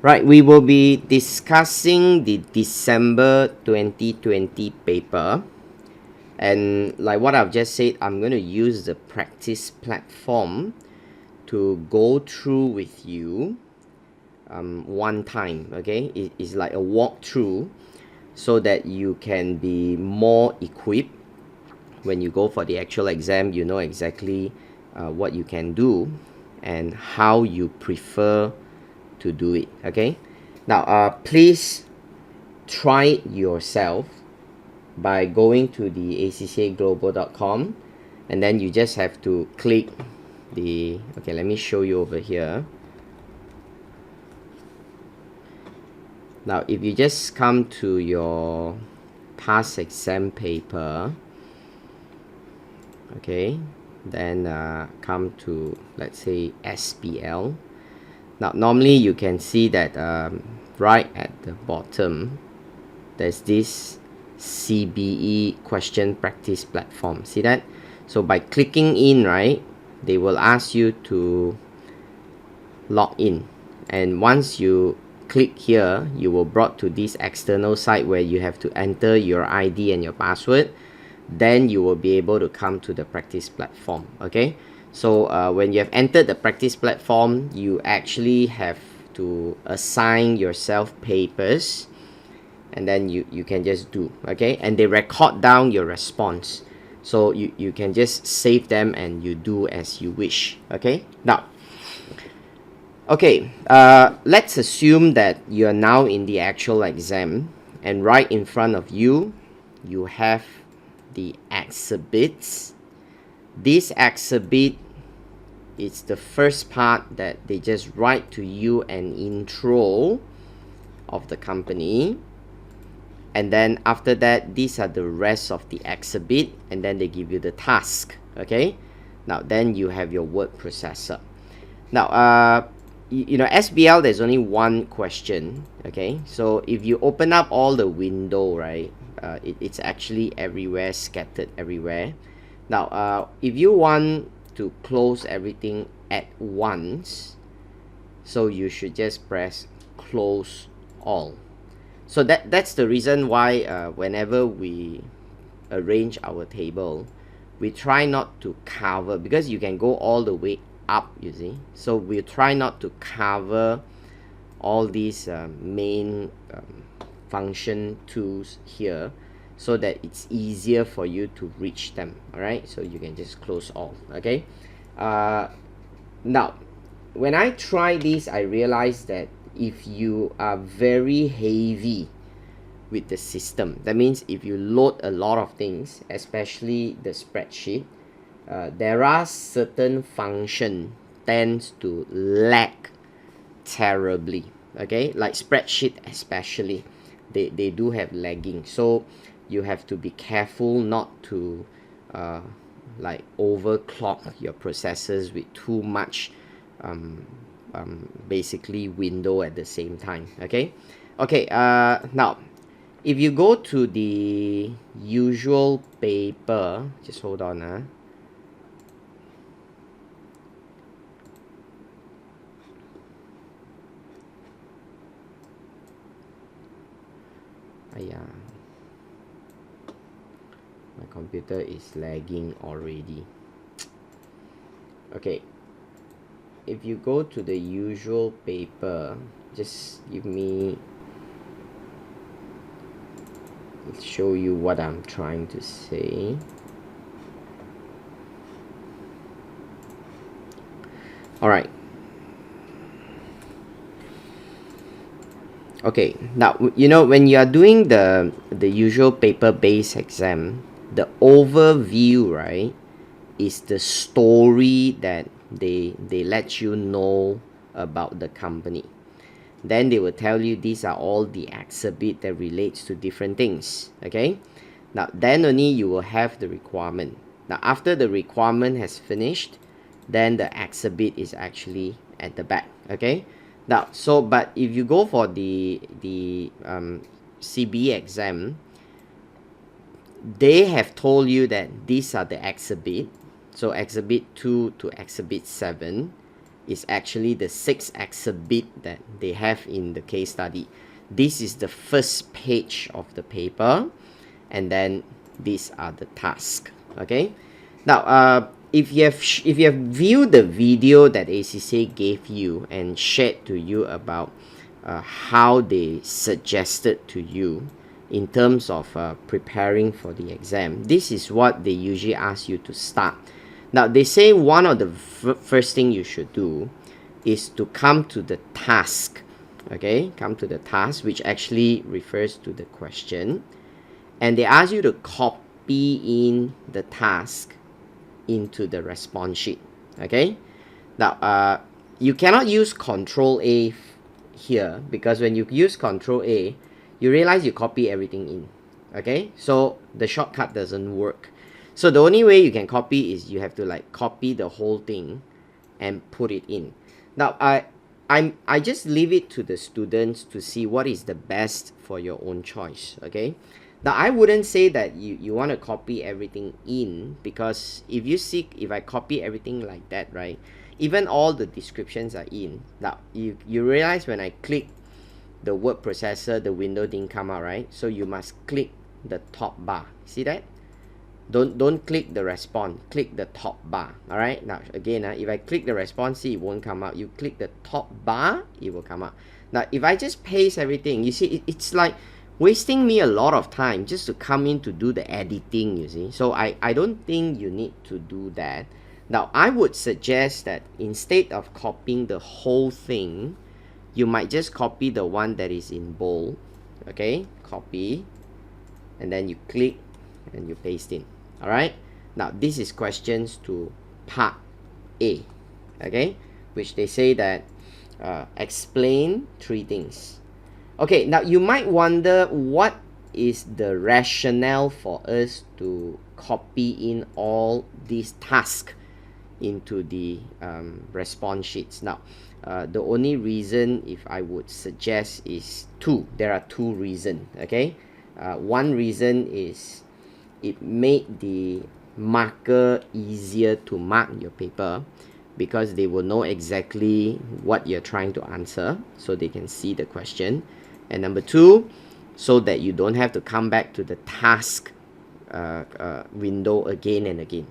Right, we will be discussing the December 2020 paper. And like what I've just said, I'm going to use the practice platform to go through with you one time, okay? It's like a walkthrough so that you can be more equipped when you go for the actual exam. You know exactly what you can do and how you prefer to do it, okay? Now, please try it yourself by going to the acccaglobal.com, and then you just have to click the, okay, let me show you over here. Now, if you just come to your past exam paper, okay, then come to, let's say, SBL. Now, normally you can see that right at the bottom, there's this CBE question practice platform. See that? So by clicking in, right, they will ask you to log in. And once you click here, you will brought to this external site where you have to enter your ID and your password. Then you will be able to come to the practice platform, okay? So when you have entered the practice platform, you actually have to assign yourself papers, and then you can just do, okay? And they record down your response, so you can just save them and you do as you wish, okay? Now, okay, let's assume that you are now in the actual exam, and right in front of you, you have the exhibits. This exhibit is the first part that they just write to you an intro of the company, and then after that, these are the rest of the exhibit, and then they give you the task, okay? Now then you have your word processor. Now you know, SBL, there's only one question, okay? So if you open up all the window, right, it's actually everywhere, scattered everywhere. Now if you want to close everything at once, so you should just press close all. So that's the reason why whenever we arrange our table, we try not to cover, because you can go all the way up, you see. So we try not to cover all these main function tools here, so that it's easier for you to reach them. All right, so you can just close all, okay? Now when I try this, I realized that if you are very heavy with the system, that means if you load a lot of things, especially the spreadsheet, there are certain function tends to lag terribly, okay? Like spreadsheet especially, they do have lagging, so you have to be careful not to like overclock your processors with too much basically window at the same time, okay? Now if you go to the usual paper, just hold on. My computer is lagging already. Okay, if you go to the usual paper, just give me, I'll show you what I'm trying to say. All right. Okay, now you know, when you are doing the usual paper-based exam, the overview, right, is the story that they let you know about the company. Then they will tell you these are all the exhibit that relates to different things, okay? Now then only you will have the requirement. Now after the requirement has finished, then the exhibit is actually at the back, okay? Now, so but if you go for the CBE exam, they have told you that these are the exhibit, so exhibit 2 to exhibit 7, is actually the 6 exhibit that they have in the case study. This is the first page of the paper, and then these are the tasks. Okay, now if you have viewed the video that ACCA gave you and shared to you about how they suggested to you in terms of preparing for the exam, this is what they usually ask you to start. Now they say one of the first thing you should do is to come to the task. Okay, come to the task, which actually refers to the question, and they ask you to copy in the task into the response sheet. Okay, now you cannot use Control A here, because when you use Control A, you realize you copy everything in. Okay, so the shortcut doesn't work. So the only way you can copy is you have to like copy the whole thing and put it in. Now I just leave it to the students to see what is the best for your own choice. Okay, now I wouldn't say that you want to copy everything in, because if I copy everything like that, right, even all the descriptions are in. Now you realize when I click the word processor, the window didn't come out, right? So you must click the top bar. See that? Don't click the response, click the top bar. All right, now again, if I click the response, see, it won't come out. You click the top bar, it will come out. Now if I just paste everything, you see, it's like wasting me a lot of time just to come in to do the editing, you see. So I don't think you need to do that. Now I would suggest that instead of copying the whole thing, you might just copy the one that is in bold. Okay, copy, and then you click and you paste in. All right, now this is questions to part A. Okay, which they say that explain 3 things. Okay, now you might wonder what is the rationale for us to copy in all these tasks into the response sheets. Now the only reason, if I would suggest, is 2. There are 2 reasons. Okay, one reason is it made the marker easier to mark your paper, because they will know exactly what you're trying to answer, so they can see the question. And number 2, so that you don't have to come back to the task window again and again.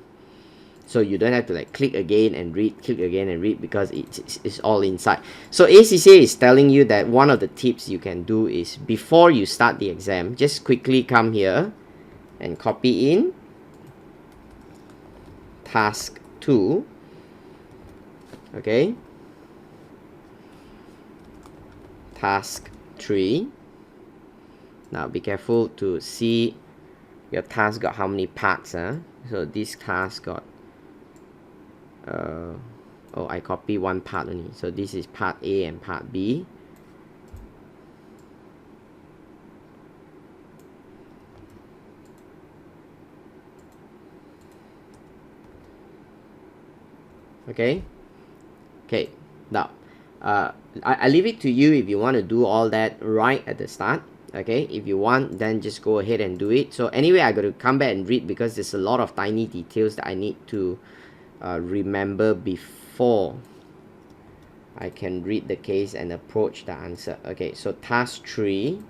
So you don't have to like click again and read, click again and read, because it's all inside. So ACCA is telling you that one of the tips you can do is, before you start the exam, just quickly come here and copy in task 2. Okay, task 3. Now be careful to see your task got how many parts. So this task got oh, I copy one part only, so this is part A and part B. Okay, now I leave it to you if you want to do all that right at the start. Okay, if you want, then just go ahead and do it. So anyway, I got to come back and read, because there's a lot of tiny details that I need to remember before I can read the case and approach the answer. Okay, so task 3,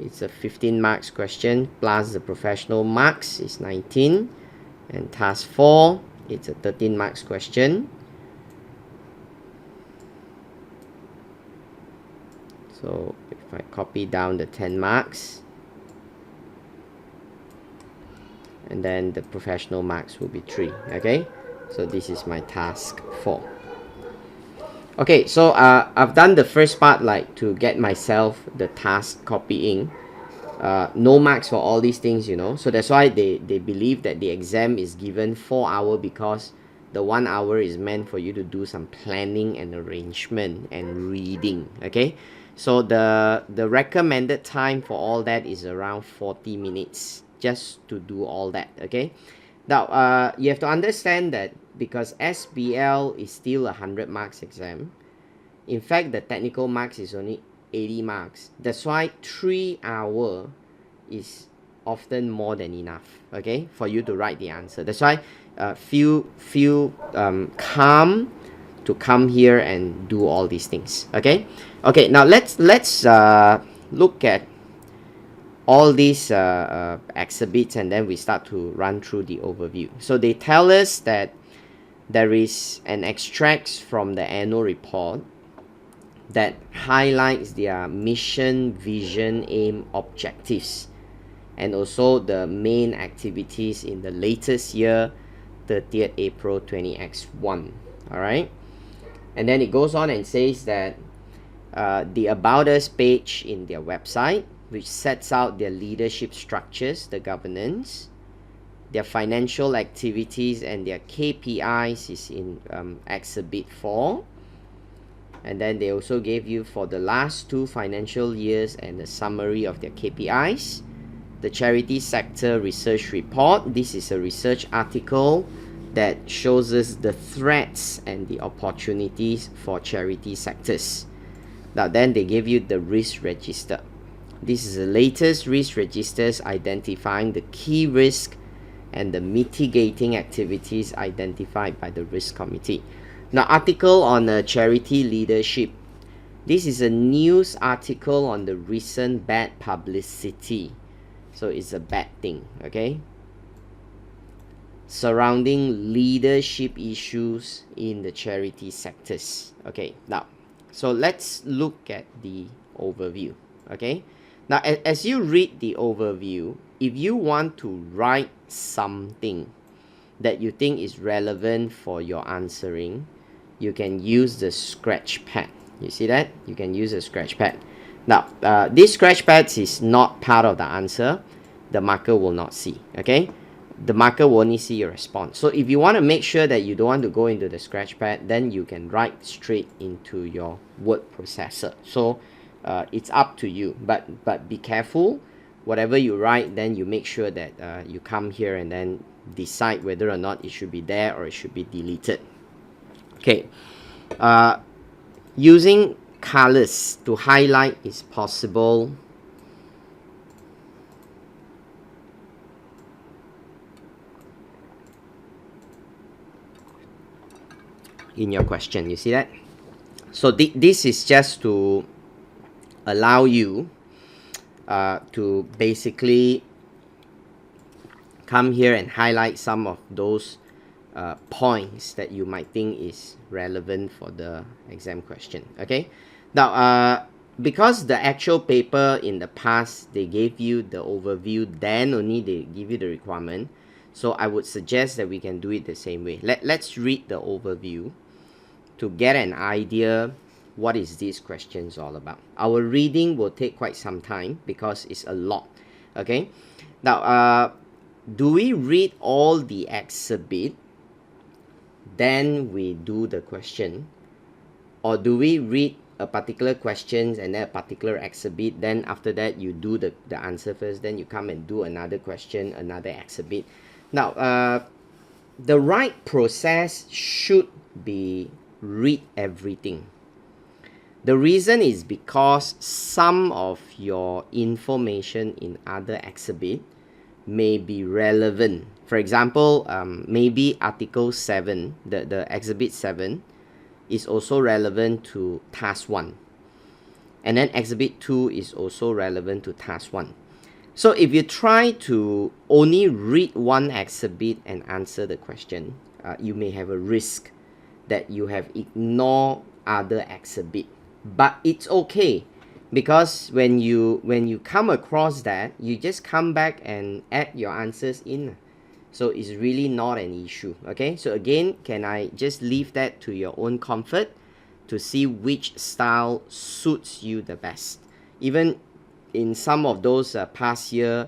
it's a 15 marks question, plus the professional marks is 19. And task 4, it's a 13 marks question. So if I copy down the 10 marks, and then the professional marks will be 3. Okay, so this is my task 4. Okay, so I've done the first part, like to get myself the task copying. No marks for all these things, you know. So that's why they believe that the exam is given 4 hours, because the 1 hour is meant for you to do some planning and arrangement and reading. Okay, so the recommended time for all that is around 40 minutes just to do all that. Okay, now you have to understand that because SBL is still a 100 marks exam, in fact the technical marks is only 80 marks. That's why 3 hours is often more than enough, okay, for you to write the answer. That's why feel calm to come here and do all these things. Okay, now let's look at all these exhibits, and then we start to run through the overview. So they tell us that there is an extract from the annual report that highlights their mission, vision, aim, objectives, and also the main activities in the latest year, 30th April 20X1. All right, and then it goes on and says that the About Us page in their website, which sets out their leadership structures, the governance, their financial activities, and their KPIs is in Exhibit 4. And then they also gave you for the last 2 financial years and a summary of their KPIs. The Charity Sector Research Report. This is a research article that shows us the threats and the opportunities for charity sectors. Now then they give you the risk register. This is the latest risk registers identifying the key risk and the mitigating activities identified by the risk committee. Now, article on charity leadership. This is a news article on the recent bad publicity. So it's a bad thing, okay? Surrounding leadership issues in the charity sectors. Okay, now, so let's look at the overview, okay? Now, as you read the overview, if you want to write something that you think is relevant for your answering, you can use the scratch pad. You see that? You can use a scratch pad. Now, this scratch pad is not part of the answer. The marker will not see, okay? The marker will only see your response. So if you want to make sure that you don't want to go into the scratch pad, then you can write straight into your word processor. So it's up to you, but be careful. Whatever you write, then you make sure that you come here and then decide whether or not it should be there or it should be deleted. Okay, using colors to highlight is possible. In your question, you see that? So this is just to allow you to basically come here and highlight some of those points that you might think is relevant for the exam question. Okay, now because the actual paper in the past they gave you the overview, then only they give you the requirement. So I would suggest that we can do it the same way. Let's read the overview to get an idea what is these questions all about. Our reading will take quite some time because it's a lot. Okay, now do we read all the exhibit, then we do the question, or do we read a particular question and then a particular exhibit, then after that you do the answer first, then you come and do another question, another exhibit? Now the right process should be read everything. The reason is because some of your information in other exhibit may be relevant. For example, maybe Article 7, the Exhibit 7 is also relevant to Task 1. And then Exhibit 2 is also relevant to Task 1. So if you try to only read one exhibit and answer the question, you may have a risk that you have ignored other exhibit. But it's okay, because when you come across that, you just come back and add your answers in. So it's really not an issue. Okay, so again, can I just leave that to your own comfort to see which style suits you the best? Even in some of those past year,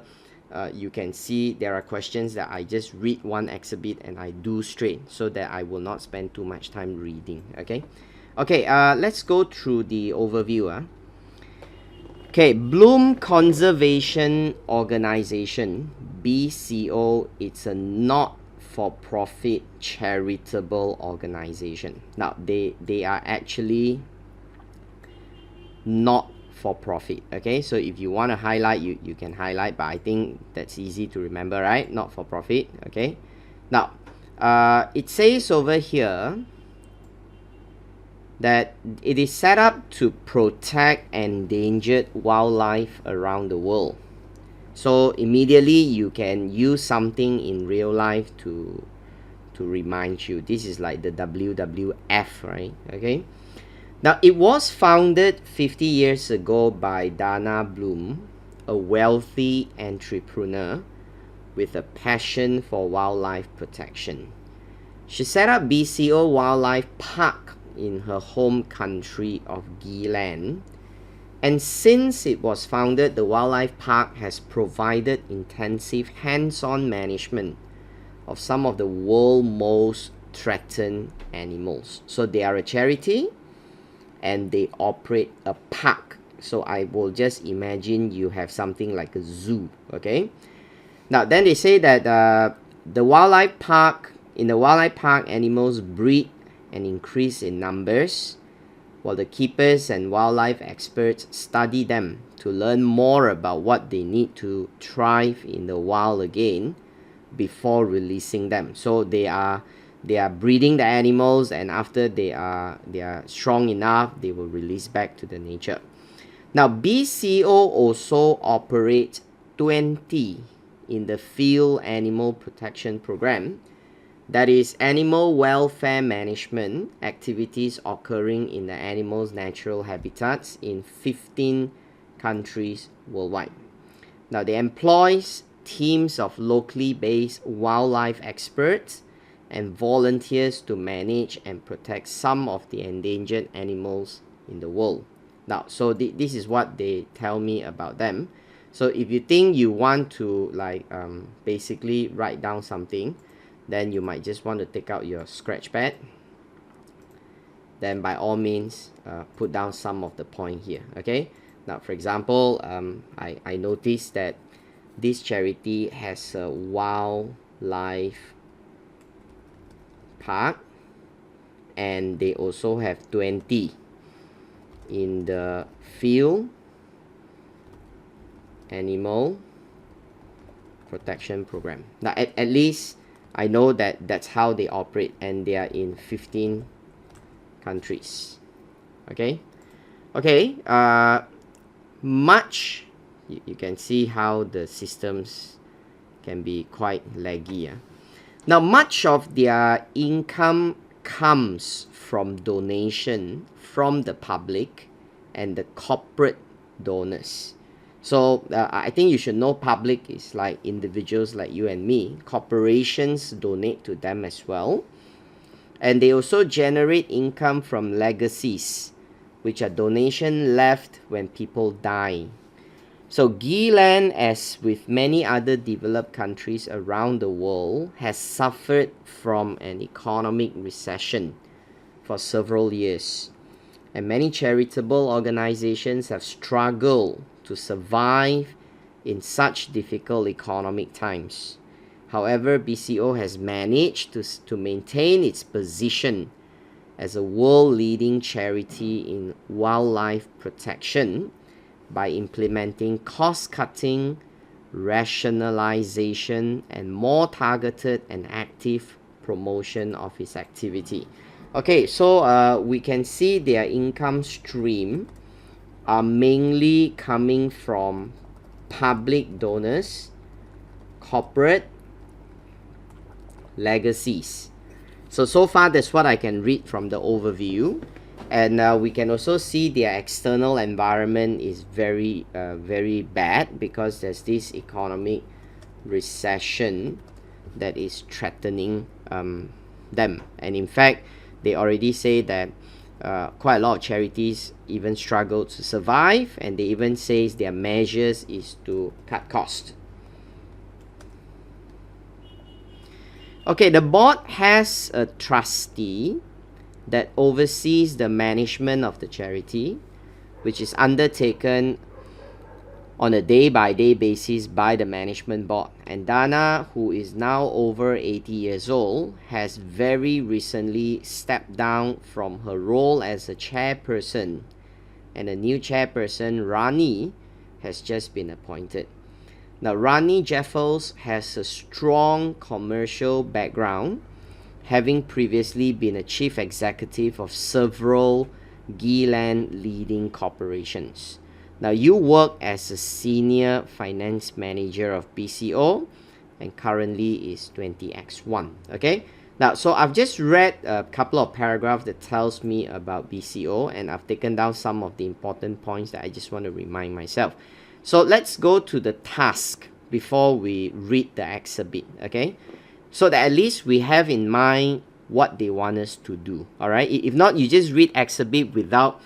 you can see there are questions that I just read one exhibit and I do straight, so that I will not spend too much time reading. Okay, let's go through the overview. Okay, Bloom Conservation Organization, BCO, it's a not-for-profit charitable organization. Now, they are actually not for profit. Okay, so if you want to highlight, you can highlight, but I think that's easy to remember, right? Not for profit. Okay, now It says over here that it is set up to protect endangered wildlife around the world. So immediately you can use something in real life to remind you. This is like the WWF, right? Okay. Now, it was founded 50 years ago by Dana Bloom, a wealthy entrepreneur with a passion for wildlife protection. She set up BCO Wildlife Park in her home country of Geeland. And since it was founded, the wildlife park has provided intensive hands-on management of some of the world's most threatened animals. So they are a charity and they operate a park. So I will just imagine you have something like a zoo, okay? Now then they say that in the wildlife park, animals breed and increase in numbers, while the keepers and wildlife experts study them to learn more about what they need to thrive in the wild again before releasing them. So they are breeding the animals, and after they are strong enough, they will release back to the nature. Now BCO also operates 20 in the Field Animal Protection Program, that is animal welfare management activities occurring in the animals' natural habitats in 15 countries worldwide. Now they employs teams of locally based wildlife experts and volunteers to manage and protect some of the endangered animals in the world. Now, so this is what they tell me about them. So if you think you want to basically write down something, then you might just want to take out your scratch pad. Then by all means, put down some of the point here, okay? Now, for example, I noticed that this charity has a wildlife park, and they also have 20 in the Field Animal Protection Program. Now at least I know that that's how they operate, and they are in 15 countries. Okay. Much you can see how the systems can be quite laggy. Now much of their income comes from donation from the public and the corporate donors. So I think you should know public is like individuals like you and me. Corporations donate to them as well. And they also generate income from legacies, which are donation left when people die. So Geeland, as with many other developed countries around the world, has suffered from an economic recession for several years. And many charitable organizations have struggled to survive in such difficult economic times. However, BCO has managed to maintain its position as a world-leading charity in wildlife protection by implementing cost-cutting, rationalization, and more targeted and active promotion of its activity. Okay, so we can see their income stream are mainly coming from public donors, corporate, legacies. So far that's what I can read from the overview. And we can also see their external environment is very bad, because there's this economic recession that is threatening them. And in fact, they already say that quite a lot of charities even struggle to survive, and they even say their measures is to cut costs. Okay, the board has a trustee that oversees the management of the charity, which is undertaken on a day-by-day basis by the management board. And Dana, who is now over 80 years old, has very recently stepped down from her role as a chairperson, and a new chairperson, Rani, has just been appointed. Now, Rani Jeffels has a strong commercial background having previously been a chief executive of several Gilan leading corporations. Now you work as a senior finance manager of BCO and currently is 20x1. Okay, now so I've just read a couple of paragraphs that tells me about BCO, and I've taken down some of the important points that I just want to remind myself. So let's go to the task before we read the exhibit. Okay, so that at least we have in mind what they want us to do. All right, if not, you just read exhibit without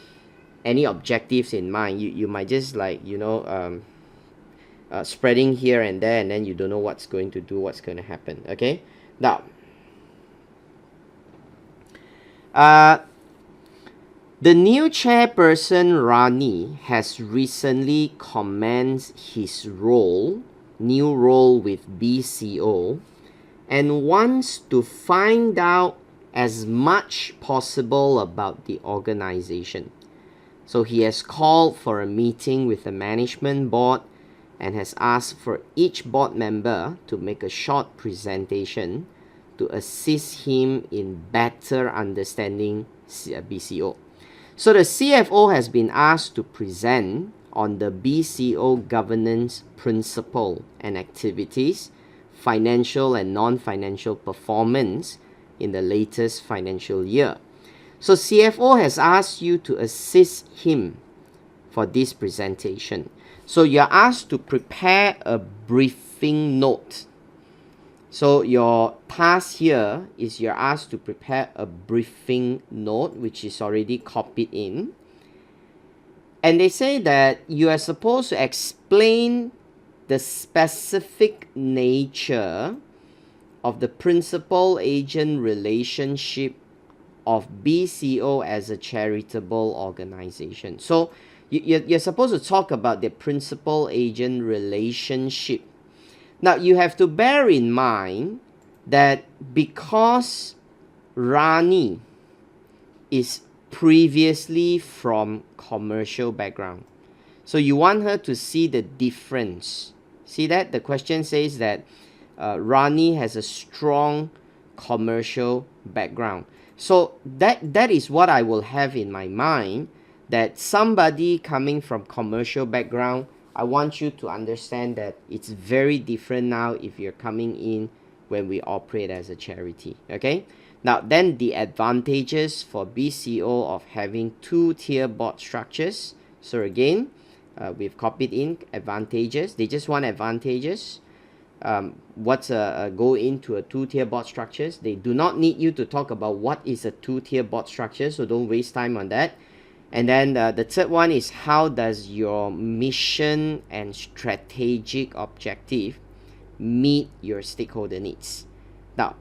any objectives in mind. You might just like, you know, spreading here and there, and then you don't know what's going to do, what's going to happen. Okay, now the new chairperson Rani has recently commenced his new role with BCO, and wants to find out as much possible about the organization. So he has called for a meeting with the management board and has asked for each board member to make a short presentation to assist him in better understanding BCO. So the CFO has been asked to present on the BCO governance principle and activities, financial and non-financial performance in the latest financial year. So CFO has asked you to assist him for this presentation. So you're asked to prepare a briefing note. So your task here is you're asked to prepare a briefing note, which is already copied in. And they say that you are supposed to explain the specific nature of the principal-agent relationship of BCO as a charitable organization. So you're supposed to talk about the principal-agent relationship. Now you have to bear in mind that because Rani is previously from commercial background, so you want her to see the difference. See that? The question says that Rani has a strong commercial background. So that is what I will have in my mind, that somebody coming from commercial background, I want you to understand that it's very different now if you're coming in when we operate as a charity. Okay? Now then, the advantages for BCO of having two-tier board structures. So again, we've copied in advantages. They just want advantages. What's go into a two-tier board structures. They do not need you to talk about what is a two-tier board structure, so don't waste time on that. And then the third one is, how does your mission and strategic objective meet your stakeholder needs? Now,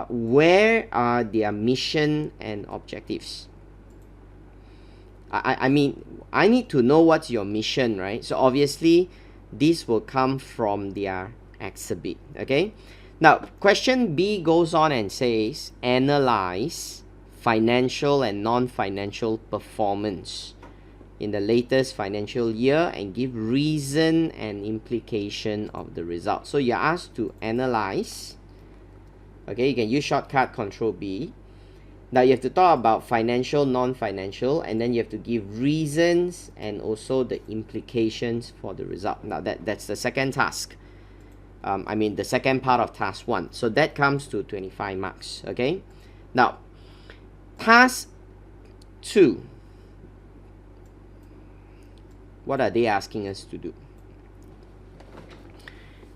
where are their mission and objectives? I mean, I need to know what's your mission, right? So obviously, this will come from their exhibit. Okay. Now, question B goes on and says, analyze financial and non-financial performance in the latest financial year and give reason and implication of the result. So you're asked to analyze. Okay, you can use shortcut Control B. Now you have to talk about financial, non-financial, and then you have to give reasons and also the implications for the result. Now that's the second task. The second part of task 1. So that comes to 25 marks. Okay. Now, task 2. What are they asking us to do?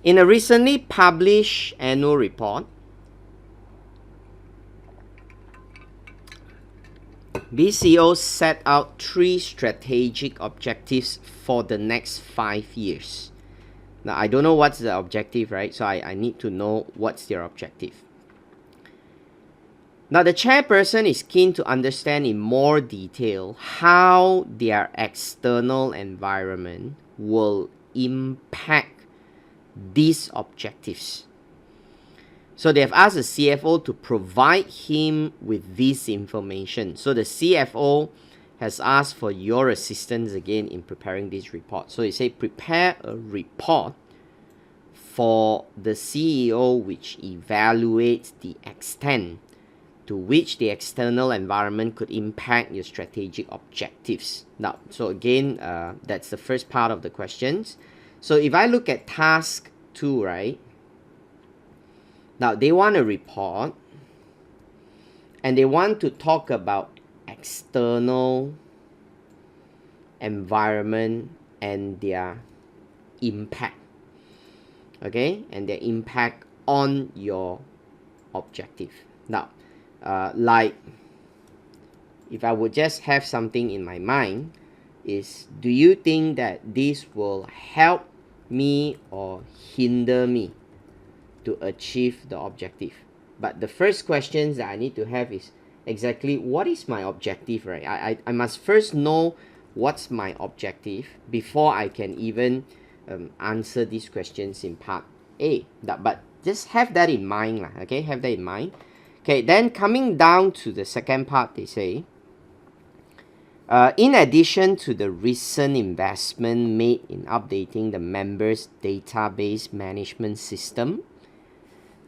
In a recently published annual report, BCO set out 3 strategic objectives for the next 5 years. Now, I don't know what's the objective, right? So I need to know what's their objective. Now, the chairperson is keen to understand in more detail how their external environment will impact these objectives. So they have asked the CFO to provide him with this information. So the CFO has asked for your assistance again in preparing this report. So he said, prepare a report for the CEO which evaluates the extent to which the external environment could impact your strategic objectives. Now, so again, that's the first part of the questions. So if I look at task 2, right? Now, they want a report and they want to talk about external environment and their impact. Okay, and their impact on your objective. Now, like if I would just have something in my mind is, do you think that this will help me or hinder me to achieve the objective? But the first questions that I need to have is exactly what is my objective, right? I must first know what's my objective before I can even answer these questions in part A. But just have that in mind, okay? Have that in mind. Okay, then coming down to the second part, they say, in addition to the recent investment made in updating the members' database management system,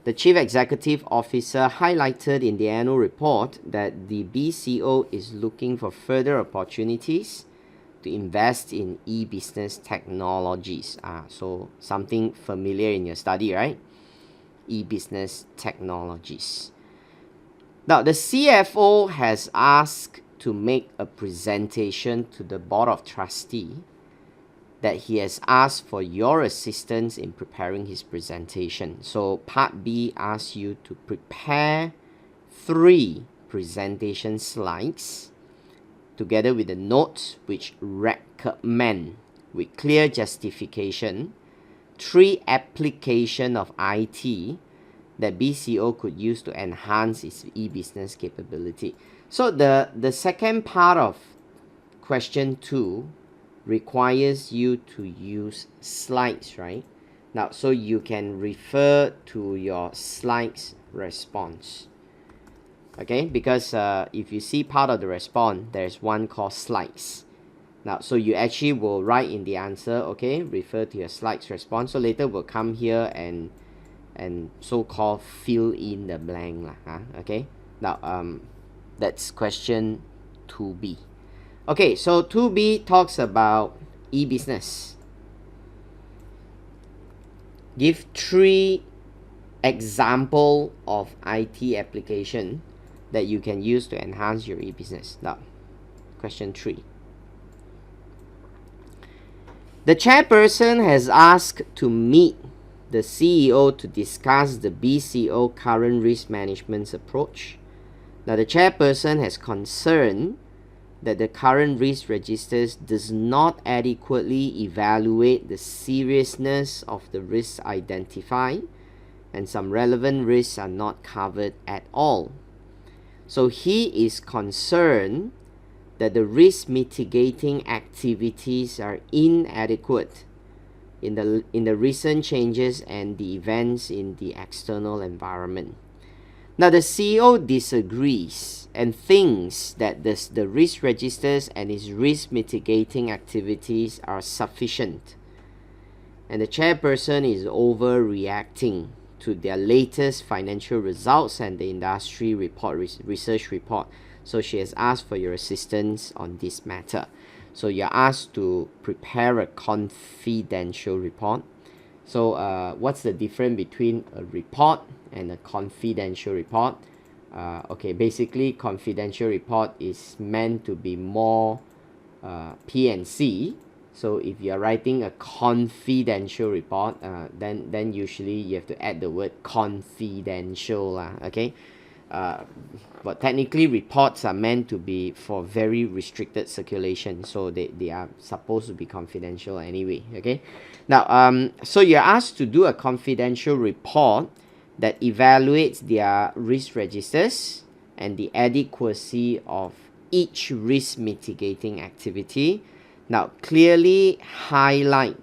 the Chief Executive Officer highlighted in the annual report that the BCO is looking for further opportunities to invest in e-business technologies. So something familiar in your study, right? E-business technologies. Now, the CFO has asked to make a presentation to the Board of Trustees that he has asked for your assistance in preparing his presentation. So part B asks you to prepare 3 presentation slides together with the notes which recommend with clear justification 3 application of IT that BCO could use to enhance its e-business capability. So the second part of question 2 requires you to use slides, right? Now, so you can refer to your slides response. Okay, because if you see part of the response, there's one called slides. Now, so you actually will write in the answer, okay, refer to your slides response. So later we'll come here and so-called fill in the blank okay. Now that's question 2B. Okay, so 2B talks about e-business. Give 3 example of IT application that you can use to enhance your e-business. Now, question 3. The chairperson has asked to meet the CEO to discuss the BCO current risk management approach. Now, the chairperson has concern that the current risk registers does not adequately evaluate the seriousness of the risks identified, and some relevant risks are not covered at all. So he is concerned that the risk mitigating activities are inadequate in the recent changes and the events in the external environment. Now, the CEO disagrees and thinks that the risk registers and its risk mitigating activities are sufficient, and the chairperson is overreacting to their latest financial results and the industry report, research report. So she has asked for your assistance on this matter. So you're asked to prepare a confidential report. So what's the difference between a report and a confidential report? Okay, basically confidential report is meant to be more P&C. So if you're writing a confidential report, then usually you have to add the word confidential, okay? But technically reports are meant to be for very restricted circulation, so they are supposed to be confidential anyway, okay? Now, so you're asked to do a confidential report that evaluates their risk registers and the adequacy of each risk mitigating activity. Now, clearly highlight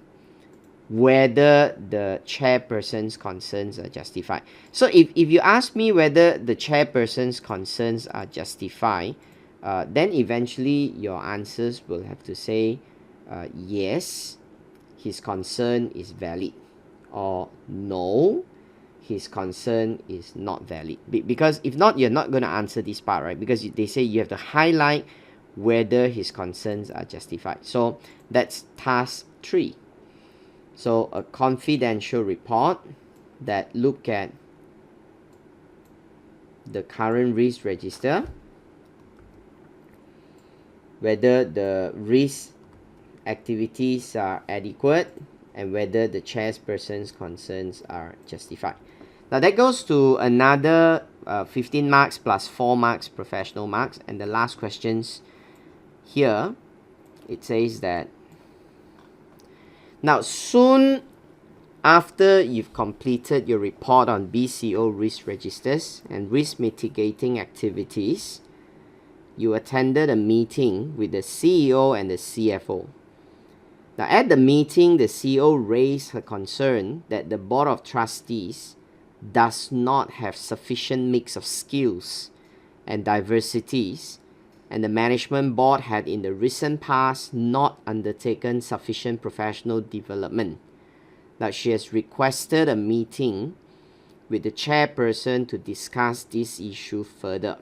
whether the chairperson's concerns are justified. So if you ask me whether the chairperson's concerns are justified, then eventually your answers will have to say yes, his concern is valid, or no, his concern is not valid. Because if not, you're not going to answer this part, right? Because they say you have to highlight whether his concerns are justified. So that's task 3. So a confidential report that look at the current risk register, whether the risk activities are adequate, and whether the chairperson's concerns are justified. Now that goes to another 15 marks plus 4 marks professional marks. And the last questions here, it says that now soon after you've completed your report on BCO risk registers and risk mitigating activities, you attended a meeting with the CEO and the CFO. Now, at the meeting, the CEO raised her concern that the Board of Trustees does not have sufficient mix of skills and diversities, and the management board had in the recent past not undertaken sufficient professional development. Now, she has requested a meeting with the chairperson to discuss this issue further.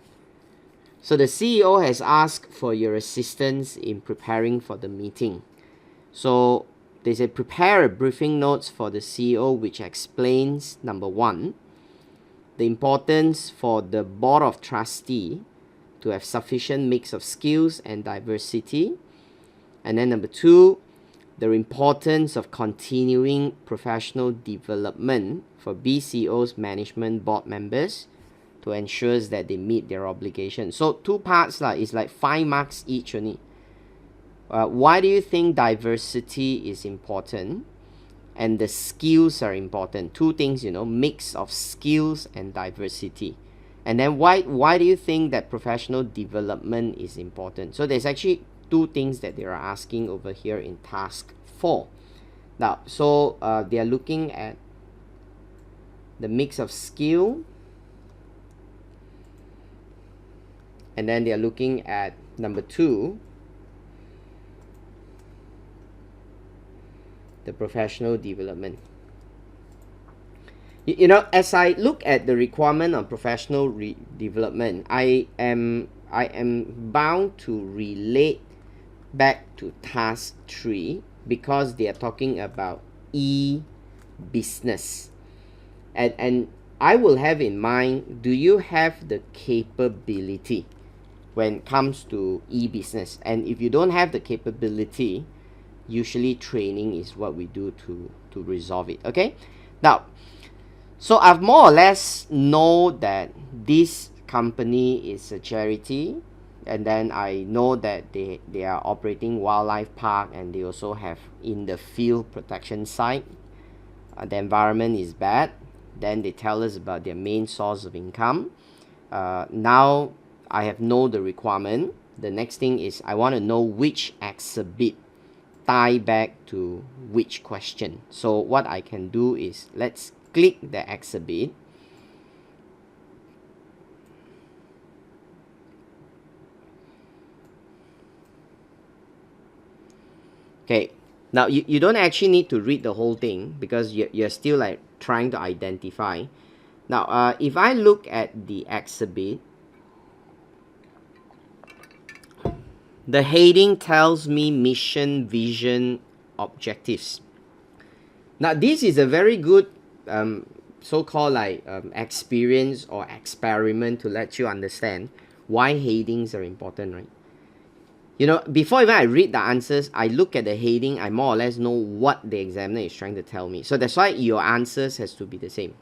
So the CEO has asked for your assistance in preparing for the meeting. So they say prepare a briefing notes for the CEO which explains, number 1, the importance for the Board of Trustees to have sufficient mix of skills and diversity. And then number 2, the importance of continuing professional development for BCO's management board members to ensure that they meet their obligations. So 2 parts is like 5 marks each only. Why do you think diversity is important and the skills are important? 2 things, mix of skills and diversity. And then why do you think that professional development is important? So there's actually 2 things that they are asking over here in task 4. Now, so they are looking at the mix of skill, and then they are looking at number 2, the professional development. As I look at the requirement on professional development, I am bound to relate back to task 3 because they are talking about e-business. And I will have in mind, do you have the capability when it comes to e-business? And if you don't have the capability, usually training is what we do to resolve it. Okay, now, so I've more or less know that this company is a charity, and then I know that they are operating wildlife park, and they also have in the field protection side. The environment is bad. Then they tell us about their main source of income. Now I have know the requirement. The next thing is I want to know which exhibit tie back to which question. So what I can do is let's click the exhibit. Okay, now you don't actually need to read the whole thing because you're still like trying to identify. Now if I look at the exhibit, the heading tells me mission, vision, objectives. Now this is a very good so-called experience or experiment to let you understand why headings are important, right? Before even I read the answers, I look at the heading, I more or less know what the examiner is trying to tell me. So that's why your answers has to be the same.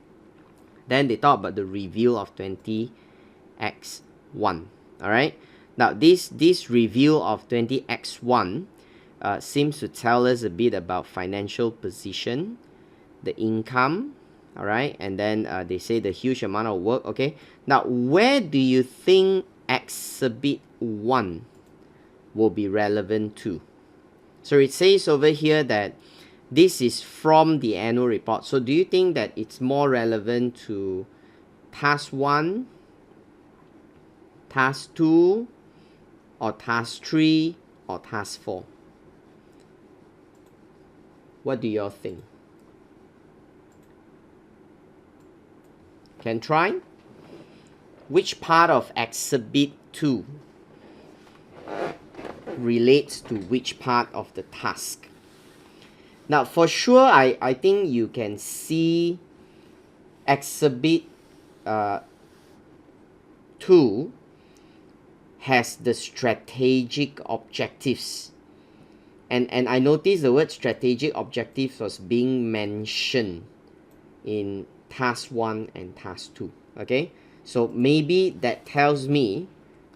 Then they talk about the review of 20x1. Alright? Now this review of 20x1 seems to tell us a bit about financial position, the income, alright, and then they say the huge amount of work. Okay, now where do you think exhibit 1 will be relevant to? So it says over here that this is from the annual report. So do you think that it's more relevant to task 1, task 2, or task 3, or task 4? What do you all think? Can try. Which part of Exhibit 2 relates to which part of the task? Now, for sure, I think you can see Exhibit 2 has the strategic objectives. And I noticed the word strategic objectives was being mentioned in task 1 and task 2. Okay, so maybe that tells me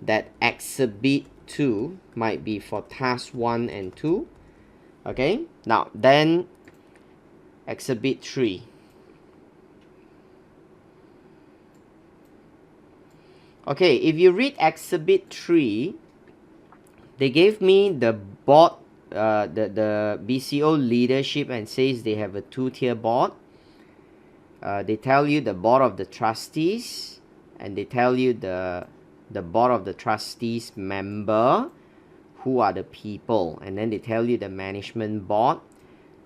that Exhibit 2 might be for task 1 and 2. Okay, now then Exhibit 3. Okay, if you read Exhibit 3, they gave me the board, the BCO leadership, and says they have a 2-tier board. They tell you the board of the trustees, and they tell you the board of the trustees member, who are the people, and then they tell you the management board.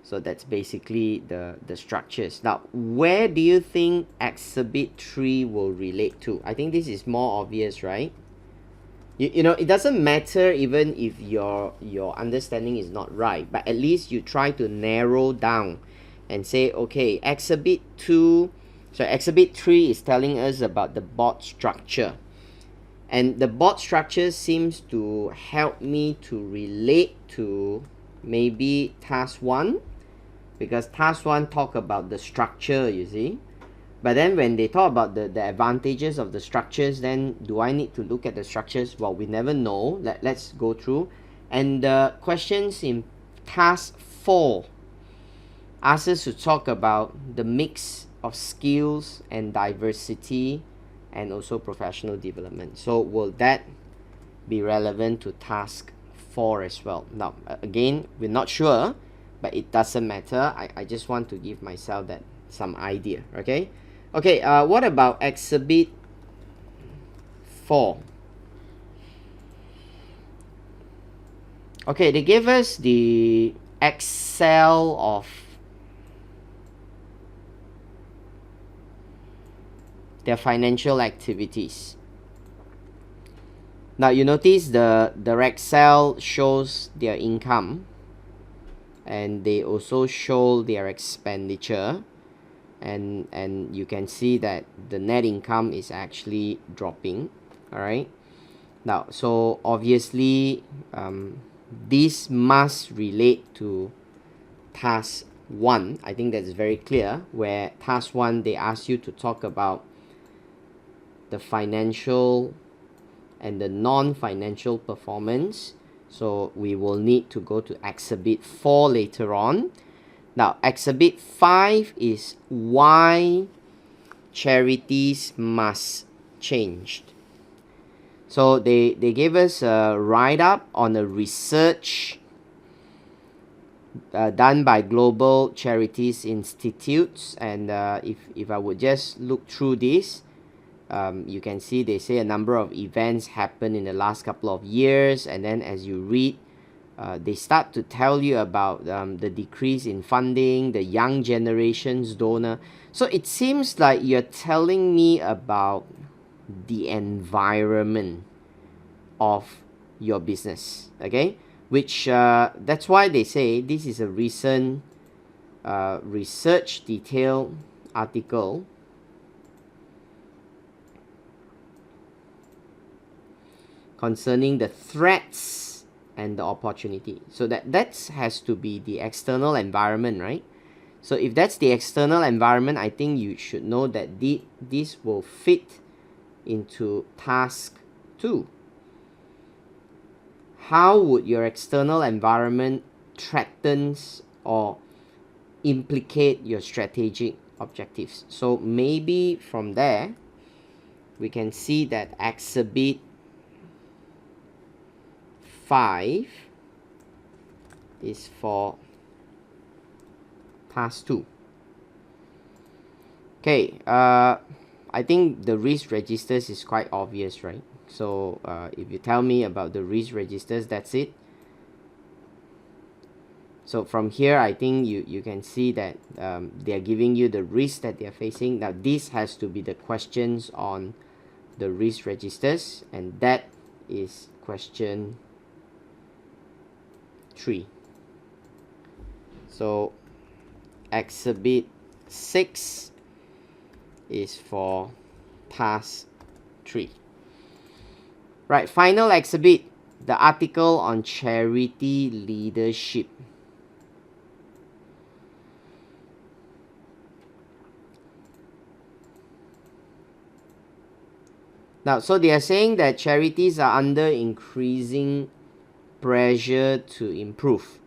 So that's basically the structures. Now, where do you think Exhibit 3 will relate to? I think this is more obvious, right? You know, it doesn't matter even if your understanding is not right, but at least you try to narrow down and say, okay, Exhibit 3 is telling us about the board structure. And the board structure seems to help me to relate to maybe task 1, because task 1 talk about the structure, you see. But then when they talk about the advantages of the structures, then do I need to look at the structures? Well, we never know. Let's go through. And the questions in task 4 ask us to talk about the mix of skills and diversity and also professional development. So will that be relevant to task 4 as well? Now, again, we're not sure, but it doesn't matter. I just want to give myself that some idea, okay? Okay, what about Exhibit 4? Okay, they gave us the Excel of their financial activities. Now, you notice the Excel shows their income, and they also show their expenditure, and you can see that the net income is actually dropping. All right, now, so obviously this must relate to task 1. I think that's very clear, where task 1 they ask you to talk about the financial and the non-financial performance. So we will need to go to Exhibit 4 later on. Now, Exhibit 5 is why charities must change. So they gave us a write-up on a research done by Global Charities Institutes. And if I would just look through this, you can see they say a number of events happened in the last couple of years, and then as you read, they start to tell you about the decrease in funding, the young generation's donor. So it seems like you're telling me about the environment of your business, okay? Which that's why they say this is a recent research detail article concerning the threats and the opportunity. So that has to be the external environment, right? So if that's the external environment, I think you should know that this will fit into task 2. How would your external environment threaten or implicate your strategic objectives? So maybe from there, we can see that Exhibit 5 is for task 2. Okay, I think the risk registers is quite obvious, right? So if you tell me about the risk registers, that's it. So from here, I think you can see that they are giving you the risk that they are facing. Now this has to be the questions on the risk registers, and that is question 3. So exhibit 6 is for task 3. Right, final exhibit, the article on charity leadership. Now, so they are saying that charities are under increasing pressure to improve.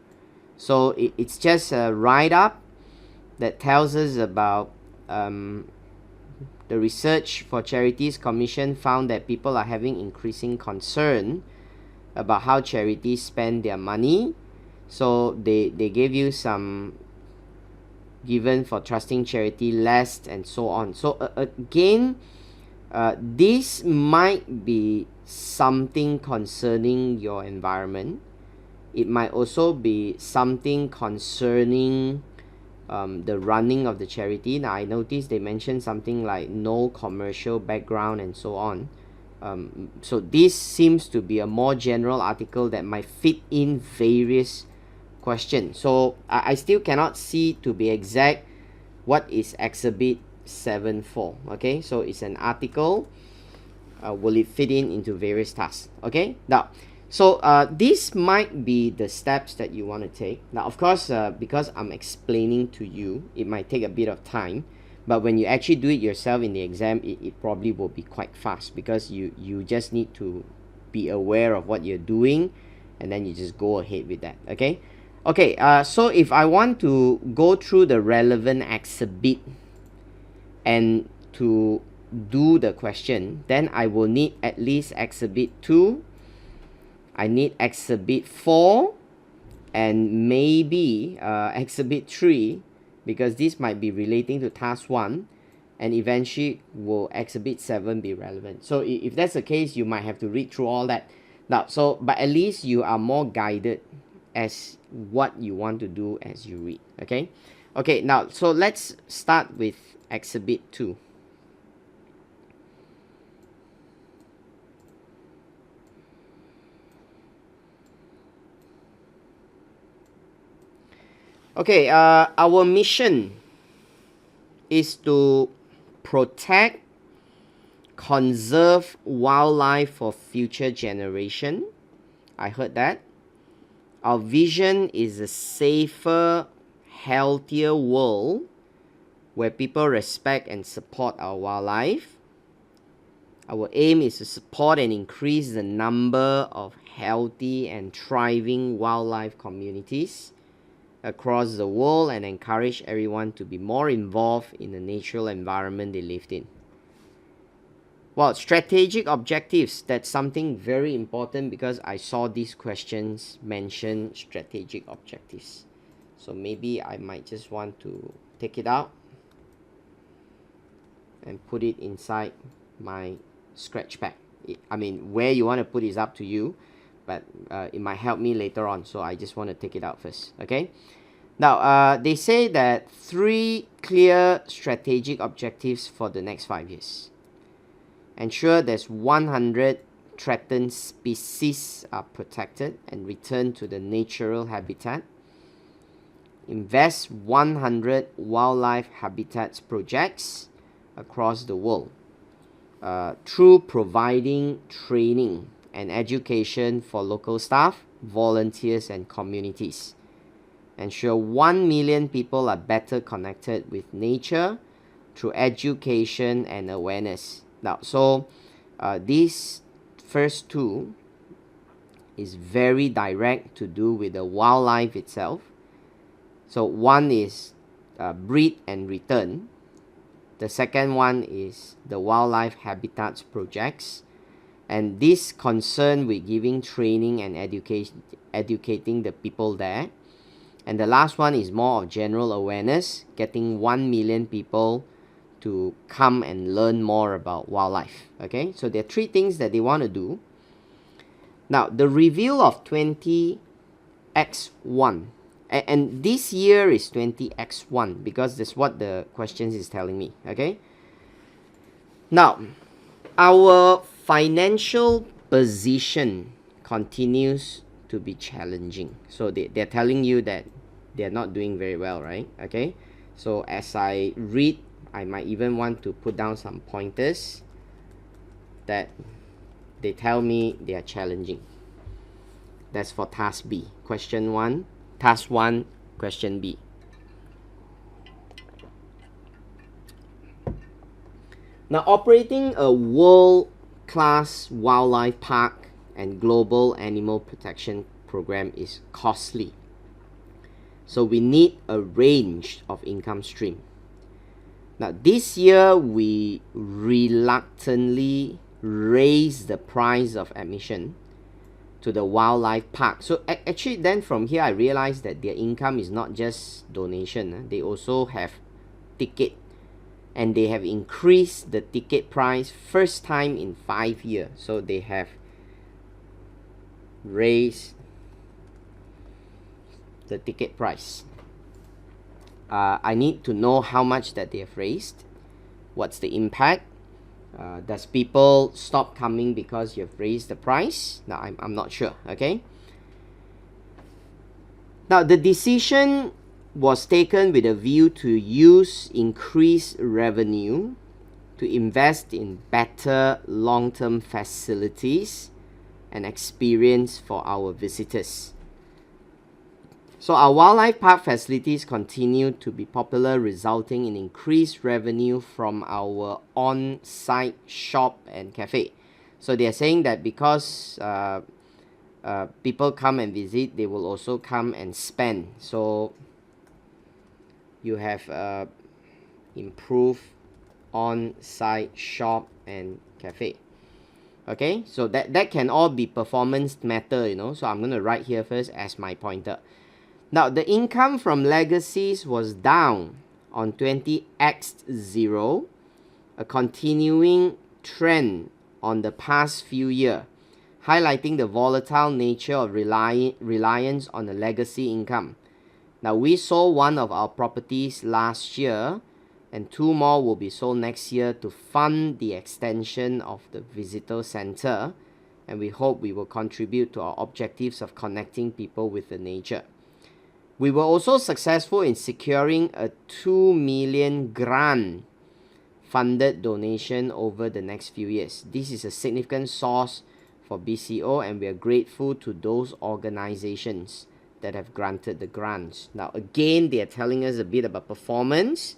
So it's just a write-up that tells us about the research for Charities Commission found that people are having increasing concern about how charities spend their money. So they gave you some given for trusting charity less and so on. So again, this might be something concerning your environment. It might also be something concerning the running of the charity. Now I noticed they mentioned something like no commercial background and so on. So this seems to be a more general article that might fit in various questions. So I still cannot see, to be exact, what is exhibit 7 for. Okay, so it's an article. Will it fit into various tasks? Okay, now so this might be the steps that you want to take. Now of course, because I'm explaining to you, it might take a bit of time, but when you actually do it yourself in the exam, it probably will be quite fast, because you just need to be aware of what you're doing, and then you just go ahead with that. Okay, so if I want to go through the relevant exhibit and to do the question, then I will need at least exhibit 2, I need exhibit 4, and maybe exhibit 3, because this might be relating to task 1, and eventually will exhibit 7 be relevant. So if that's the case, you might have to read through all that. Now, so but at least you are more guided as what you want to do as you read. Okay, now so let's start with exhibit 2. Okay, our mission is to protect, conserve wildlife for future generation. I heard that. Our vision is a safer, healthier world where people respect and support our wildlife. Our aim is to support and increase the number of healthy and thriving wildlife communities across the world and encourage everyone to be more involved in the natural environment they lived in. Well, strategic objectives, that's something very important, because I saw these questions mention strategic objectives. So maybe I might just want to take it out and put it inside my scratch pad. I mean, where you want to put is up to you, but it might help me later on, so I just want to take it out first. Okay, now they say that 3 clear strategic objectives for the next 5 years. Ensure there's 100 threatened species are protected and returned to the natural habitat. Invest 100 wildlife habitats projects across the world through providing training and education for local staff, volunteers, and communities. Ensure 1 million people are better connected with nature through education and awareness. Now, so these first 2 is very direct to do with the wildlife itself. So one is breed and return. The second one is the wildlife habitats projects, and this concern with giving training and educating the people there. And the last one is more of general awareness, getting 1 million people to come and learn more about wildlife. Okay, so there are 3 things that they want to do. Now, the review of 20x1 And this year is 20x1 because that's what the questions is telling me. Okay. Now, our financial position continues to be challenging. So they're telling you that they're not doing very well, right? Okay. So as I read, I might even want to put down some pointers that they tell me they are challenging. That's for task B. Question 1, task 1, question B. Now, operating a world-class wildlife park and global animal protection program is costly. So we need a range of income stream. Now, this year we reluctantly raised the price of admission to the wildlife park. So actually then from here I realized that their income is not just donation. They also have ticket, and they have increased the ticket price first time in 5 years. So they have raised the ticket price. I need to know how much that they have raised. What's the impact? Does people stop coming because you've raised the price? Now, I'm not sure, okay? Now, the decision was taken with a view to use increased revenue to invest in better long-term facilities and experience for our visitors. So our wildlife park facilities continue to be popular, resulting in increased revenue from our on-site shop and cafe. So they are saying that because people come and visit, they will also come and spend. So you have improved on-site shop and cafe. Okay, so that can all be performance matter, you know. So I'm going to write here first as my pointer. Now, the income from Legacies was down on 20x0, a continuing trend on the past few years, highlighting the volatile nature of reliance on the legacy income. Now, we sold one of our properties last year, and 2 more will be sold next year to fund the extension of the visitor center, and we hope we will contribute to our objectives of connecting people with the nature. We were also successful in securing a 2 million grant funded donation over the next few years. This is a significant source for BCO, and we are grateful to those organizations that have granted the grants. Now, again, they are telling us a bit about performance.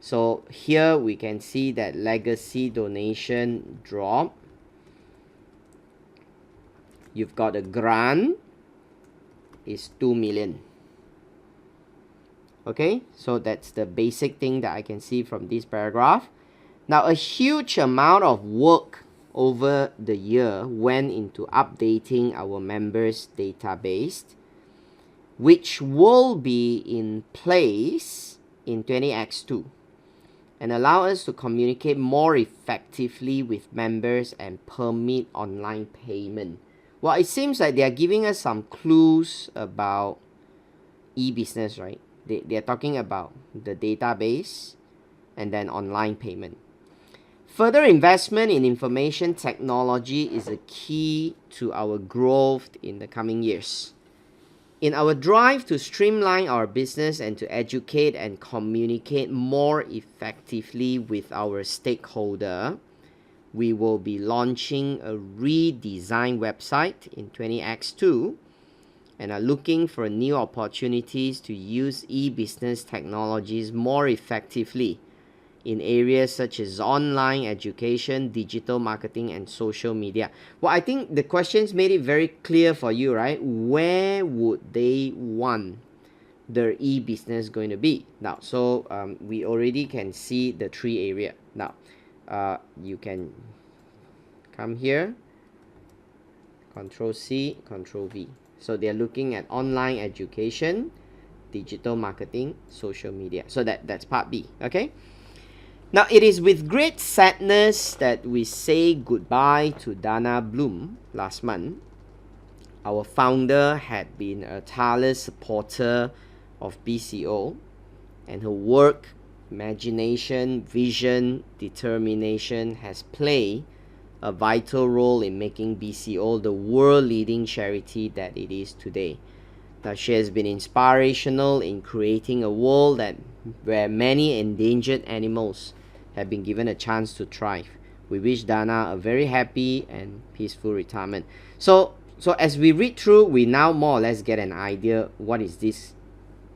So here we can see that legacy donation drop. You've got a grant is 2 million. Okay, so that's the basic thing that I can see from this paragraph. Now, a huge amount of work over the year went into updating our members' database, which will be in place in 20x2 and allow us to communicate more effectively with members and permit online payment. Well, it seems like they are giving us some clues about e-business, right? They are talking about the database and then online payment. Further investment in information technology is a key to our growth in the coming years. In our drive to streamline our business and to educate and communicate more effectively with our stakeholder, we will be launching a redesigned website in 20x2 and are looking for new opportunities to use e-business technologies more effectively in areas such as online education, digital marketing, and social media. Well, I think the questions made it very clear for you, right? Where would they want their e-business going to be? Now, so we already can see the 3 areas. Now, you can come here, Control C, Control V. So they're looking at online education, digital marketing, social media. So that's part B, okay? Now, it is with great sadness that we say goodbye to Dana Bloom last month. Our founder had been a tireless supporter of BCO, and her work, imagination, vision, determination has played a vital role in making BCO the world-leading charity that it is today. Now, she has been inspirational in creating a world where many endangered animals have been given a chance to thrive. We wish Dana a very happy and peaceful retirement. So as we read through, we now more or less get an idea what is this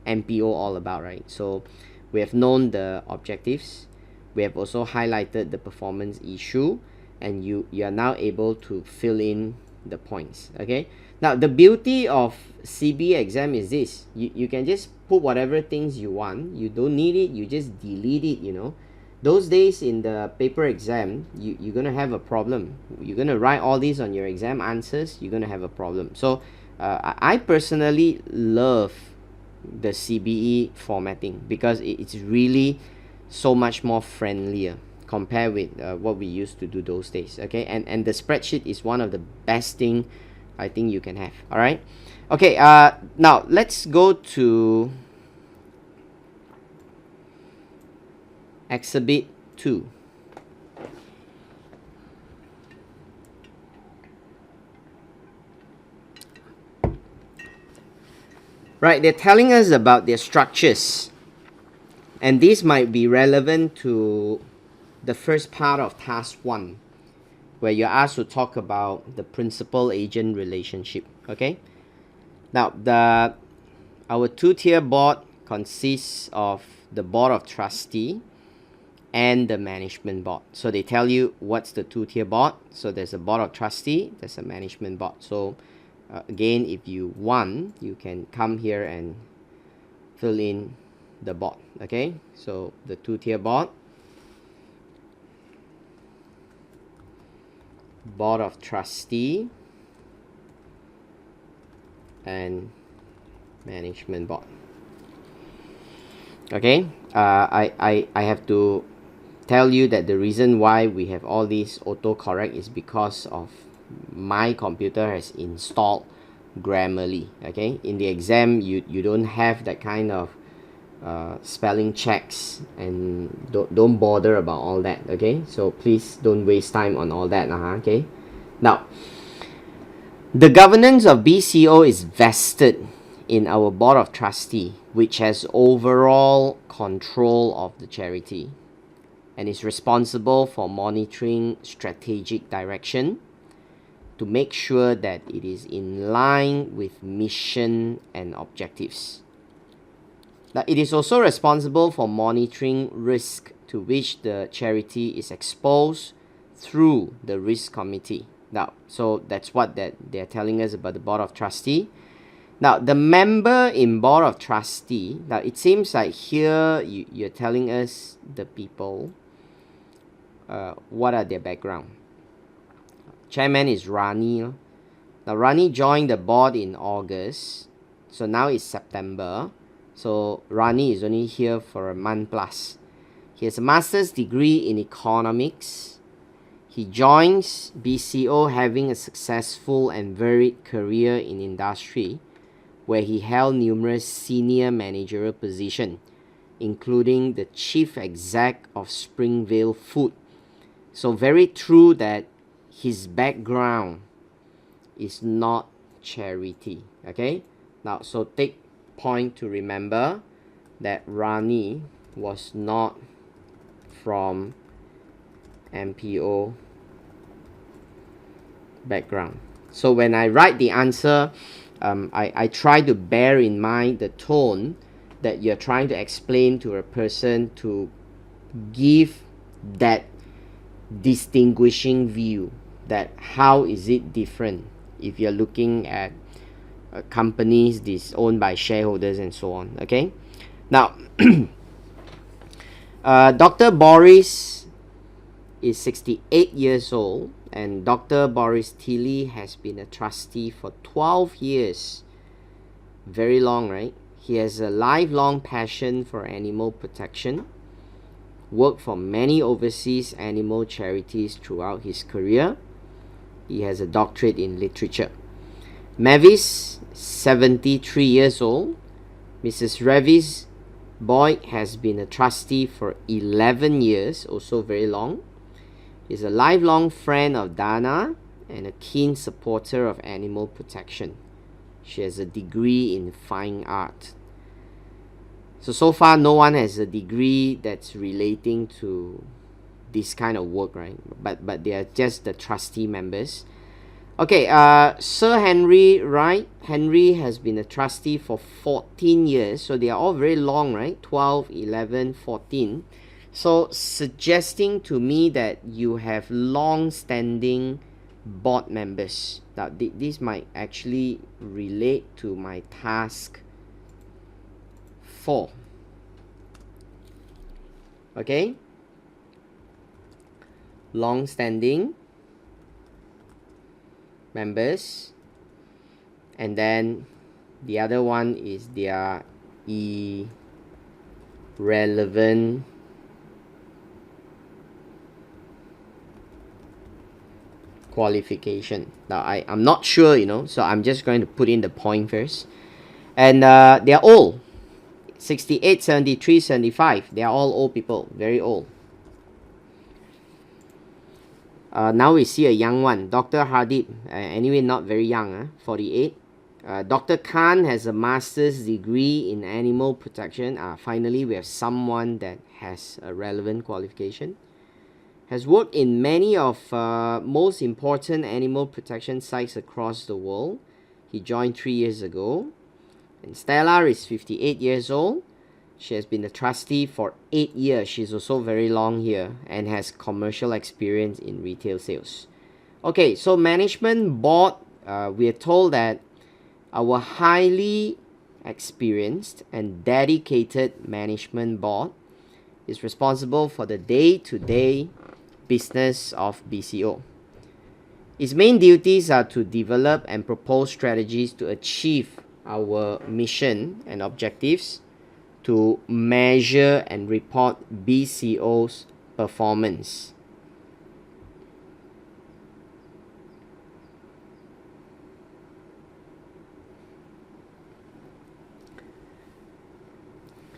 MPO all about, right? So we have known the objectives. We have also highlighted the performance issue, and you are now able to fill in the points. Okay, now the beauty of CBE exam is this: you can just put whatever things you want. You don't need it, you just delete it, you know. Those days in the paper exam, you're gonna have a problem. You're gonna write all these on your exam answers, you're gonna have a problem. So I personally love the CBE formatting because it's really so much more friendlier compared with what we used to do those days. Okay, and the spreadsheet is one of the best thing I think you can have. All right, okay, now let's go to exhibit 2. Right, they're telling us about their structures, and this might be relevant to the first part of task 1, where you're asked to talk about the principal-agent relationship. Okay, now our two-tier board consists of the board of trustee and the management board. So they tell you what's the two-tier board. So there's a board of trustee, there's a management board. So again, if you want, you can come here and fill in the board. Okay, so the two-tier board, board of trustee, and management board. Okay, I have to tell you that the reason why we have all these autocorrect is because of my computer has installed Grammarly. Okay, in the exam you don't have that kind of spelling checks, and don't bother about all that. Okay, so please don't waste time on all that. Okay, now the governance of BCO is vested in our board of trustee, which has overall control of the charity and is responsible for monitoring strategic direction to make sure that it is in line with mission and objectives. Now, it is also responsible for monitoring risk to which the charity is exposed through the risk committee. Now, so that's what they're telling us about the board of trustee. Now, the member in board of trustee, now it seems like here you're telling us the people, what are their background. Chairman is Rani. Now, Rani joined the board in August, so now it's September. So Rani is only here for a month plus. He has a master's degree in economics. He joins BCO having a successful and varied career in industry, where he held numerous senior managerial positions, including the chief exec of Springvale Food. So very true that his background is not charity. Okay, now so take point to remember that Rani was not from MPO background. So when I write the answer, I try to bear in mind the tone that you're trying to explain to a person to give that distinguishing view, that how is it different if you're looking at companies this owned by shareholders and so on. Okay, now Dr. Boris is 68 years old, and Dr. Boris Tilly has been a trustee for 12 years. Very long, right? He has a lifelong passion for animal protection, worked for many overseas animal charities throughout his career. He has a doctorate in literature. Mavis, 73 years old. Mrs. Revis Boyd has been a trustee for 11 years, also very long. Is a lifelong friend of Dana and a keen supporter of animal protection. She has a degree in fine art. So far no one has a degree that's relating to this kind of work, right? But they are just the trustee members. Okay, Sir Henry Wright. Henry has been a trustee for 14 years, so they are all very long, right? 12, 11, 14. So suggesting to me that you have long-standing board members. Now this might actually relate to my task 4. Okay, long-standing members, and then the other one is their irrelevant qualification. Now I'm not sure, so I'm just going to put in the point first. And they're old, 68, 73, 75. They are all old people, very old. Now we see a young one, Dr. Hardip, anyway not very young, 48. Dr. Khan has a master's degree in animal protection. Finally we have someone that has a relevant qualification. Has worked in many of most important animal protection sites across the world. He joined 3 years ago. And Stella is 58 years old. She has been a trustee for 8 years. She's also very long here and has commercial experience in retail sales. Okay, so management board, we are told that our highly experienced and dedicated management board is responsible for the day-to-day business of BCO. Its main duties are to develop and propose strategies to achieve our mission and objectives, to measure and report BCO's performance.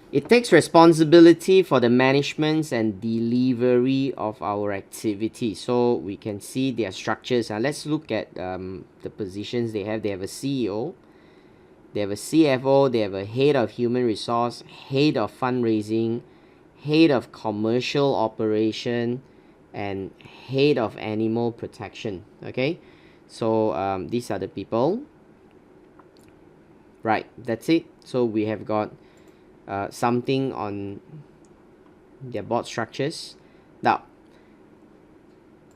It takes responsibility for the management and delivery of our activity. So we can see their structures. Let's look at the positions they have. They have a CEO, they have a CFO, they have a head of human resource, head of fundraising, head of commercial operation, and head of animal protection. Okay, so these are the people. Right, that's it. So we have got something on their board structures. Now,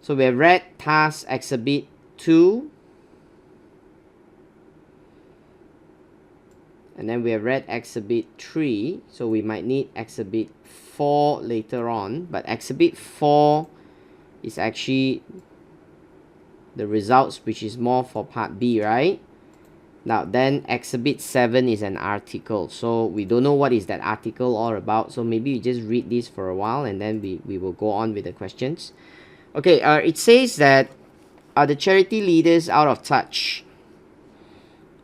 so we have read task exhibit 2, and then we have read exhibit 3, so we might need exhibit 4 later on, but exhibit 4 is actually the results, which is more for part B, right? Now then exhibit 7 is an article, so we don't know what is that article all about, so maybe you just read this for a while and then we will go on with the questions. Okay, it says that, are the charity leaders out of touch?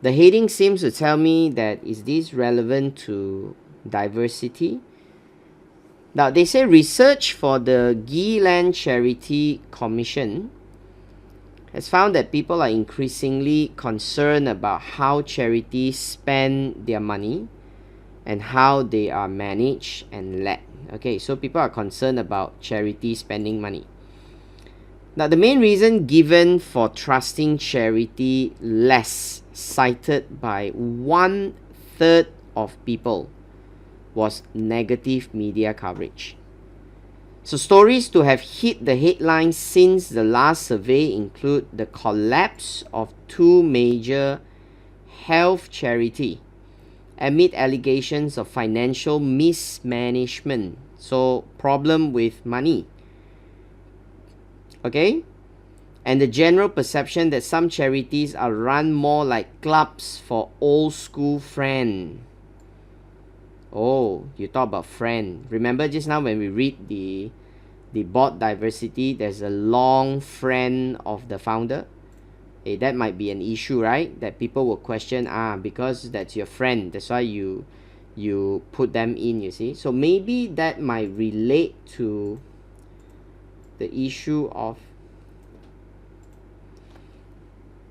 The heading seems to tell me that, is this relevant to diversity? Now they say research for the Ghiland Charity Commission has found that people are increasingly concerned about how charities spend their money and how they are managed and led. Okay, so people are concerned about charity spending money. Now the main reason given for trusting charity less, cited by 1/3 of people, was negative media coverage. So stories to have hit the headlines since the last survey include the collapse of 2 major health charity amid allegations of financial mismanagement, so problem with money. Okay, and the general perception that some charities are run more like clubs for old school friends. Oh, you talk about friend. Remember just now when we read the board diversity, there's a long friend of the founder. That might be an issue, right? That people will question, because that's your friend, that's why you you put them in, you see. So maybe that might relate to the issue of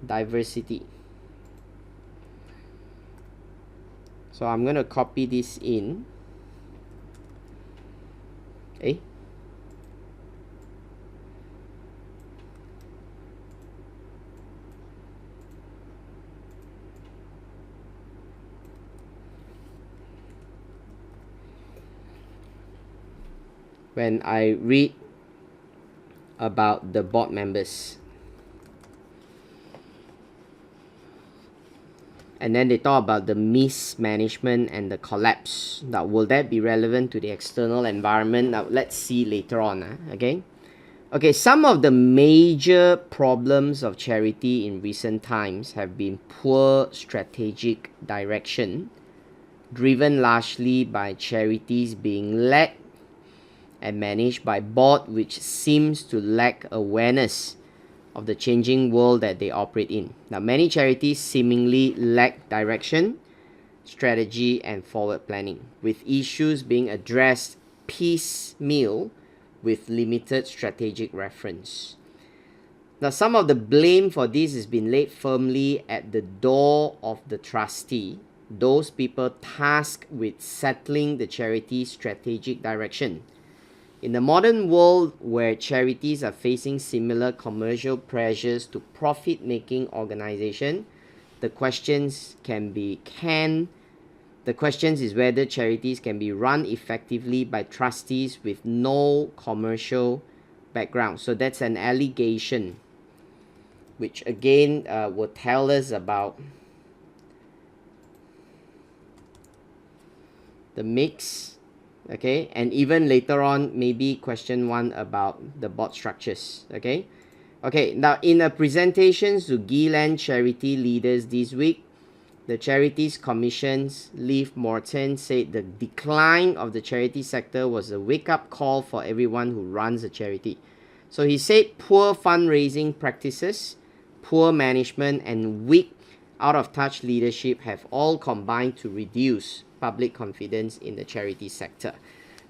diversity. So I'm going to copy this in. Okay. When I read about the board members, and then they talk about the mismanagement and the collapse. Now, will that be relevant to the external environment? Now, let's see later on. Okay. Okay, some of the major problems of charity in recent times have been poor strategic direction, driven largely by charities being led and managed by board which seems to lack awareness of the changing world that they operate in. Now, many charities seemingly lack direction, strategy, and forward planning, with issues being addressed piecemeal with limited strategic reference. Now, some of the blame for this has been laid firmly at the door of the trustee, those people tasked with settling the charity's strategic direction. In the modern world where charities are facing similar commercial pressures to profit-making organizations, the questions is whether charities can be run effectively by trustees with no commercial background. So that's an allegation, which again will tell us about the mix. Okay, and even later on, maybe question 1 about the board structures. Okay, now in a presentation to Gilland charity leaders this week, the Charities Commission's Liv Morton said the decline of the charity sector was a wake-up call for everyone who runs a charity. So he said poor fundraising practices, poor management, and weak, out-of-touch leadership have all combined to reduce public confidence in the charity sector.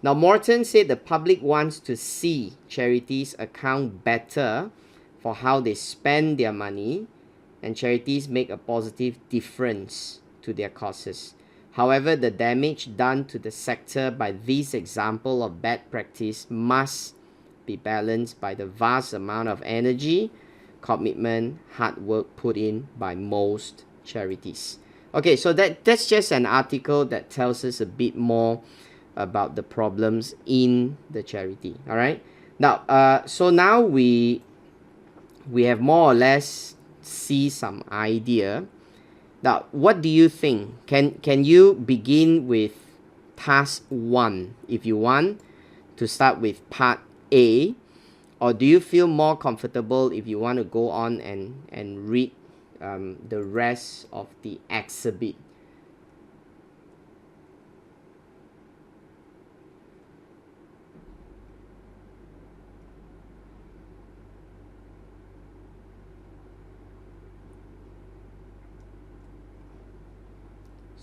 Now, Morton said the public wants to see charities account better for how they spend their money, and charities make a positive difference to their causes. However, the damage done to the sector by this example of bad practice must be balanced by the vast amount of energy, commitment, hard work put in by most charities. Okay, so that's just an article that tells us a bit more about the problems in the charity. All right. Now, so now we have more or less see some idea. Now, what do you think? Can you begin with task 1 if you want to start with part A, or do you feel more comfortable if you want to go on and read the rest of the exhibit?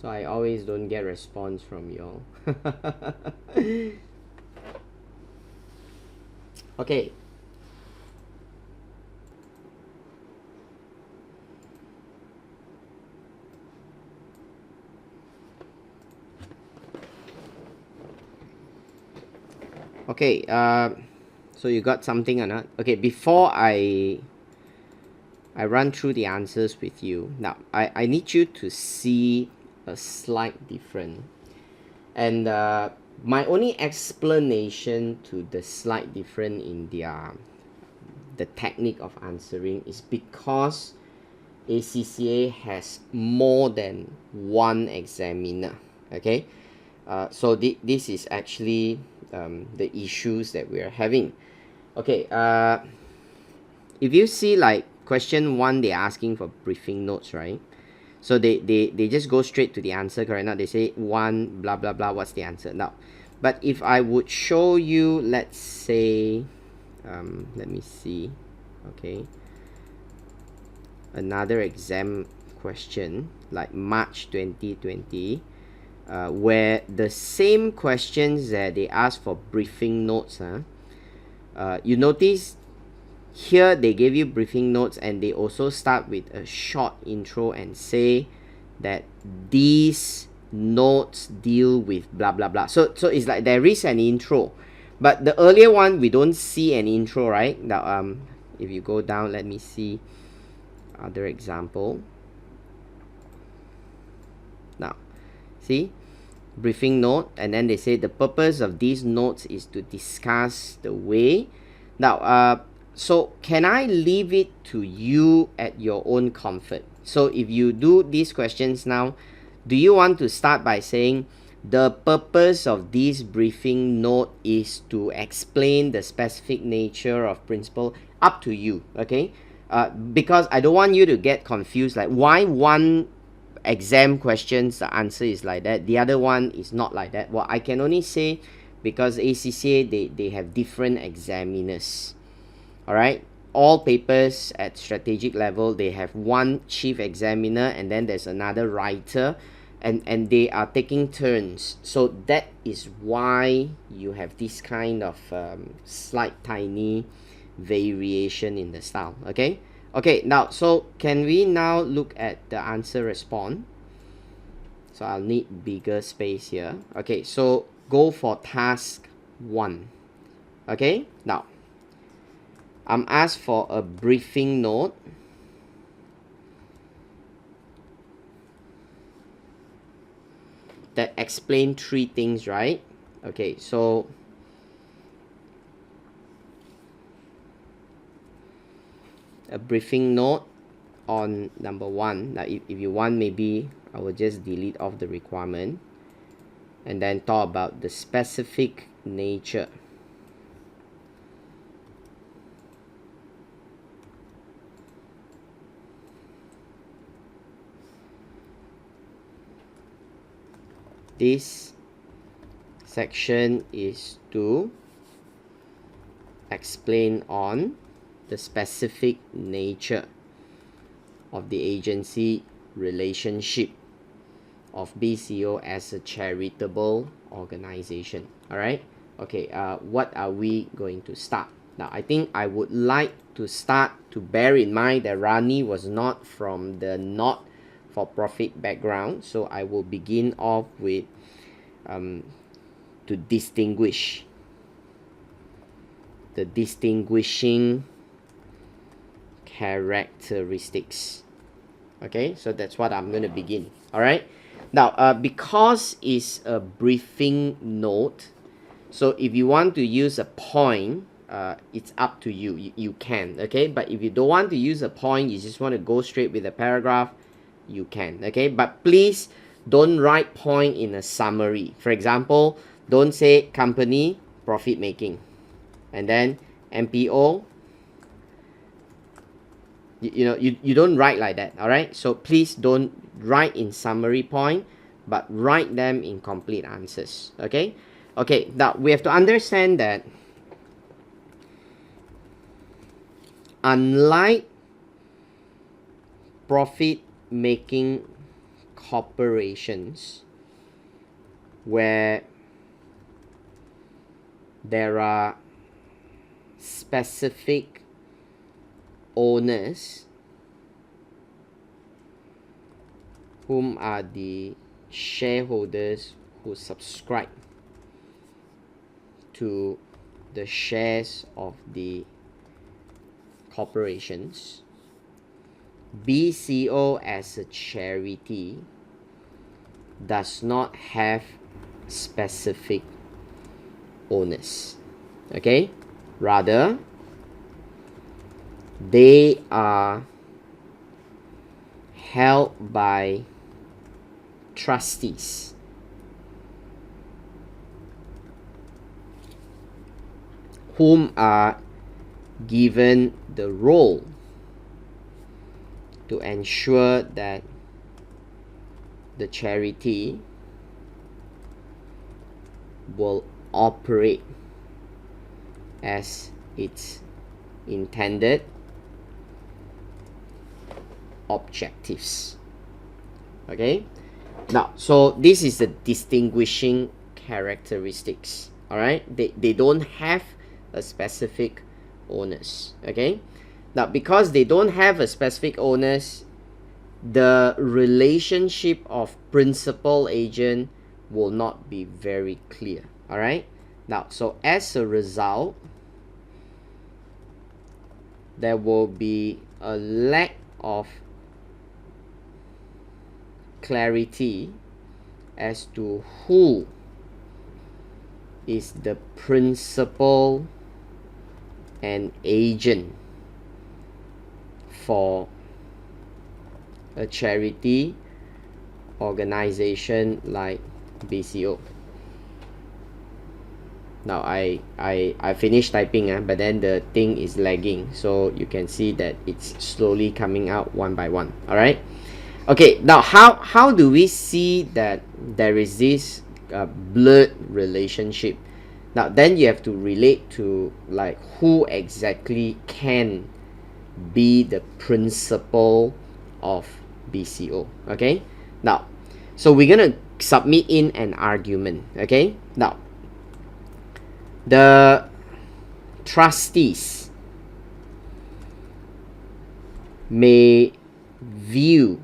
So I always don't get response from y'all. Okay. Okay, so you got something or not? Okay, before I run through the answers with you, now I need you to see a slight difference. And my only explanation to the slight difference in the technique of answering is because ACCA has more than one examiner. Okay, so this is actually the issues that we are having. Okay, if you see like question 1, they're asking for briefing notes, right? So they just go straight to the answer, correct? Now they say 1 blah blah blah, what's the answer now? But if I would show you, let's say let me see, okay, another exam question like March 2020, where the same questions that they ask for briefing notes, you notice here they gave you briefing notes and they also start with a short intro and say that these notes deal with blah blah blah. So it's like there is an intro, but the earlier one we don't see an intro, right? Now if you go down, let me see other example. Now see, briefing note, and then they say the purpose of these notes is to discuss the way. Now so can I leave it to you at your own comfort? So if you do these questions now, do you want to start by saying the purpose of this briefing note is to explain the specific nature of principle? Up to you, okay? Because I don't want you to get confused, like why one exam questions the answer is like that, the other one is not like that. Well, I can only say because ACCA, they have different examiners. All right, all papers at strategic level, they have one chief examiner and then there's another writer, and they are taking turns. So that is why you have this kind of slight tiny variation in the style. Okay, now so can we now look at the answer response? So I'll need bigger space here. Okay, so go for task 1. Okay, now I'm asked for a briefing note that explain 3 things, right? Okay, so a briefing note on number 1. Now if you want, maybe I will just delete off the requirement and then talk about the specific nature this section is to explain on the specific nature of the agency relationship of BCO as a charitable organization. All right, okay, what are we going to start now? I think I would like to start, to bear in mind that Rani was not from the not-for-profit background, so I will begin off with to distinguish the distinguishing characteristics. Okay, so that's what I'm going to begin. All right, now because it's a briefing note, so if you want to use a point, it's up to you. You can, okay, but if you don't want to use a point, you just want to go straight with a paragraph, you can, okay, but please don't write point in a summary. For example, don't say company profit making and then MPO. You don't write like that. All right, so please don't write in summary point, but write them in complete answers. Okay, now we have to understand that unlike profit making corporations where there are specific owners whom are the shareholders who subscribe to the shares of the corporations, BCO as a charity does not have specific owners. Okay, rather they are held by trustees whom are given the role to ensure that the charity will operate as its intended objectives. Okay, Now, so this is the distinguishing characteristics. All right, they don't have a specific owners. Okay, now because they don't have a specific owners, the relationship of principal agent will not be very clear. All right, now so as a result, there will be a lack of clarity as to who is the principal and agent for a charity organization like BCO. Now I finished typing, but then the thing is lagging, so you can see that it's slowly coming out one by one. All right. Okay, now how do we see that there is this blurred relationship? Now then you have to relate to like who exactly can be the principal of BCO. Okay, now so we're gonna submit in an argument. Okay, now the trustees may view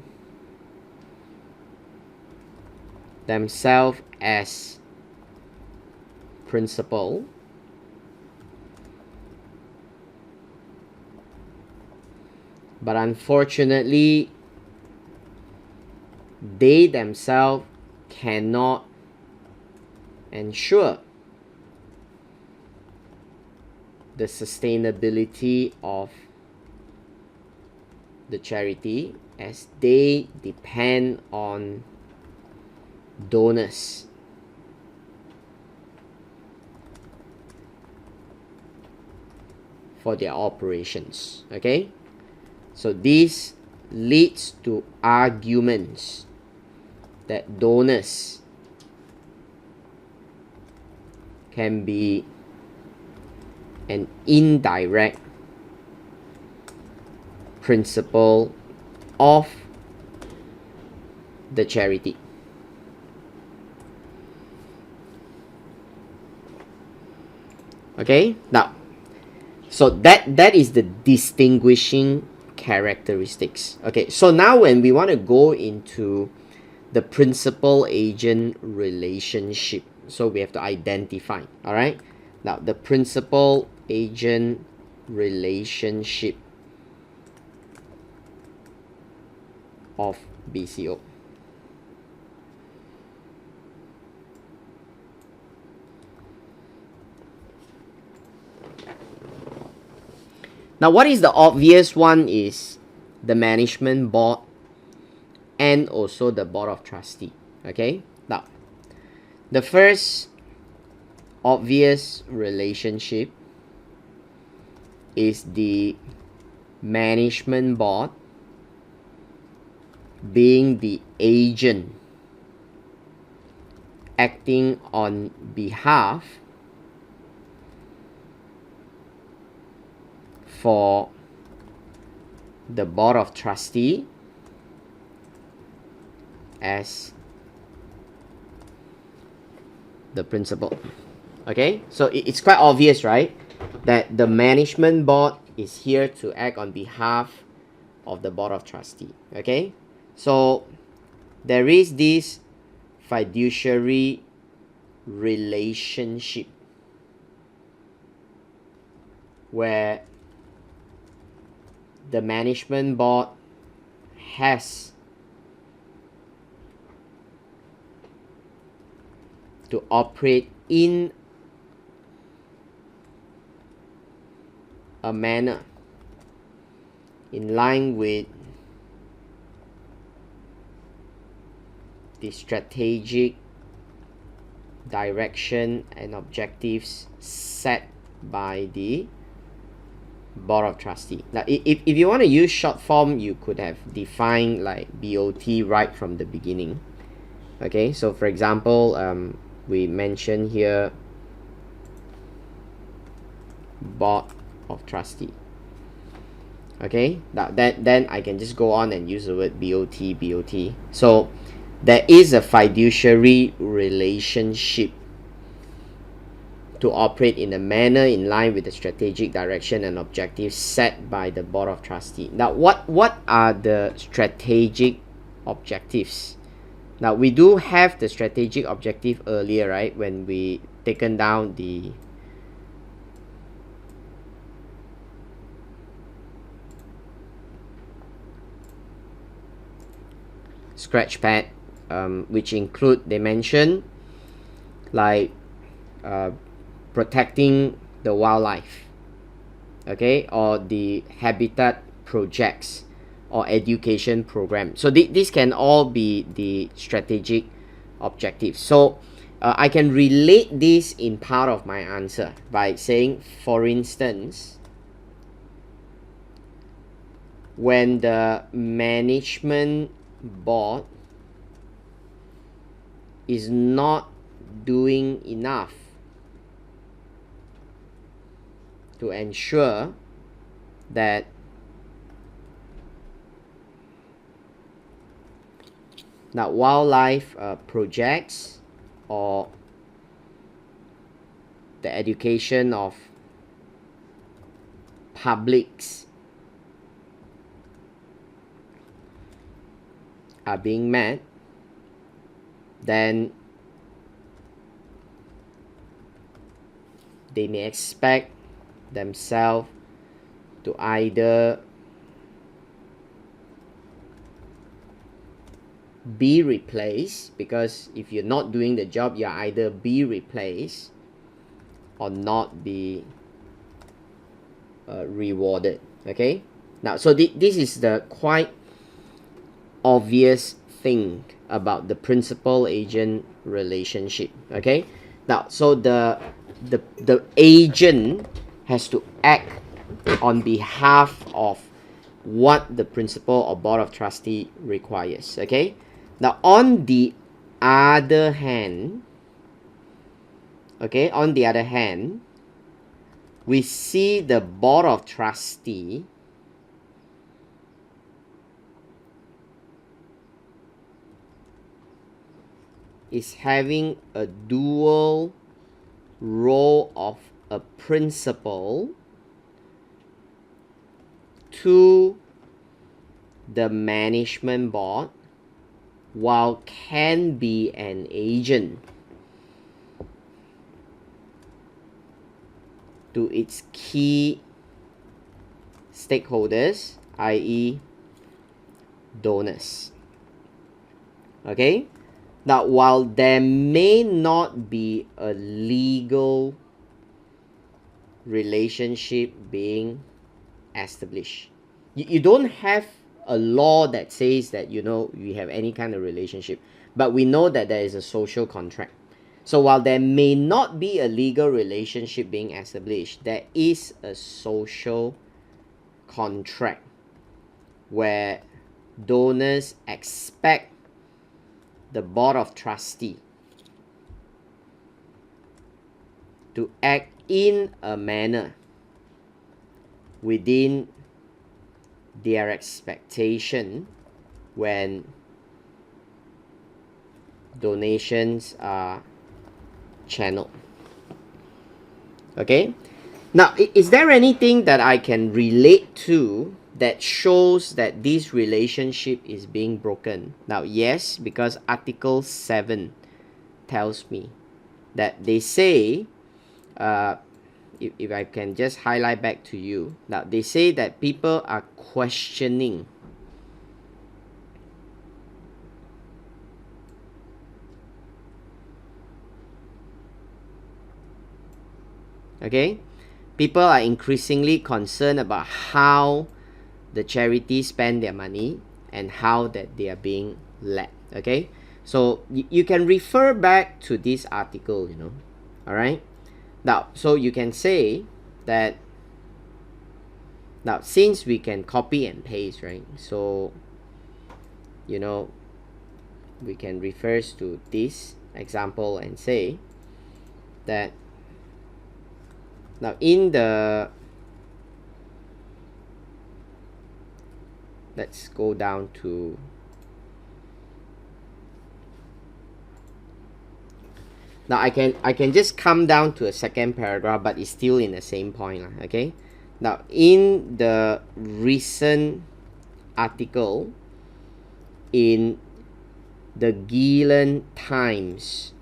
themselves as principal, but unfortunately they themselves cannot ensure the sustainability of the charity, as they depend on donors for their operations. Okay, so this leads to arguments that donors can be an indirect principle of the charity. Okay, now so that is the distinguishing characteristics. Okay, so now when we want to go into the principal agent relationship, so we have to identify. All right, now the principal agent relationship of BCO. Now, what is the obvious one is the management board and also the board of trustee. Okay, now the first obvious relationship is the management board being the agent acting on behalf for the board of trustee as the principal. Okay, so it's quite obvious, right, that the management board is here to act on behalf of the board of trustee. Okay, so there is this fiduciary relationship where the management board has to operate in a manner in line with the strategic direction and objectives set by the board of trustee. Now if you want to use short form, you could have defined like BOT right from the beginning. Okay, so for example, we mention here board of trustee. Okay, now then I can just go on and use the word BOT. So there is a fiduciary relationship to operate in a manner in line with the strategic direction and objectives set by the Board of Trustees. Now, what are the strategic objectives? Now, we do have the strategic objective earlier, right? When we taken down the scratch pad, which include, they mention, like protecting the wildlife, okay, or the habitat projects or education program. So these can all be the strategic objectives. So I can relate this in part of my answer by saying, for instance, when the management board is not doing enough to ensure that wildlife projects or the education of publics are being met, then they may expect themselves to either be replaced, because if you're not doing the job, you're either be replaced or not be rewarded. Okay, now so this is the quite obvious thing about the principal agent relationship. Okay, now so the agent has to act on behalf of what the principal or board of trustee requires. Okay, now on the other hand, we see the board of trustee is having a dual role of a principal to the management board, while can be an agent to its key stakeholders, i.e. donors. Okay, now while there may not be a legal relationship being established, you don't have a law that says that, you know, you have any kind of relationship, but we know that there is a social contract. So while there may not be a legal relationship being established, there is a social contract where donors expect the board of trustee to act in a manner within their expectation when donations are channeled. Okay, now is there anything that I can relate to that shows that this relationship is being broken? Now yes, because Article 7 tells me that they say, if I can just highlight back to you, now they say that people are questioning people are increasingly concerned about how the charities spend their money and how that they are being led. Okay, so you can refer back to this article, you know. All right, now so you can say that, now since we can copy and paste, right, so you know, we can refer to this example and say that, now in the, let's go down to Now I can just come down to a second paragraph, but it's still in the same point, okay? Now in the recent article in the Gillen Times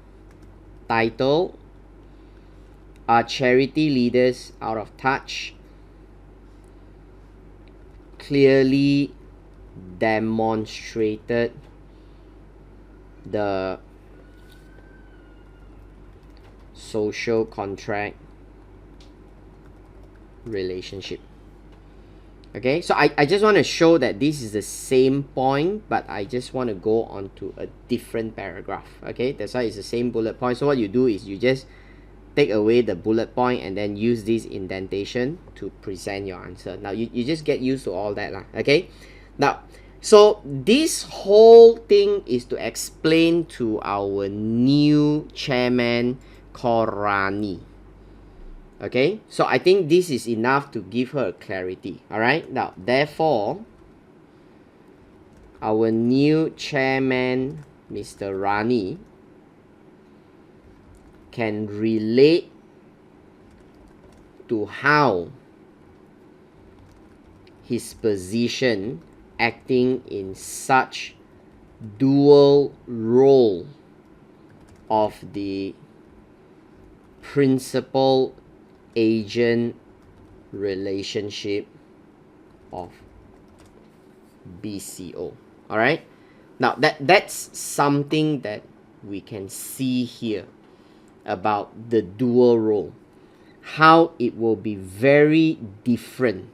titled "Are Charity Leaders Out of Touch?" clearly demonstrated the social contract relationship. Okay, so I just want to show that this is the same point, but I just want to go on to a different paragraph. Okay, that's why it's the same bullet point. So what you do is you just take away the bullet point and then use this indentation to present your answer. Now you just get used to all that, okay? Now, so this whole thing is to explain to our new chairman called Rani. Okay, so I think this is enough to give her clarity. All right, now therefore our new chairman, Mr. Rani, can relate to how his position acting in such dual role of the principal agent relationship of BCO. All right, now that's something that we can see here about the dual role, how it will be very different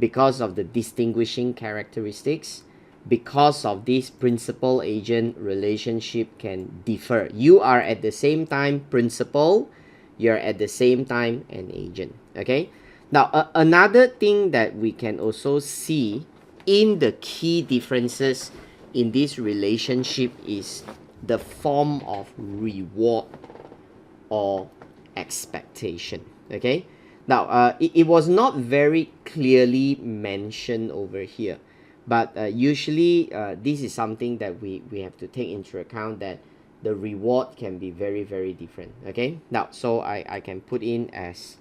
because of the distinguishing characteristics, because of this principal agent relationship can differ. You are at the same time principal, you're at the same time an agent. Okay, now another thing that we can also see in the key differences in this relationship is the form of reward or expectation. Okay, now it was not very clearly mentioned over here, but usually this is something that we have to take into account, that the reward can be very, very different. Okay, now so I can put in as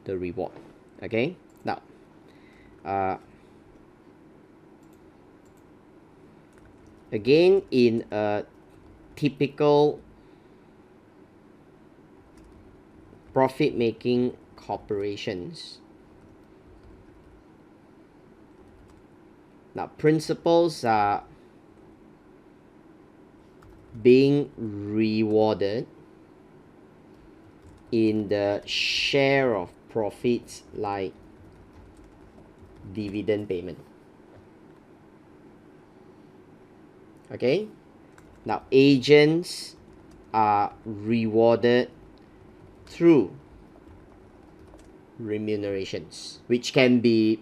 the reward. Okay, now again, in a typical profit-making corporations, now principals are being rewarded in the share of profits, like dividend payment. Okay, now agents are rewarded through remunerations, which can be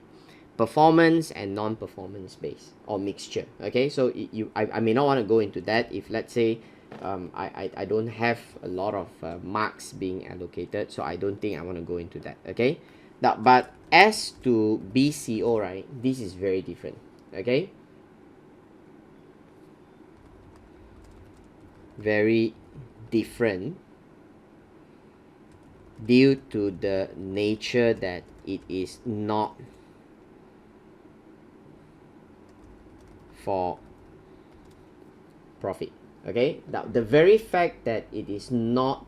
performance and non-performance based or mixture. Okay, so I may not want to go into that if, let's say, I don't have a lot of marks being allocated, so I don't think I want to go into that. Okay, now but as to BCO, right, this is very different. Okay, very different due to the nature that it is not for profit. Okay, now the very fact that it is not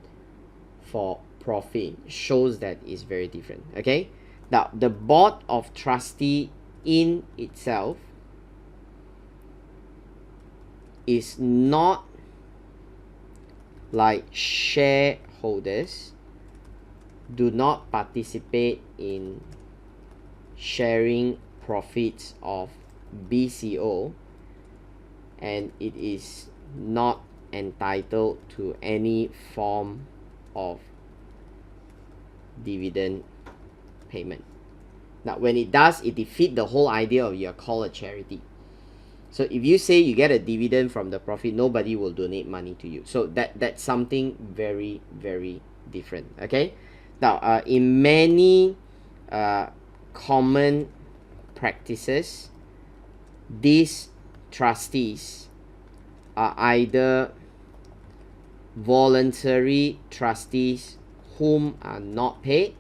for profit shows that it's very different. Okay, now the board of trustee in itself is not like shareholders, do not participate in sharing profits of BCO, and it is not entitled to any form of dividend payment. Now when it does, it defeats the whole idea of you're called a charity. So if you say you get a dividend from the profit, nobody will donate money to you. So that's something very, very different. Okay, now in many common practices, this trustees are either voluntary trustees whom are not paid,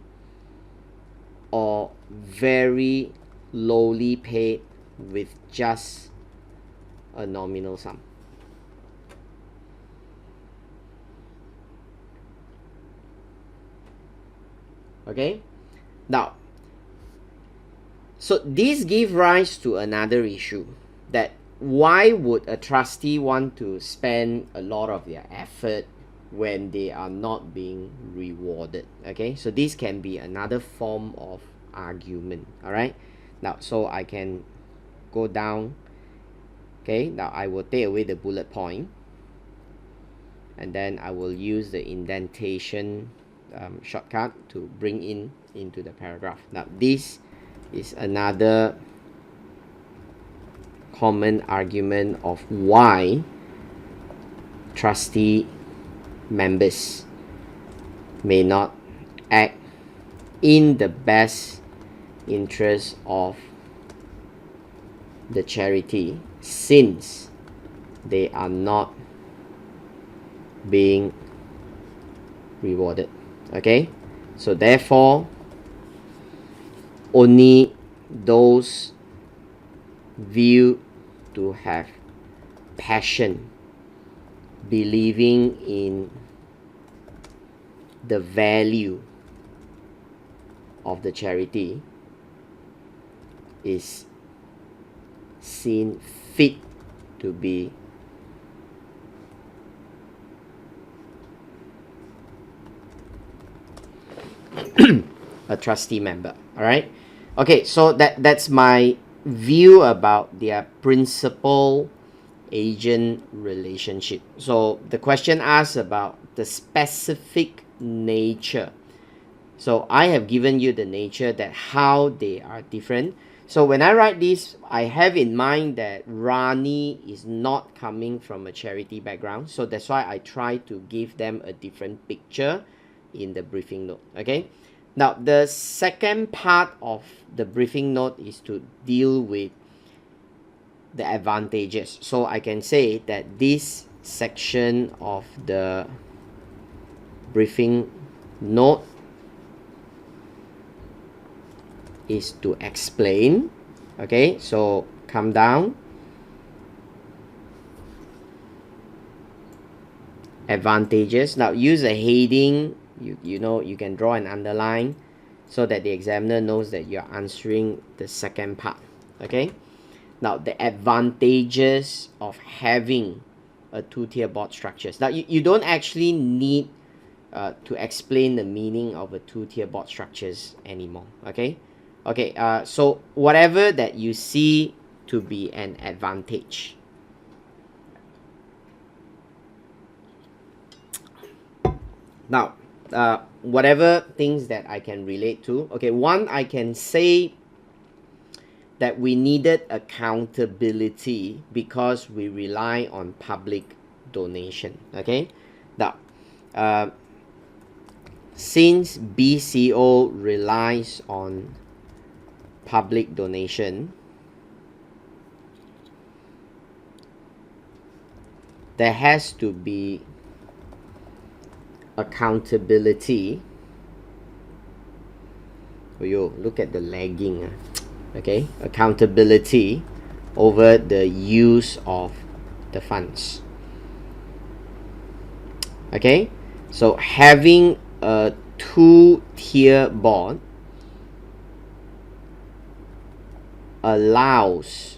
or very lowly paid with just a nominal sum. Okay, now, so this gives rise to another issue, that why would a trustee want to spend a lot of their effort when they are not being rewarded? Okay, so this can be another form of argument. All right, now, so I can go down. Okay, now I will take away the bullet point, and then I will use the indentation shortcut to bring into the paragraph. Now, this is another common argument of why trustee members may not act in the best interest of the charity, since they are not being rewarded. Okay, so therefore only those viewed to have passion, believing in the value of the charity, is seen fit to be a trustee member. All right, okay, so that's my view about their principal agent relationship. So the question asks about the specific nature. So I have given you the nature, that how they are different. So when I write this, I have in mind that Rani is not coming from a charity background, so that's why I try to give them a different picture in the briefing note. Okay, now the second part of the briefing note is to deal with the advantages. So I can say that this section of the briefing note is to explain. Okay, so come down, advantages. Now use a heading, you know, you can draw an underline so that the examiner knows that you're answering the second part. Okay, now the advantages of having a two-tier board structures. Now you don't actually need to explain the meaning of a two-tier board structures anymore. Okay, so whatever that you see to be an advantage, now whatever things that I can relate to. Okay, one, I can say that we needed accountability because we rely on public donation. Okay, now since BCO relies on public donation, there has to be accountability. Oh, yo, look at the lagging. Okay, accountability over the use of the funds. Okay, so having a two-tier board allows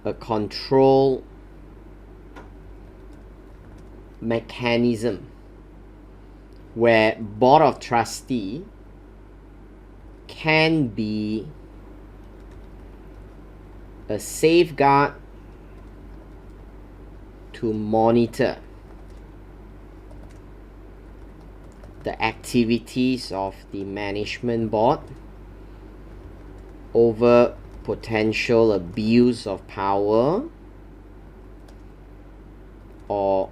a control mechanism where board of trustee can be a safeguard to monitor the activities of the management board over potential abuse of power or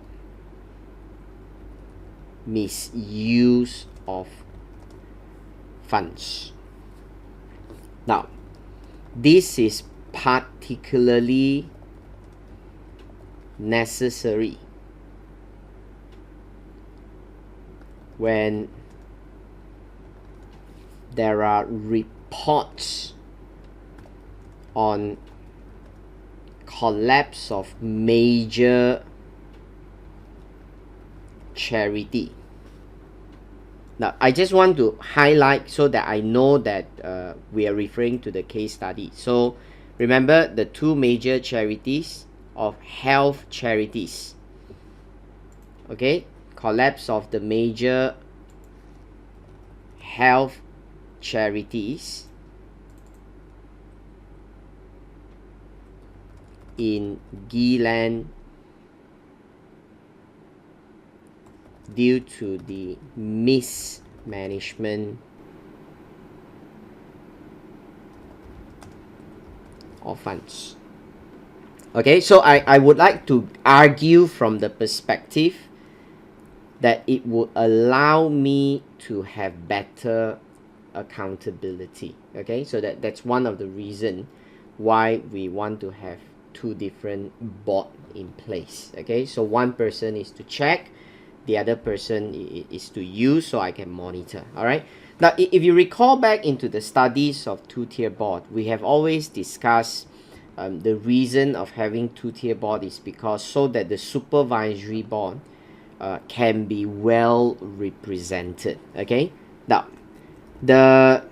misuse of funds. Now, this is particularly necessary when there are reports on collapse of major charity. Now, I just want to highlight so that I know that we are referring to the case study. So, remember the two major charities of health charities. Okay, collapse of the major health charities in Gilan due to the mismanagement of funds. Okay, so I would like to argue from the perspective that it would allow me to have better accountability. Okay, so that's one of the reasons why we want to have two different board in place. Okay, so one person is to check, the other person is to use, so I can monitor. All right, now if you recall back into the studies of two-tier board, we have always discussed the reason of having two-tier board is because so that the supervisory board can be well represented. Okay, now the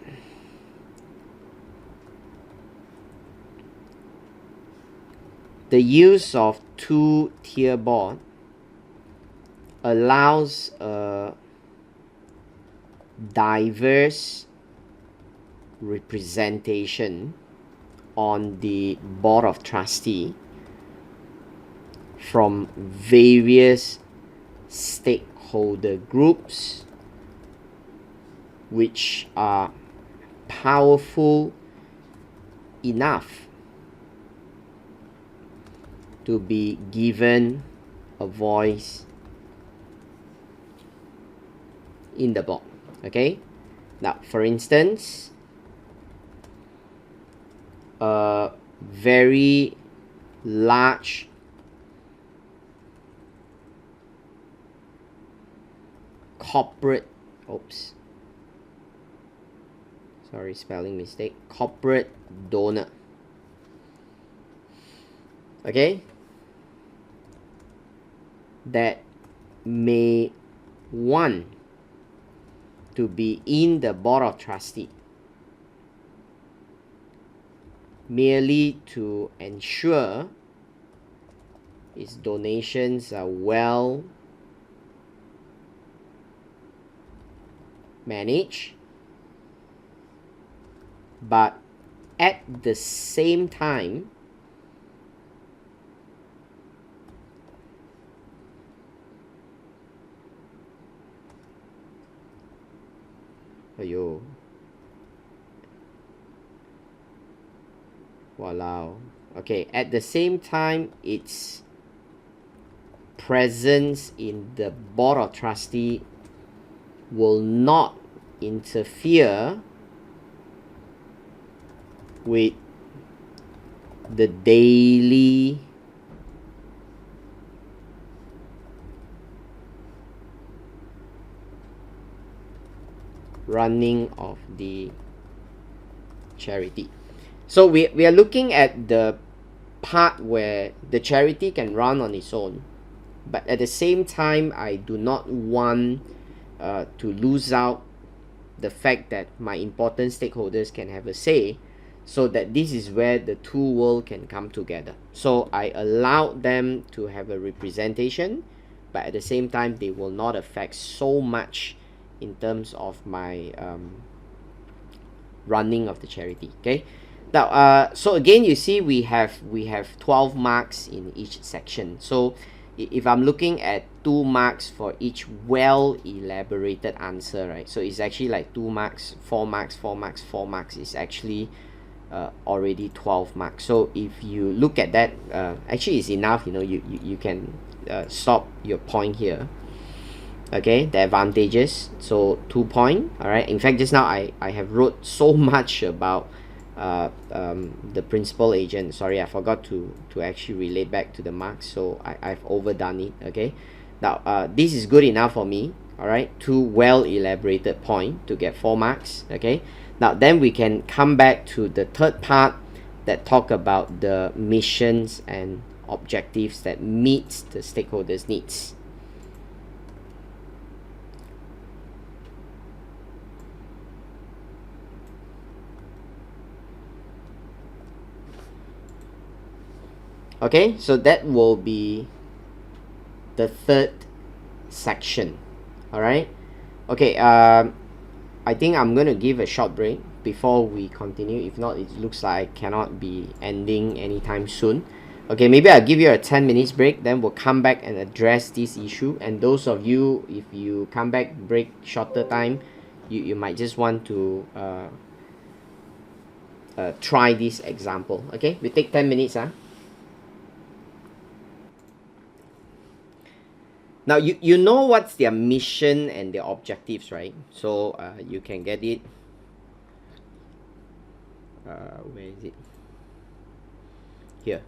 use of two-tier board allows a diverse representation on the board of trustee from various stakeholder groups which are powerful enough to be given a voice in the board. Okay, now for instance, a very large corporate spelling mistake, corporate donor. Okay, that may want to be in the board of trustee merely to ensure its donations are well managed, but at the same time at the same time its presence in the board of trustee will not interfere with the daily running of the charity. So we are looking at the part where the charity can run on its own, but at the same time I do not want to lose out the fact that my important stakeholders can have a say, so that this is where the two worlds can come together. So I allow them to have a representation, but at the same time they will not affect so much in terms of my running of the charity. Okay, now so again you see we have 12 marks in each section. So if I'm looking at 2 marks for each well elaborated answer, right, so it's actually like 2 marks, 4 marks, 4 marks, 4 marks is actually already 12 marks. So if you look at that, actually it's enough, you can stop your point here. Okay, the advantages, so 2 point. All right, in fact just now I have wrote so much about the principal agent. Sorry, I forgot to actually relate back to the marks, so I've overdone it. Okay, now this is good enough for me. All right, 2 well elaborated point to get 4 marks. Okay, now then we can come back to the third part that talk about the missions and objectives that meets the stakeholders' needs. Okay, so that will be the third section. All right. Okay. I think I'm gonna give a short break before we continue. If not, it looks like I cannot be ending anytime soon. Okay, maybe I'll give you a 10 minutes break, then we'll come back and address this issue. And those of you, if you come back break shorter time, you might just want to try this example. Okay, we take 10 minutes. Now you know what's their mission and their objectives, right? So you can get it. Where is it? Here.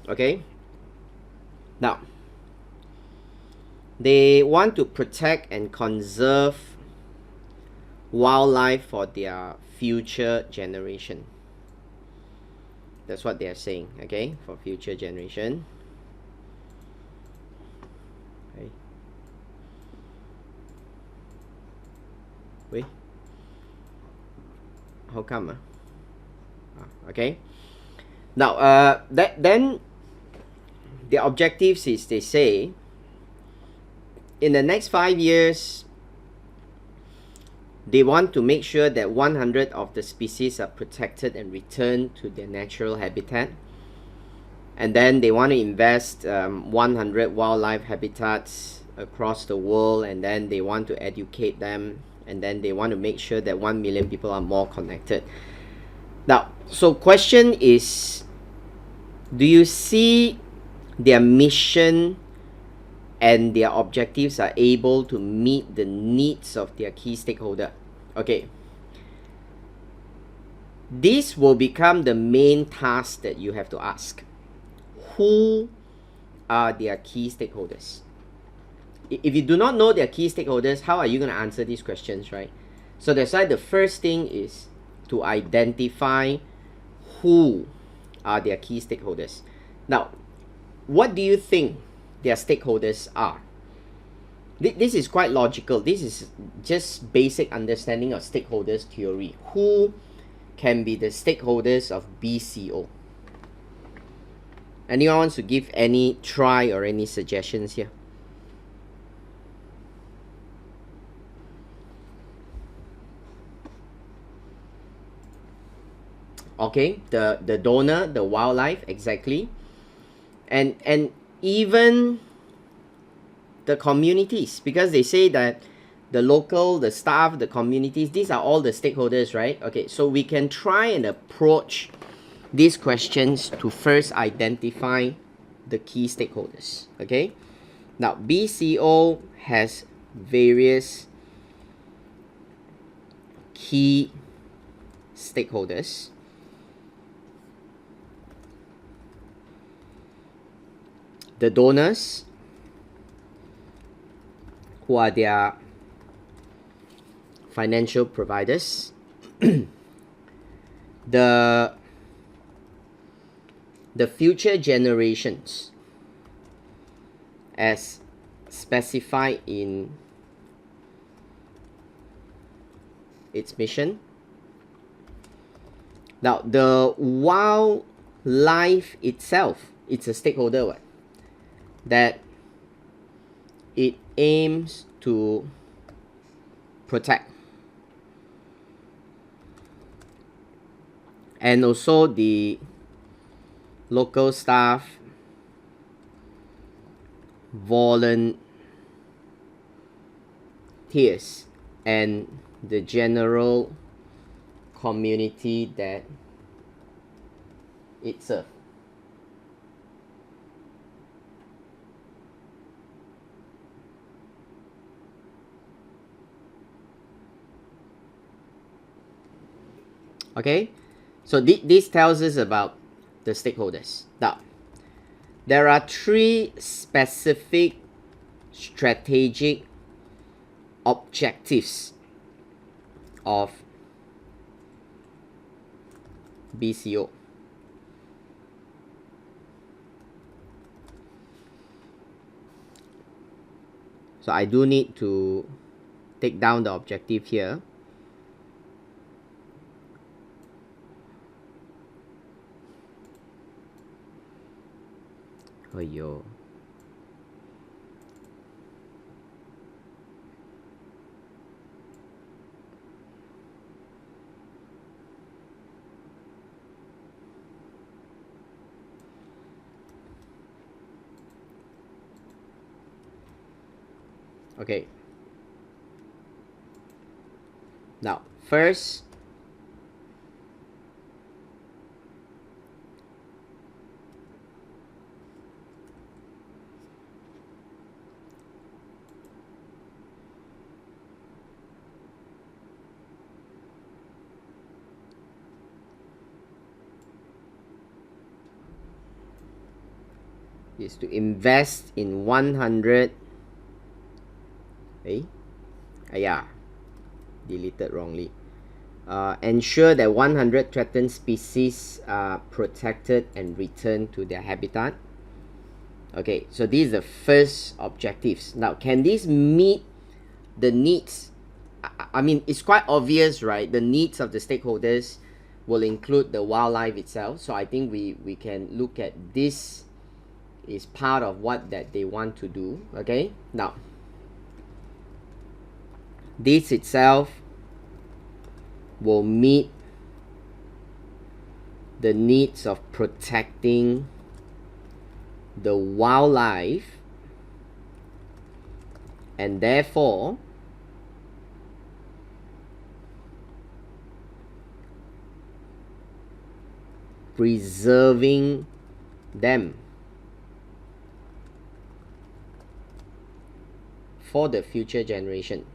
Okay. Now they want to protect and conserve wildlife for their future generation. That's what they are saying. Okay, for future generation. Wait, how come? Okay. Now, then the objectives is, they say, in the next 5 years, they want to make sure that 100 of the species are protected and returned to their natural habitat. And then they want to invest 100 wildlife habitats across the world, and then they want to educate them, and then they want to make sure that 1 million people are more connected. Now, so question is, do you see their mission and their objectives are able to meet the needs of their key stakeholder? Okay. This will become the main task that you have to ask. Who are their key stakeholders? If you do not know their key stakeholders, how are you going to answer these questions, right? So that's why the first thing is to identify who are their key stakeholders. Now, what do you think their stakeholders are? This is quite logical. This is just basic understanding of stakeholders theory. Who can be the stakeholders of BCO? Anyone wants to give any try or any suggestions here? Okay, the donor, the wildlife, exactly. And even the communities, because they say that the local, the staff, the communities, these are all the stakeholders, right? Okay, so we can try and approach these questions to first identify the key stakeholders. Okay, now BCO has various key stakeholders. The donors, who are their financial providers. the future generations, as specified in its mission. Now, the wildlife itself, it's a stakeholder, what? That it aims to protect. And also the local staff, volunteers, and the general community that it serves. Okay, so this tells us about the stakeholders. Now, there are 3 specific strategic objectives of BCO. So I do need to take down the objective here. Yo. Okay. Now, first, is to invest in 100. Yeah, deleted wrongly. Ensure that 100 threatened species are protected and returned to their habitat. Okay, so these are the first objectives. Now, can this meet the needs? I mean, it's quite obvious, right? The needs of the stakeholders will include the wildlife itself. So I think we can look at this is part of what that they want to do. Okay, now this itself will meet the needs of protecting the wildlife, and therefore preserving them for the future generation,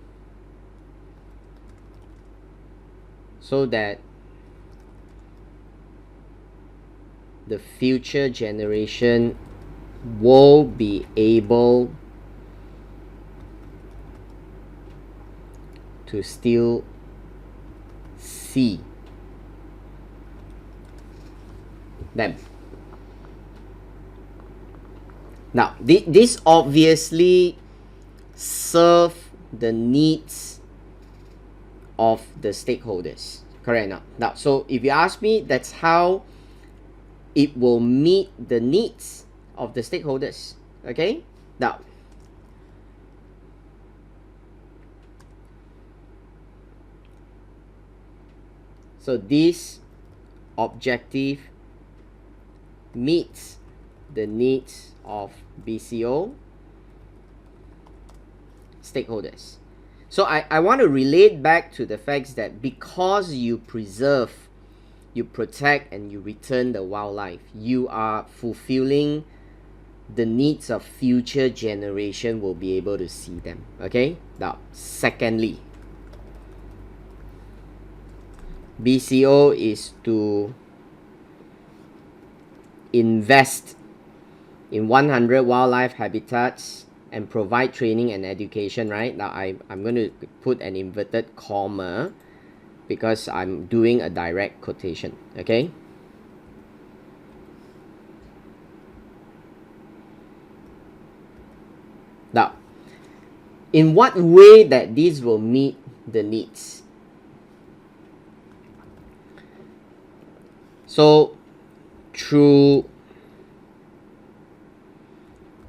so that the future generation will be able to still see them. Now, this obviously serve the needs of the stakeholders, correct now? Now, so if you ask me, that's how it will meet the needs of the stakeholders. Okay, now so this objective meets the needs of BCO stakeholders. So I want to relate back to the facts that because you preserve, you protect, and you return the wildlife, you are fulfilling the needs of future generation will be able to see them. Okay, now secondly, BCO is to invest in 100 wildlife habitats and provide training and education, right? Now I'm going to put an inverted comma because I'm doing a direct quotation. Okay, now in what way that these will meet the needs? So through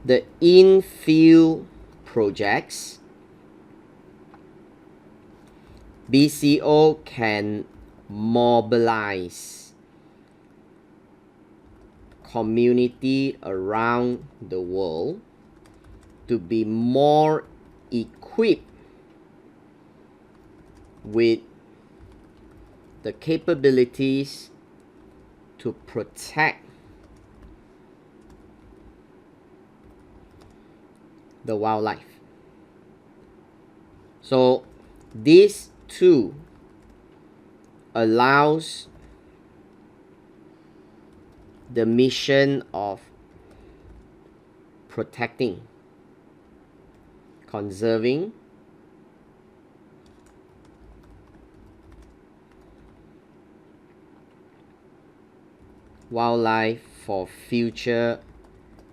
the infill projects, BCO can mobilize community around the world to be more equipped with the capabilities to protect the wildlife. So these two allows the mission of protecting, conserving, wildlife for future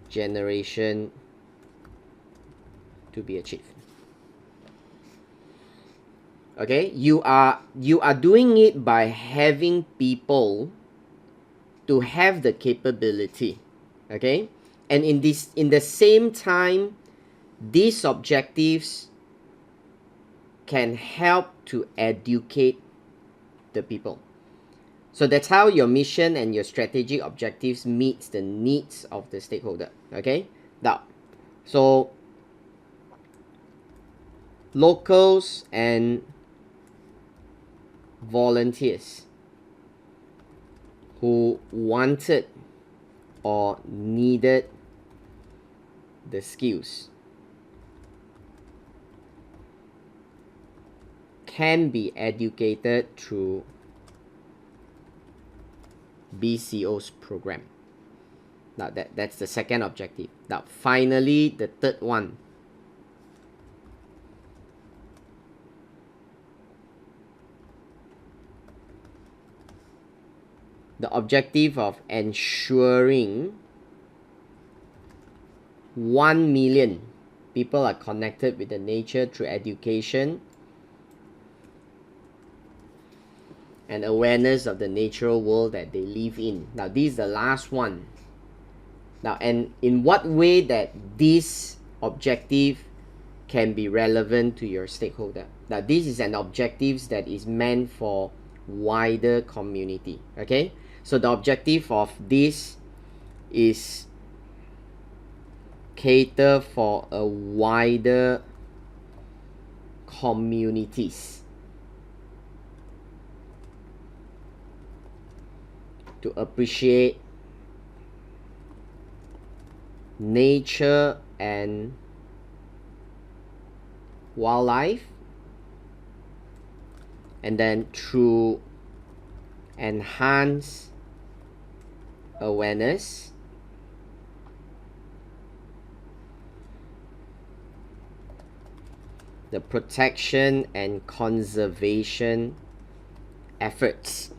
generation to be achieved. Okay, you are doing it by having people to have the capability. Okay, and in the same time, these objectives can help to educate the people. So that's how your mission and your strategic objectives meets the needs of the stakeholder. Okay, now, so locals and volunteers who wanted or needed the skills can be educated through BCO's program. Now that's the second objective. Now finally, the third one. The objective of ensuring 1 million people are connected with the nature through education and awareness of the natural world that they live in. Now this is the last one. Now, and in what way that this objective can be relevant to your stakeholder. Now this is an objective that is meant for wider community. Okay, so the objective of this is cater for a wider communities to appreciate nature and wildlife, and then through enhanced awareness, the protection and conservation efforts.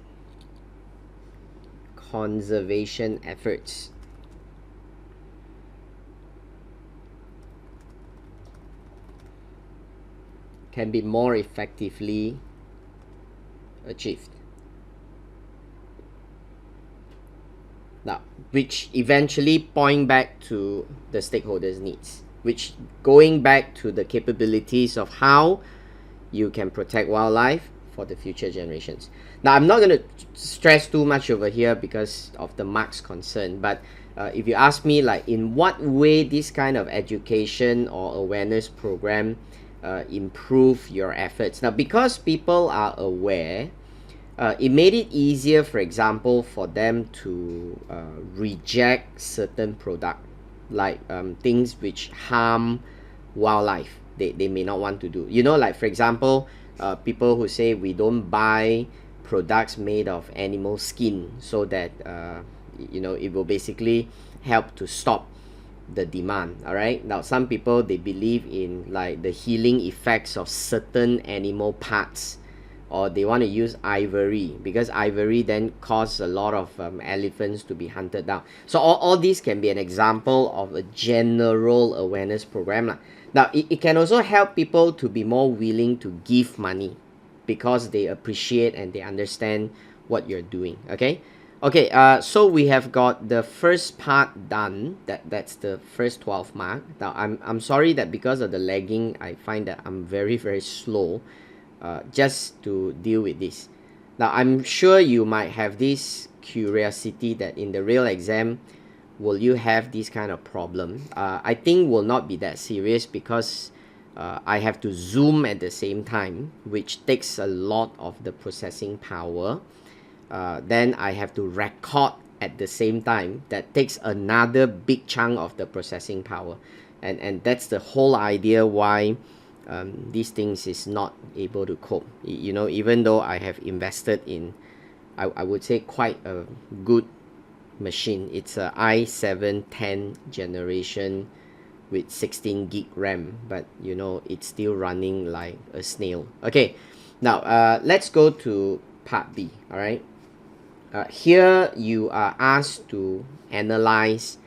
Can be more effectively achieved. Now, which eventually point back to the stakeholders' needs, which going back to the capabilities of how you can protect wildlife for the future generations. Now, I'm not going to stress too much over here because of the marks concern, but if you ask me, like, in what way this kind of education or awareness program improve your efforts. Now, because people are aware, it made it easier, for example, for them to reject certain product, like things which harm wildlife. They may not want to do. You know, like for example, people who say we don't buy products made of animal skin, so that you know, it will basically help to stop the demand. All right, now some people, they believe in like the healing effects of certain animal parts, or they want to use ivory because ivory then cause a lot of elephants to be hunted down. So all these can be an example of a general awareness program. Now it can also help people to be more willing to give money because they appreciate and they understand what you're doing. Okay, so we have got the first part done. That's the first 12 mark. Now I'm sorry that because of the lagging, I find that I'm very slow just to deal with this. Now I'm sure you might have this curiosity that in the real exam, will you have this kind of problem? I think will not be that serious because I have to zoom at the same time, which takes a lot of the processing power. Then I have to record at the same time. That takes another big chunk of the processing power, and that's the whole idea why these things is not able to cope. You know, even though I have invested in, I would say, quite a good machine. It's a i7 10 generation with 16 gig RAM, but you know, it's still running like a snail. Okay, now let's go to part B. All right, here you are asked to analyze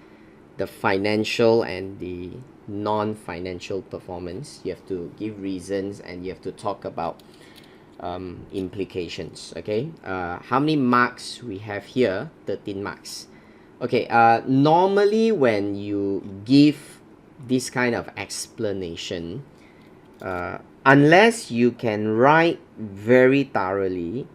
the financial and the non-financial performance. You have to give reasons and you have to talk about implications. Okay, how many marks we have here? 13 marks. Okay, normally when you give this kind of explanation, unless you can write very thoroughly,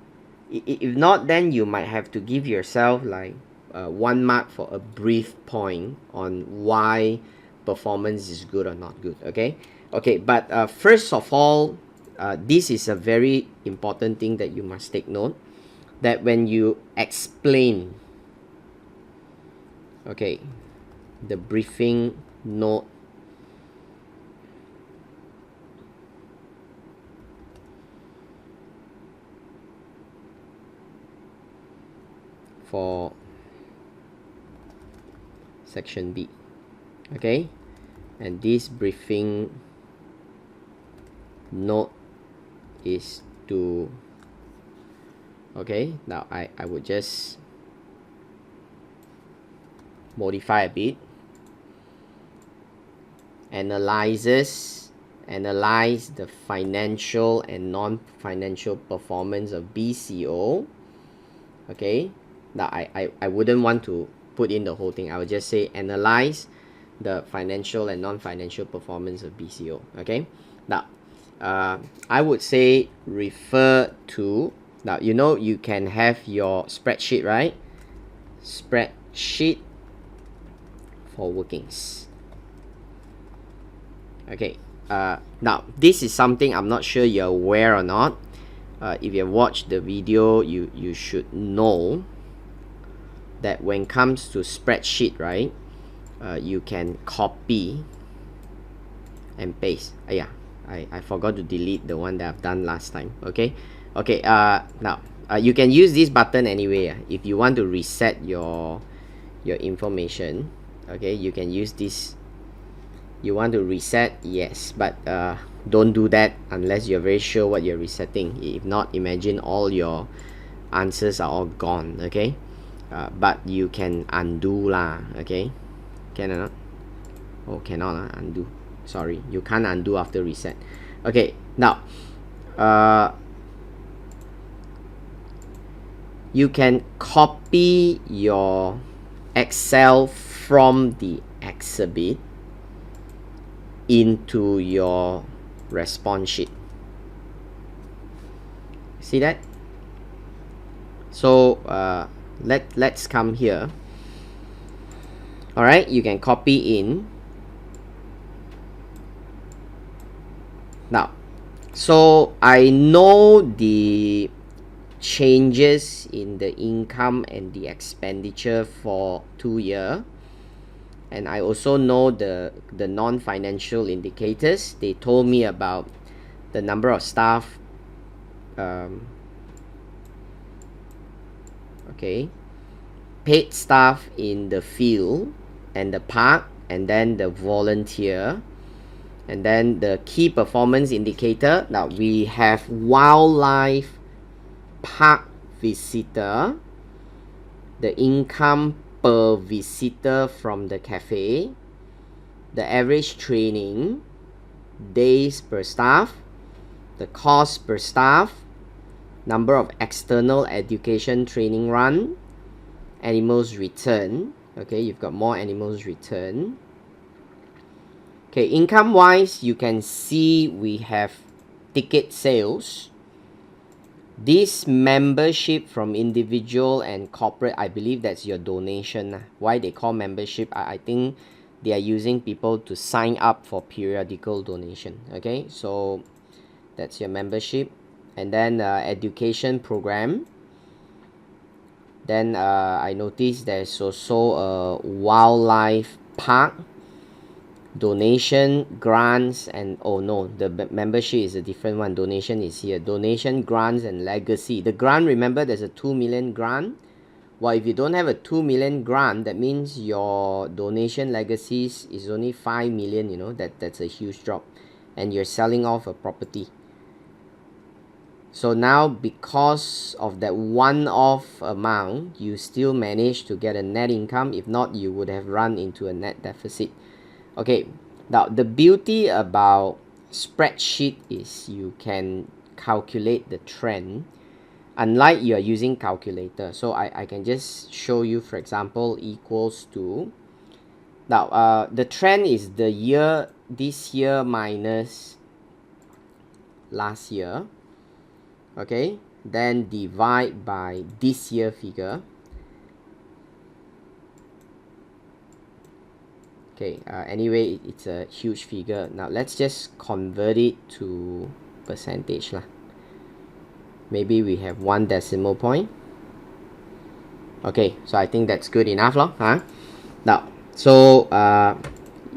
if not, then you might have to give yourself like 1 mark for a brief point on why performance is good or not good. Okay, but first of all, this is a very important thing that you must take note, that when you explain, okay, the briefing note for section B, okay, and this briefing note is to, okay, now I would just modify a bit. Analyze the financial and non-financial performance of BCO. Okay, now I wouldn't want to put in the whole thing. I would just say analyze the financial and non-financial performance of BCO. Okay, now I would say refer to, now you know you can have your spreadsheet, right? Spreadsheet for workings. Okay, now this is something I'm not sure you're aware or not. If you watched the video, you should know that when it comes to spreadsheet, right, you can copy and paste. Yeah, I forgot to delete the one that I've done last time. Okay, now you can use this button anyway. If you want to reset your information, okay, you can use this. You want to reset, yes, but don't do that unless you're very sure what you're resetting. If not, imagine all your answers are all gone. Okay, but you can undo lah. Okay, can or not? Oh, cannot undo. Sorry, you can't undo after reset. Okay, now you can copy your Excel from the exhibit into your response sheet. See that? So let's come here. All right, you can copy in. Now, so I know the changes in the income and the expenditure for 2 years, and I also know the non-financial indicators. They told me about the number of staff, okay, paid staff in the field and the park, and then the volunteer, and then the key performance indicator. Now we have wildlife park visitor, the income per visitor from the cafe, the average training, days per staff, the cost per staff, number of external education training run, animals return. Okay, you've got more animals return. Okay, income wise, you can see we have ticket sales. This membership from individual and corporate, I believe that's your donation. Why they call membership? I think they are using people to sign up for periodical donation. Okay, so that's your membership. And then education program. Then I noticed there's also a wildlife park donation, grants, and oh no, the membership is a different one. Donation is here. Donation, grants, and legacy. The grant, remember, there's a 2 million grant. Well, if you don't have a 2 million grant, that means your donation legacies is only 5 million, you know, that's a huge drop. And you're selling off a property. So now, because of that one-off amount, you still manage to get a net income. If not, you would have run into a net deficit. Okay, now the beauty about spreadsheet is you can calculate the trend, unlike you are using calculator. So I can just show you, for example, equals to, now the trend is the year, this year minus last year, okay, then divide by this year figure. Okay, anyway, it's a huge figure. Now let's just convert it to percentage lah. Maybe we have 1 decimal point. Okay, so I think that's good enough lor, huh? Now, so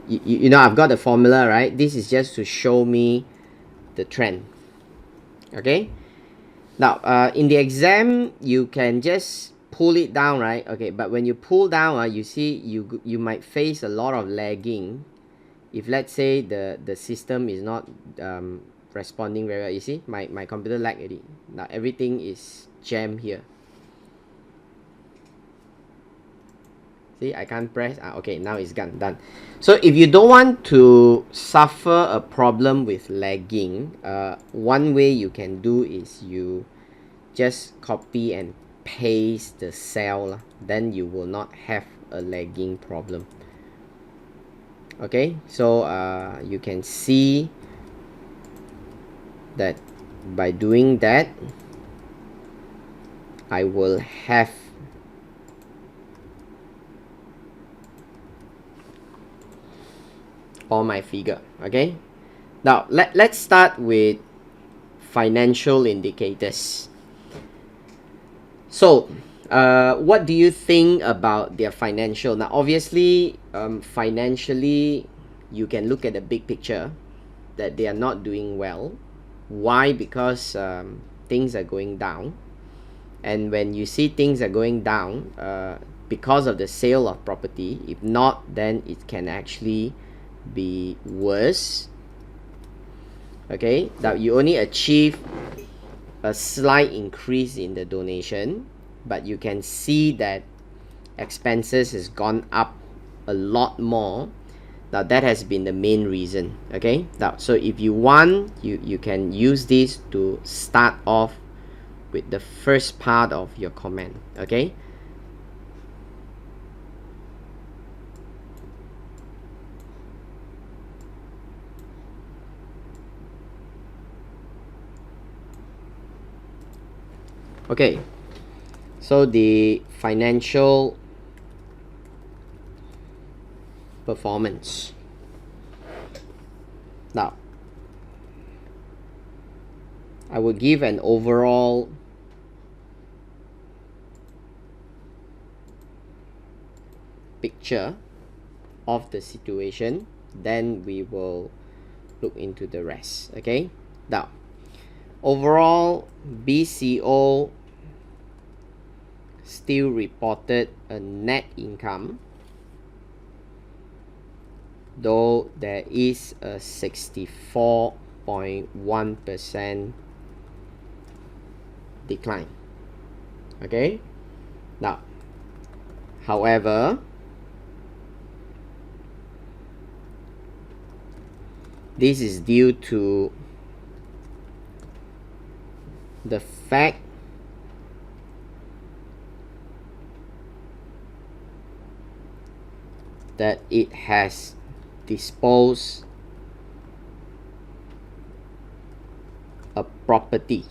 you know, I've got the formula, right? This is just to show me the trend. Okay, now in the exam you can just pull it down, right? Okay, but when you pull down, you see you might face a lot of lagging if, let's say, the system is not responding very well. You see my computer lag already. Now everything is jammed here. See, I can't press. Okay, now it's done. So if you don't want to suffer a problem with lagging, one way you can do is you just copy and paste the cell, then you will not have a lagging problem. Okay, so you can see that by doing that, I will have all my figure. Okay, now let's start with financial indicators. So what do you think about their financial? Now obviously financially you can look at the big picture that they are not doing well. Why? Because things are going down, and when you see things are going down because of the sale of property, if not, then it can actually be worse. Okay, now you only achieve a slight increase in the donation, but you can see that expenses has gone up a lot more. Now that has been the main reason. Okay, now so if you want, you can use this to start off with the first part of your comment. Okay, okay, so the financial performance. Now I will give an overall picture of the situation, then we will look into the rest. Okay, now overall BCO still reported a net income, though there is a 64.1% decline. Okay, now however, this is due to the fact that it has disposed a property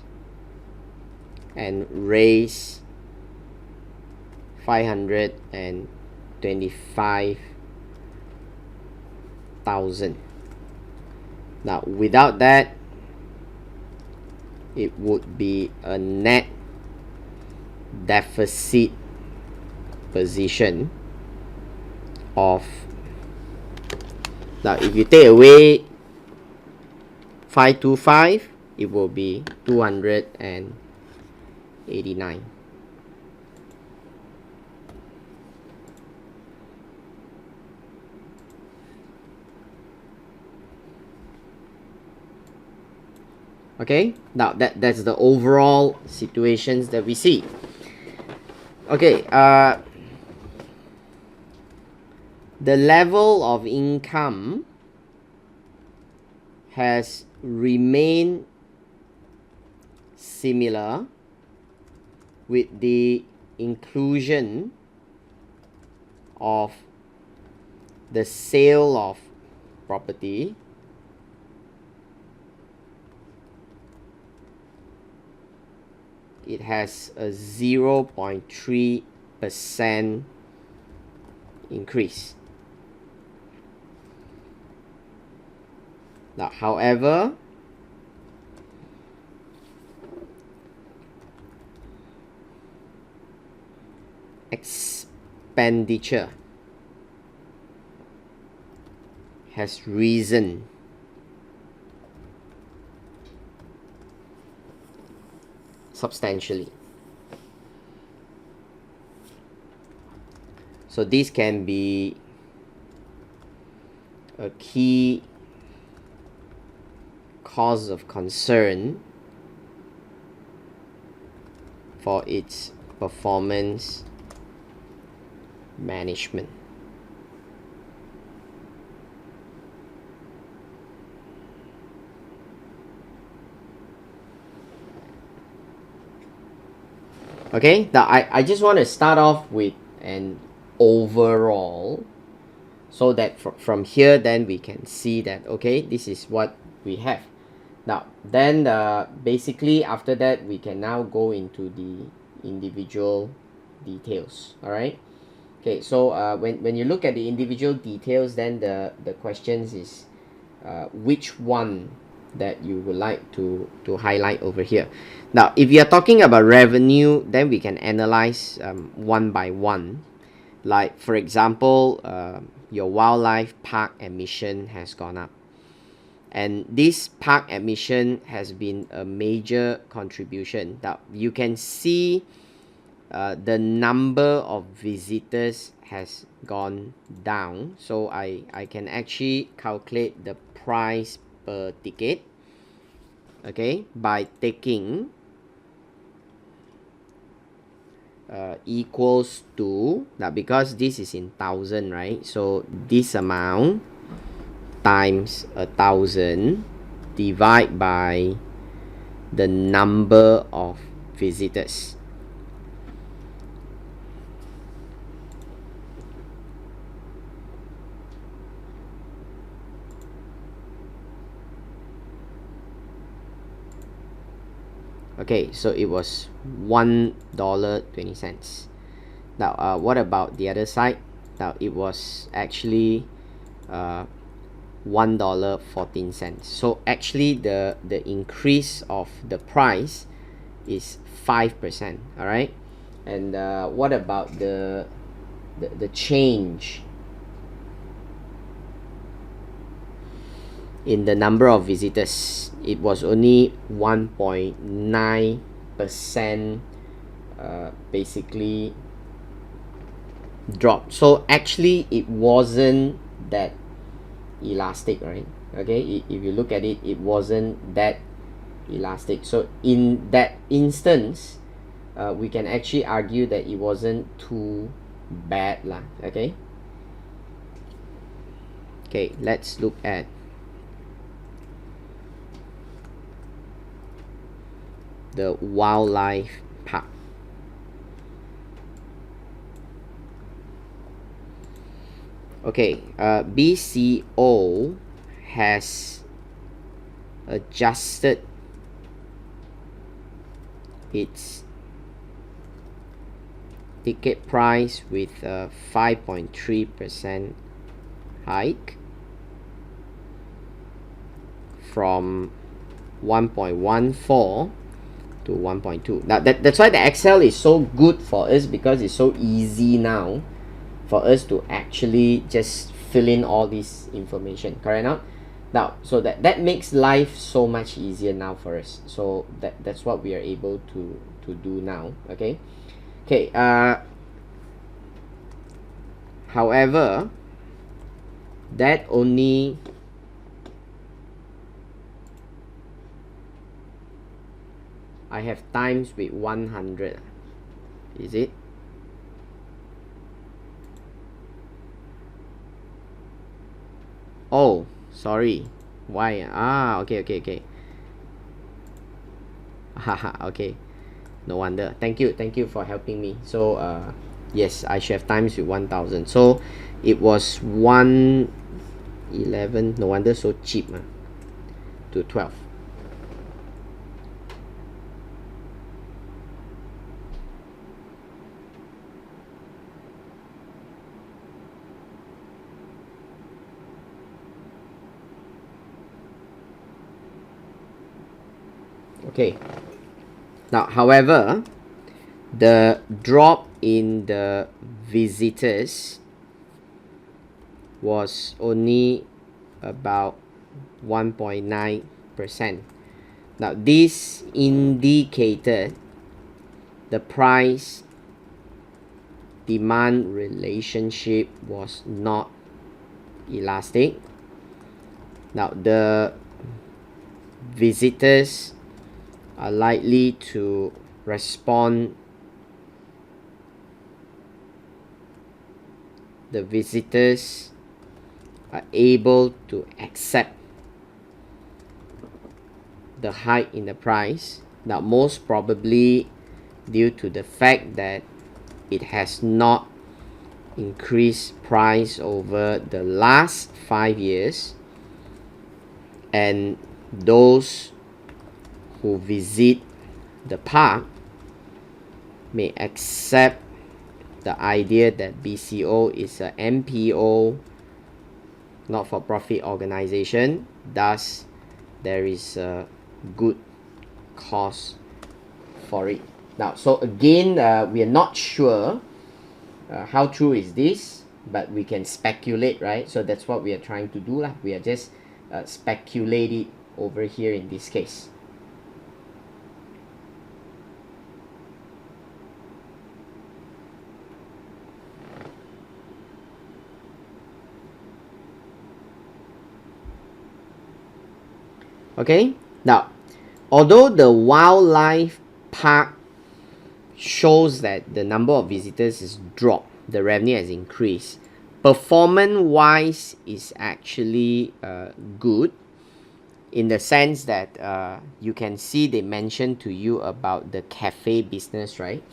and raised 525,000. Now without that, it would be a net deficit position of Now if you take away 525, it will be 289. Okay, now that's the overall situations that we see. Okay, the level of income has remained similar with the inclusion of the sale of property it has a 0.3% increase. Now, however, expenditure has risen substantially. So this can be a key cause of concern for its performance management. Okay, now I just want to start off with an overall so that from here then we can see that, okay, this is what we have. Now then basically after that we can now go into the individual details. All right, okay, so when you look at the individual details, then the questions is which one that you would like to highlight over here. Now if you are talking about revenue, then we can analyze one by one. Like for example, your wildlife park admission has gone up, and this park admission has been a major contribution. Now you can see the number of visitors has gone down, so I can actually calculate the price per ticket, okay, by taking equals to, now because this is in thousand, right, so this amount times 1,000 divide by the number of visitors. Okay, so it was $1.20. Now what about the other side? Now it was actually $1.14. So actually the increase of the price is 5%. All right, and what about the change in the number of visitors? It was only 1.9% basically dropped. So actually it wasn't that elastic, right? Okay, if you look at it, it wasn't that elastic. So in that instance we can actually argue that it wasn't too bad lah. Okay, let's look at the wildlife park. Okay, BCO has adjusted its ticket price with a 5.3% hike from 1.14 to 1.2. Now that's why the Excel is so good for us, because it's so easy now for us to actually just fill in all this information, correct now? Now, so that makes life so much easier now for us. So that's what we are able to do now. Okay. However, that only I have times with 100. Is it? Oh, sorry. Why? Okay. Haha, okay. No wonder. Thank you for helping me. So yes, I should have times with 1000. So it was 111. No wonder so cheap, to 12. Okay. Now, however, the drop in the visitors was only about 1.9%. Now, this indicated the price demand relationship was not elastic. Now, the visitors are likely to respond. The visitors are able to accept the hike in the price. Now, most probably due to the fact that it has not increased price over the last 5 years, and those who visit the park may accept the idea that BCO is a NPO, not-for-profit organization. Thus, there is a good cause for it. Now, so again, we are not sure how true is this, but we can speculate, right? So that's what we are trying to do lah. We are just speculating over here in this case. Okay, now, although the wildlife park shows that the number of visitors is dropped, the revenue has increased, performance wise is actually good, in the sense that you can see they mentioned to you about the cafe business, right?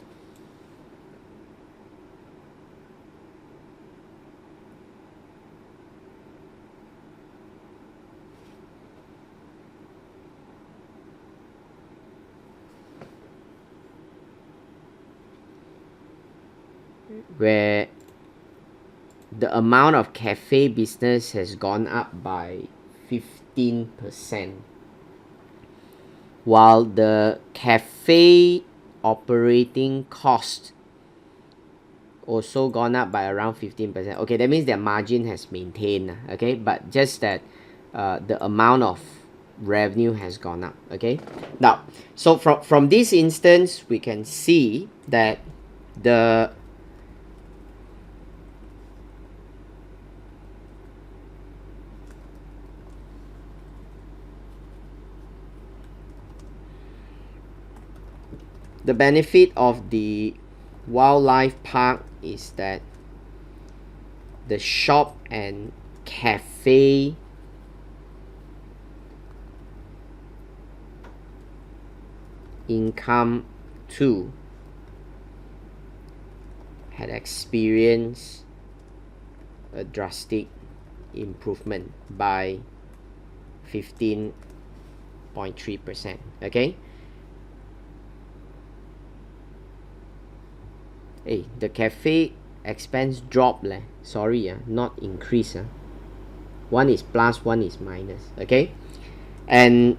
Where the amount of cafe business has gone up by 15%, while the cafe operating cost also gone up by around 15%. Okay, that means their margin has maintained, okay, but just that the amount of revenue has gone up. Okay, now, so from this instance, we can see that the benefit of the wildlife park is that the shop and cafe income too had experienced a drastic improvement by 15.3%. Okay. Hey, the cafe expense drop leh. Sorry, not increase. One is plus, one is minus. Okay, and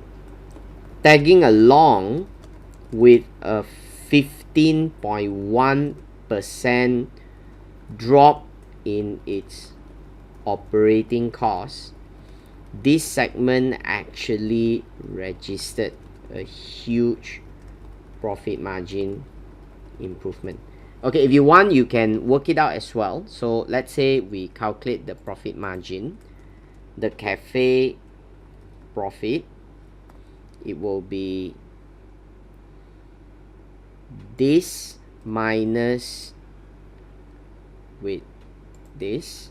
tagging along with a 15.1% drop in its operating costs, this segment actually registered a huge profit margin improvement. Okay, if you want, you can work it out as well. So let's say we calculate the profit margin, the cafe profit, it will be this minus with this.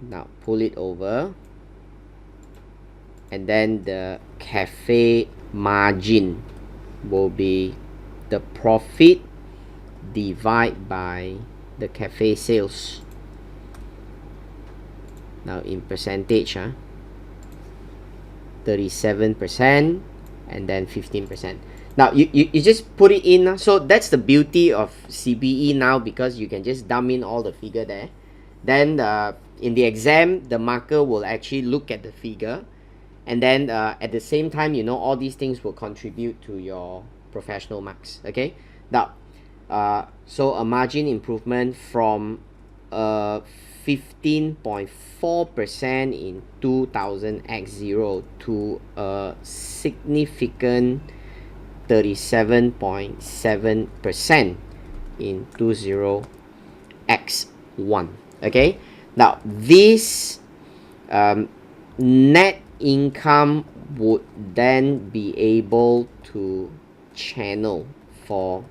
Now pull it over, and then the cafe margin will be the profit divided by the cafe sales. Now in percentage, 37% and then 15%. Now you just put it in. So that's the beauty of CBE now, because you can just dump in all the figure there. Then in the exam, the marker will actually look at the figure, and then at the same time, all these things will contribute to your professional marks. Okay, now so a margin improvement from 15.4% in 2000x0 to a significant 37.7% in 20x1. Okay, now this net income would then be able to channel for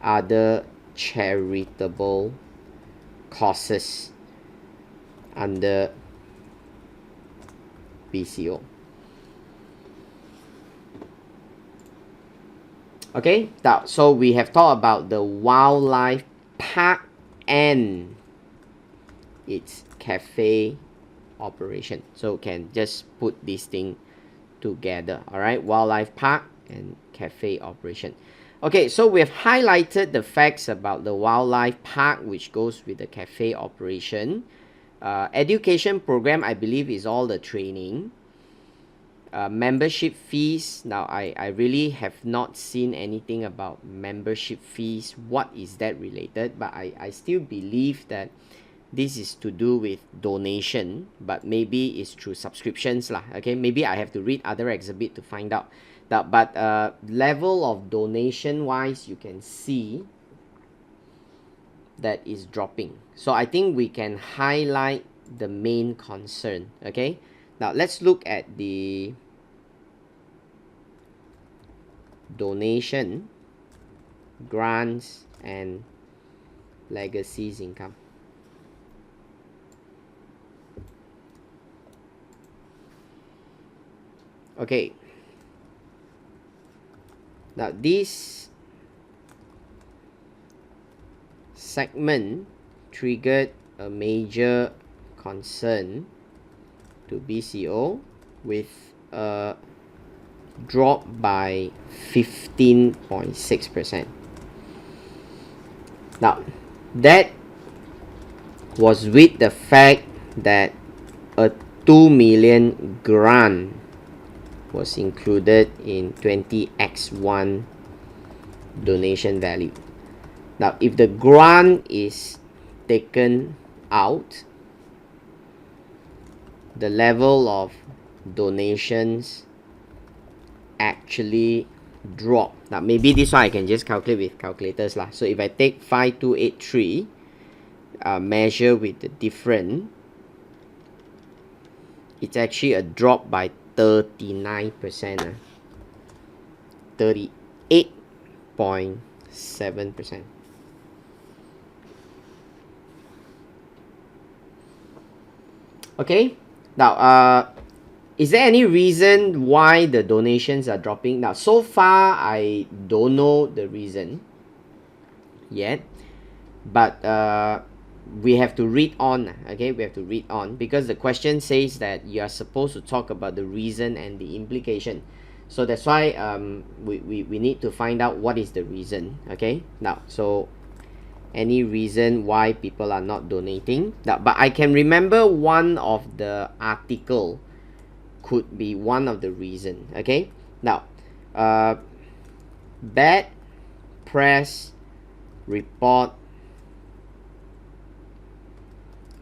other charitable causes under BCO. Okay, now so we have talked about the wildlife park and its cafe operation. So can just put this thing together. All right, wildlife park and cafe operation. Okay, so we have highlighted the facts about the wildlife park, which goes with the cafe operation. Education program, I believe, is all the training. Membership fees, now I really have not seen anything about membership fees. What is that related? But I still believe that this is to do with donation, but maybe it's through subscriptions lah. Okay, maybe I have to read other exhibit to find out. But level of donation wise, you can see that is dropping. So I think we can highlight the main concern. Okay, now let's look at the donation, grants, and legacies income. Okay, now this segment triggered a major concern to BCO with a drop by 15.6%. Now that was with the fact that a 2 million grant was included in 20x1 donation value. Now if the grant is taken out, the level of donations actually drop. Now maybe this one I can just calculate with calculators lah. So if I take 5283, measure with the different, it's actually a drop by 39%, 38.7%. Okay, now is there any reason why the donations are dropping? Now so far I don't know the reason yet, but we have to read on. Okay, we have to read on, because the question says that you are supposed to talk about the reason and the implication. So that's why we need to find out what is the reason. Okay, now so any reason why people are not donating. Now, but I can remember one of the article could be one of the reason. Okay, now bad press report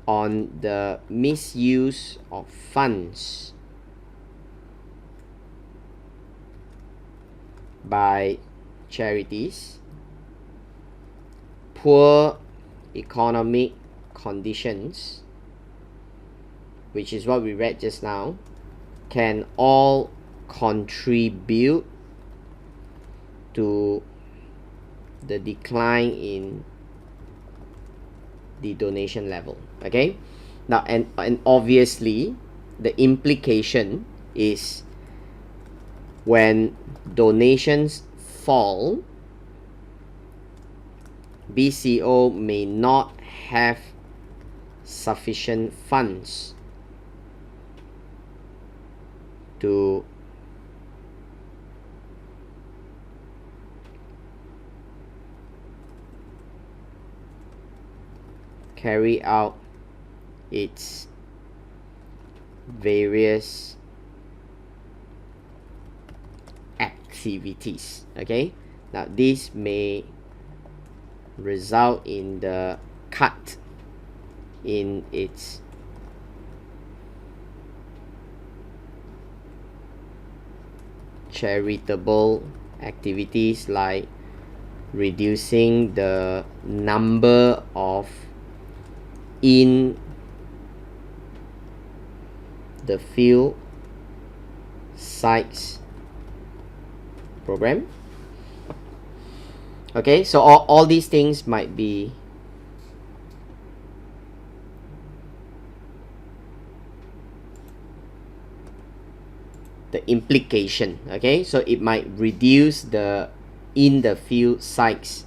on the misuse of funds by charities, poor economic conditions, which is what we read just now, can all contribute to the decline in the donation level. Okay, now and obviously the implication is when donations fall, BCO may not have sufficient funds to carry out its various activities. Okay, now this may result in the cut in its charitable activities, like reducing the number of in the field sites program. Okay, so all these things might be the implication. Okay, so it might reduce the in the field sites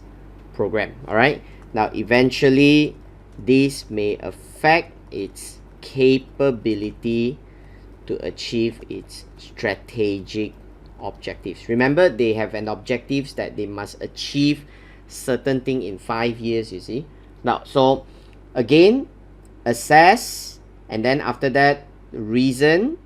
program. All right, now eventually this may affect its capability to achieve its strategic objectives. Remember, they have an objectives that they must achieve certain thing in 5 years, you see. Now, so again, assess, and then after that, reason.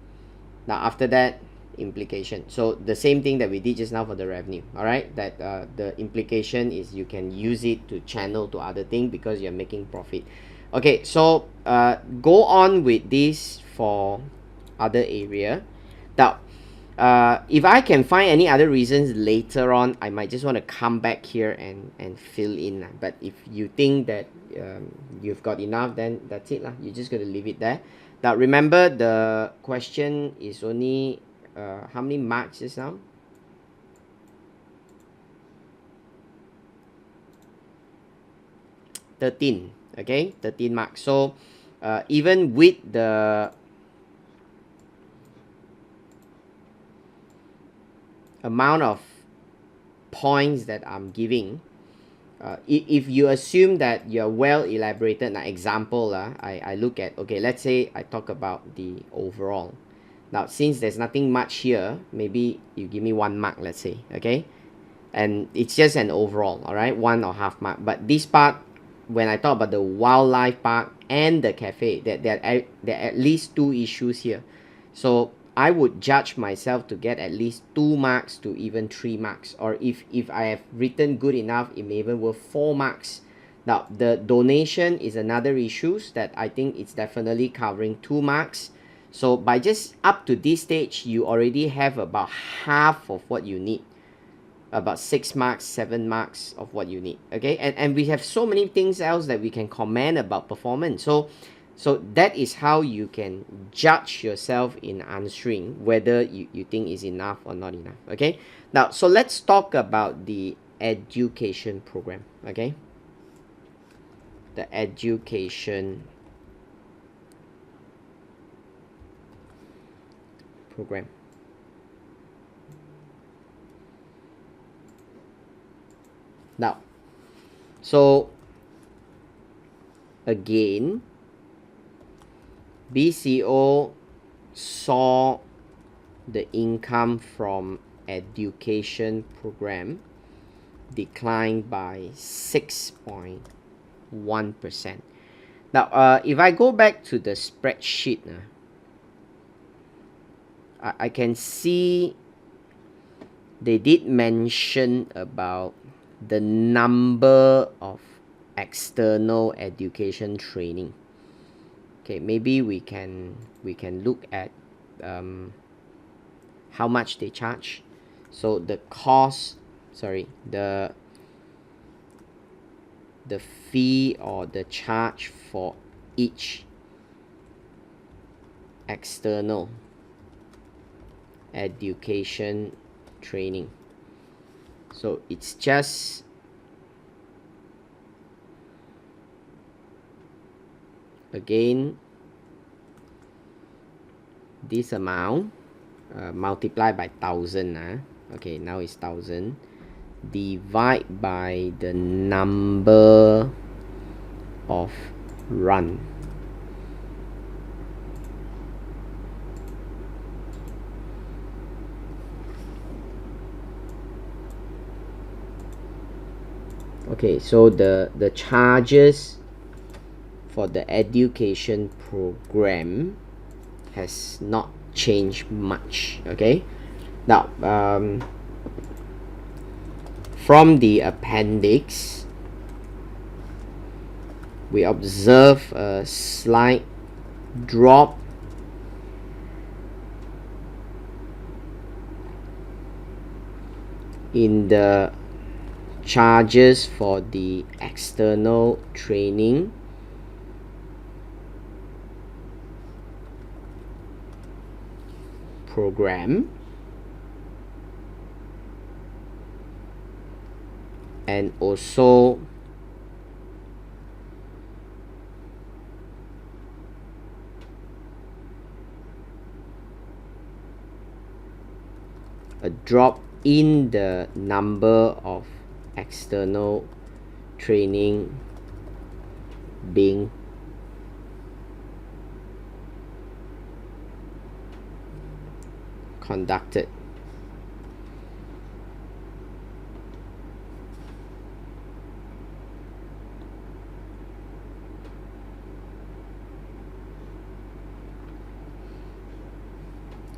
Now after that, implication. So the same thing that we did just now for the revenue. All right, that the implication is you can use it to channel to other thing because you're making profit. Okay, so go on with this for other area. Now if I can find any other reasons later on, I might just want to come back here and fill in. But if you think that you've got enough, then that's it lah. You're just going to leave it there. Now remember, the question is only how many marks just now? $13. Okay, 13 marks. So even with the amount of points that I'm giving, if you assume that you're well elaborated, an example, I look at, okay, let's say I talk about the overall. Now, since there's nothing much here, maybe you give me 1 mark, let's say, okay? And it's just an overall, all right? 1.5 mark. But this part, when I talk about the wildlife park and the cafe, there are at least 2 issues here. So I would judge myself to get at least 2 marks to even 3 marks. Or if I have written good enough, it may even worth 4 marks. Now, the donation is another issue that I think it's definitely covering 2 marks. So by just up to this stage, you already have about half of what you need. About 6 marks, 7 marks of what you need. Okay, and we have so many things else that we can comment about performance. So that is how you can judge yourself in answering whether you think is enough or not enough. Okay, now so let's talk about the education program. Okay, the education program. Now, so again, BCO saw the income from education program decline by 6.1%. Now, if I go back to the spreadsheet, I can see they did mention about the number of external education training. Okay, maybe we can look at how much they charge. So the cost, sorry, the fee or the charge for each external education training. So it's just again this amount multiplied by 1,000. Okay, now it's 1,000 divide by the number of run. Okay, so the charges for the education program has not changed much. Okay, now from the appendix we observe a slight drop in the charges for the external training program, and also a drop in the number of external training being conducted.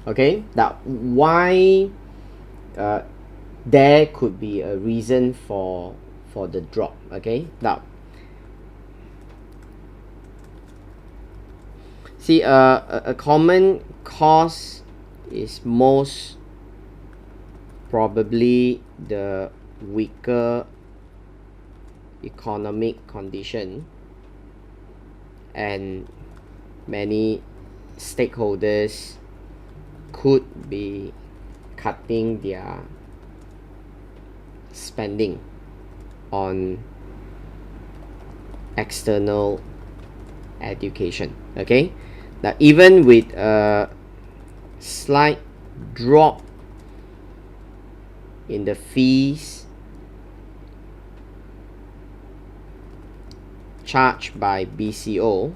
Okay, now why there could be a reason for the drop. Okay, now see a common cause is most probably the weaker economic condition, and many stakeholders could be cutting their spending on external education. Okay, now even with a slight drop in the fees charged by BCO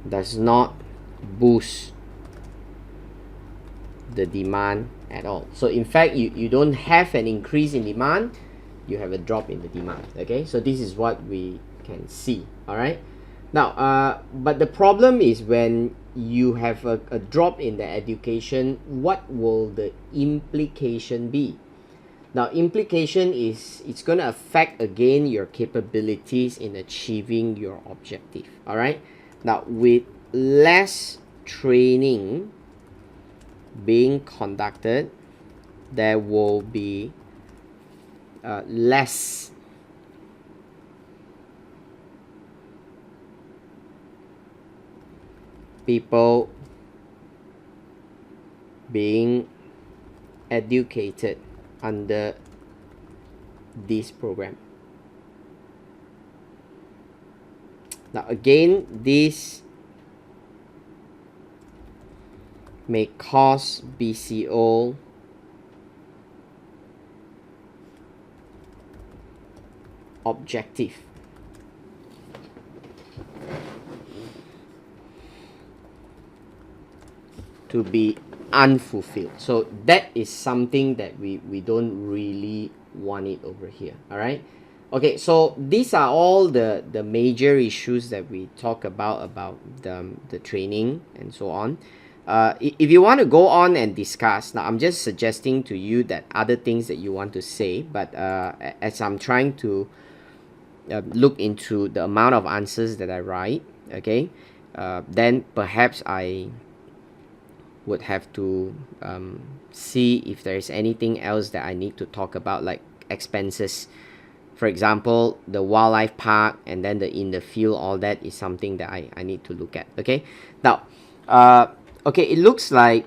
does not boost the demand at all. So in fact, you don't have an increase in demand, you have a drop in the demand. Okay, so this is what we can see. All right, now but the problem is when you have a drop in the education, what will the implication be? Now implication is it's going to affect again your capabilities in achieving your objective. All right, now with less training being conducted, there will be less people being educated under this program. Now again, this may cause BCO objective to be unfulfilled. So that is something that we don't really want it over here. All right, okay, so these are all the major issues that we talk about the training and so on. If you want to go on and discuss, now I'm just suggesting to you that other things that you want to say, but as I'm trying to look into the amount of answers that I write, okay, then perhaps I would have to see if there is anything else that I need to talk about, like expenses. For example, the wildlife park and then the in the field, all that is something that I need to look at. Okay, now okay, it looks like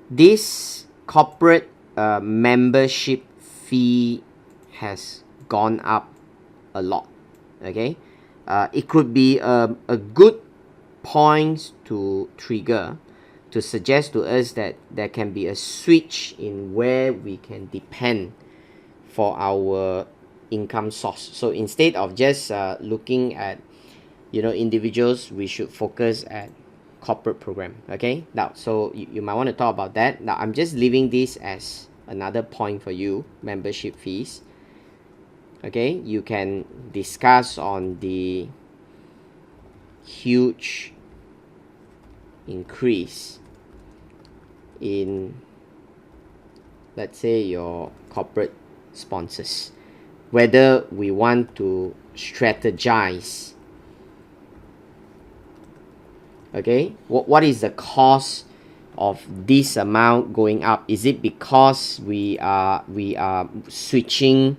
this corporate membership fee has gone up a lot. Okay, it could be a good point to trigger to suggest to us that there can be a switch in where we can depend for our income source. So instead of just looking at individuals, we should focus at corporate program. Okay, now so you might want to talk about that. Now I'm just leaving this as another point for you, membership fees. Okay, you can discuss on the huge increase in, let's say, your corporate sponsors, whether we want to strategize. Okay, what is the cost of this amount going up? Is it because we are switching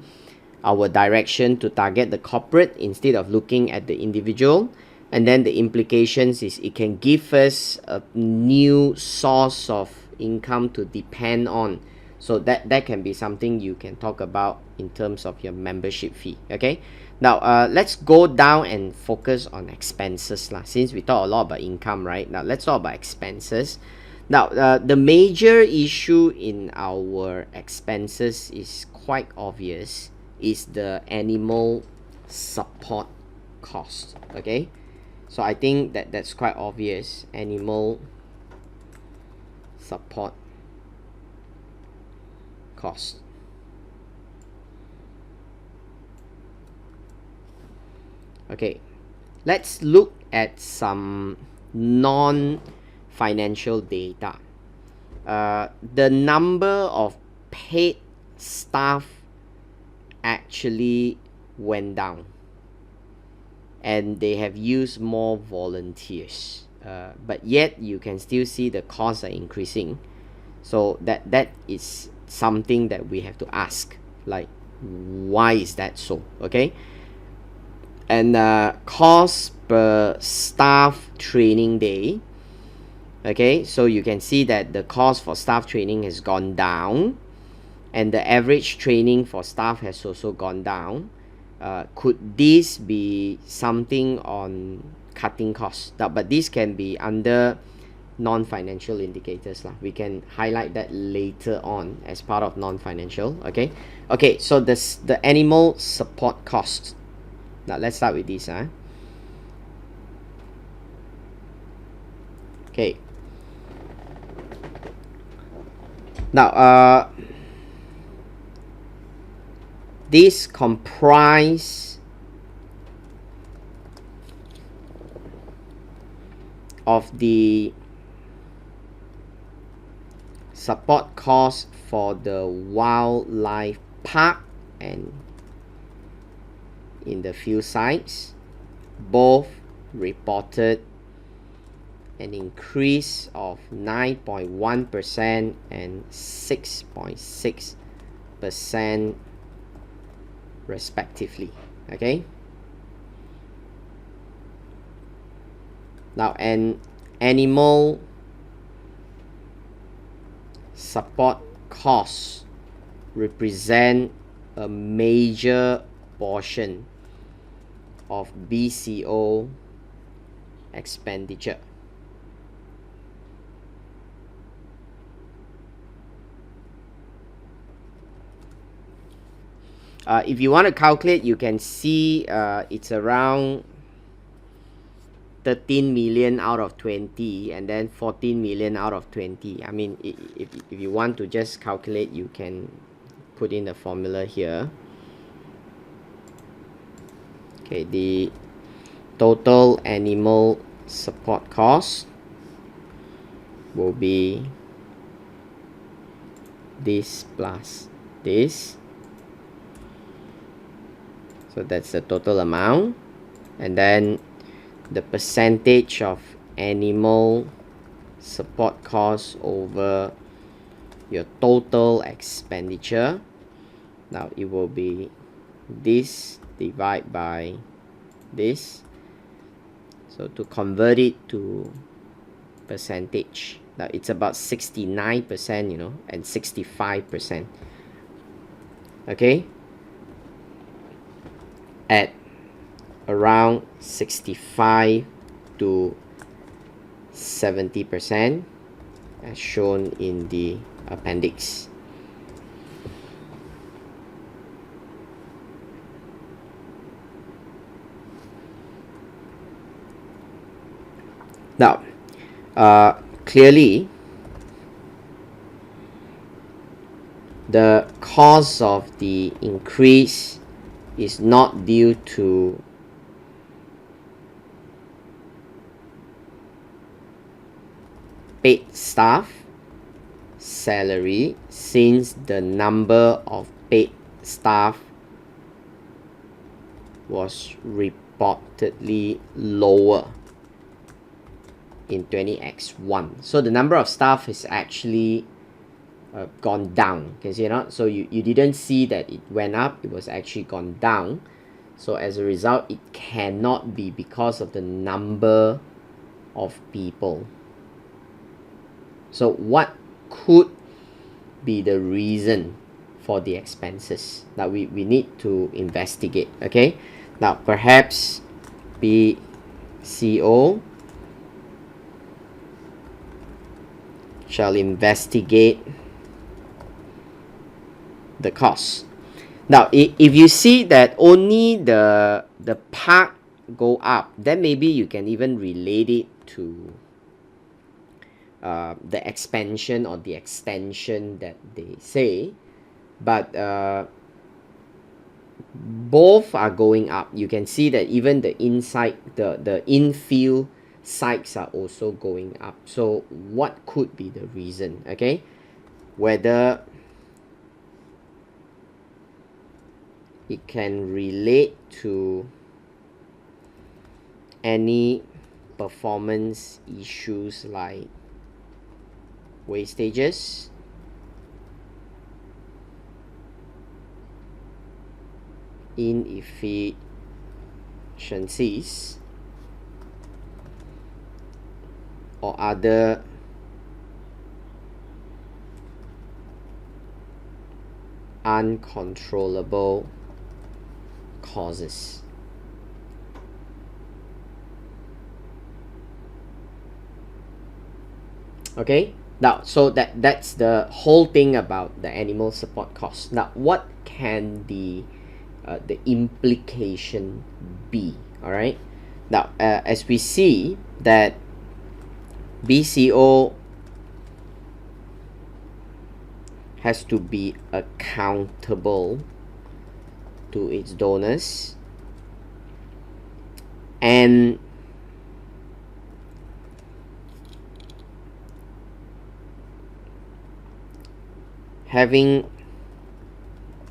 our direction to target the corporate instead of looking at the individual? And then the implications is it can give us a new source of income to depend on. So that can be something you can talk about in terms of your membership fee. Okay, now let's go down and focus on expenses lah. Since we talk a lot about income, right? Now let's talk about expenses. Now the major issue in our expenses is quite obvious, is the animal support cost. Okay, so I think that's quite obvious. Animal support cost. Okay, let's look at some non-financial data. The number of paid staff actually went down, and they have used more volunteers, but yet you can still see the costs are increasing. So that is something that we have to ask, like, why is that so? Okay, and cost per staff training day. Okay, so you can see that the cost for staff training has gone down, and the average training for staff has also gone down. Could this be something on cutting costs? Now, but this can be under non-financial indicators lah. We can highlight that later on as part of non-financial. Okay, so the animal support costs. Now let's start with this. Okay, now this comprise of the support costs for the wildlife park and in the field sites. Both reported an increase of 9.1% and 6.6% respectively. Okay, now an animal support costs represent a major portion of BCO expenditure. If you want to calculate, you can see it's around 13 million out of 20, and then 14 million out of 20. I mean, if you want to just calculate, you can put in the formula here. Okay, the total animal support cost will be this plus this. So that's the total amount. And then the percentage of animal support costs over your total expenditure. Now it will be this divided by this. So to convert it to percentage, now it's about 69%, you know, and 65%. Okay, at around 65 to 70% as shown in the appendix. Now, clearly, the cause of the increase is not due to paid staff salary, since the number of paid staff was reportedly lower in 20x1. So the number of staff is actually gone down. Can you see it? So you didn't see that it went up, it was actually gone down. So as a result, it cannot be because of the number of people. So what could be the reason for the expenses that we need to investigate? Okay, now perhaps BCO shall investigate the cost. Now if you see that only the part go up, then maybe you can even relate it to the expansion or the extension that they say, but both are going up. You can see that even the inside, the infill sites are also going up. So what could be the reason? Okay, whether it can relate to any performance issues like wastages, inefficiencies, or other uncontrollable causes. Okay, now so that's the whole thing about the animal support cost. Now what can the implication be? All right, now as we see that BCO has to be accountable to its donors, and having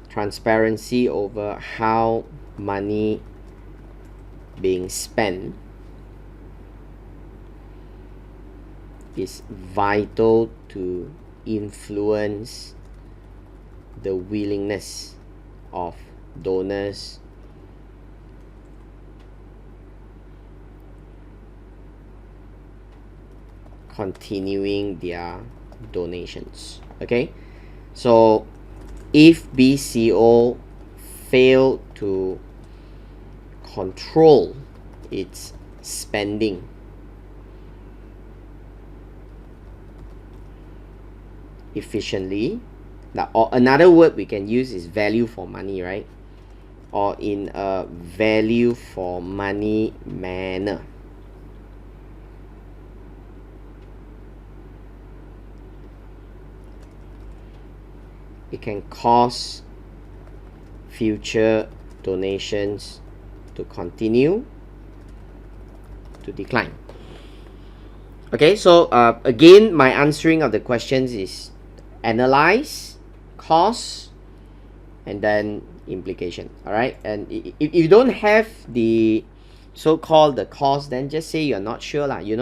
transparency over how money being spent is vital to influence the willingness of donors continuing their donations. Okay, so if BCO fail to control its spending, efficiently, now, or another word we can use is value for money, right? Or in a value for money manner, it can cause future donations to continue to decline. Okay, so again, my answering of the questions is analyze costs, and then implication. All right, and if you don't have the so-called the cause, then just say you're not sure lah. You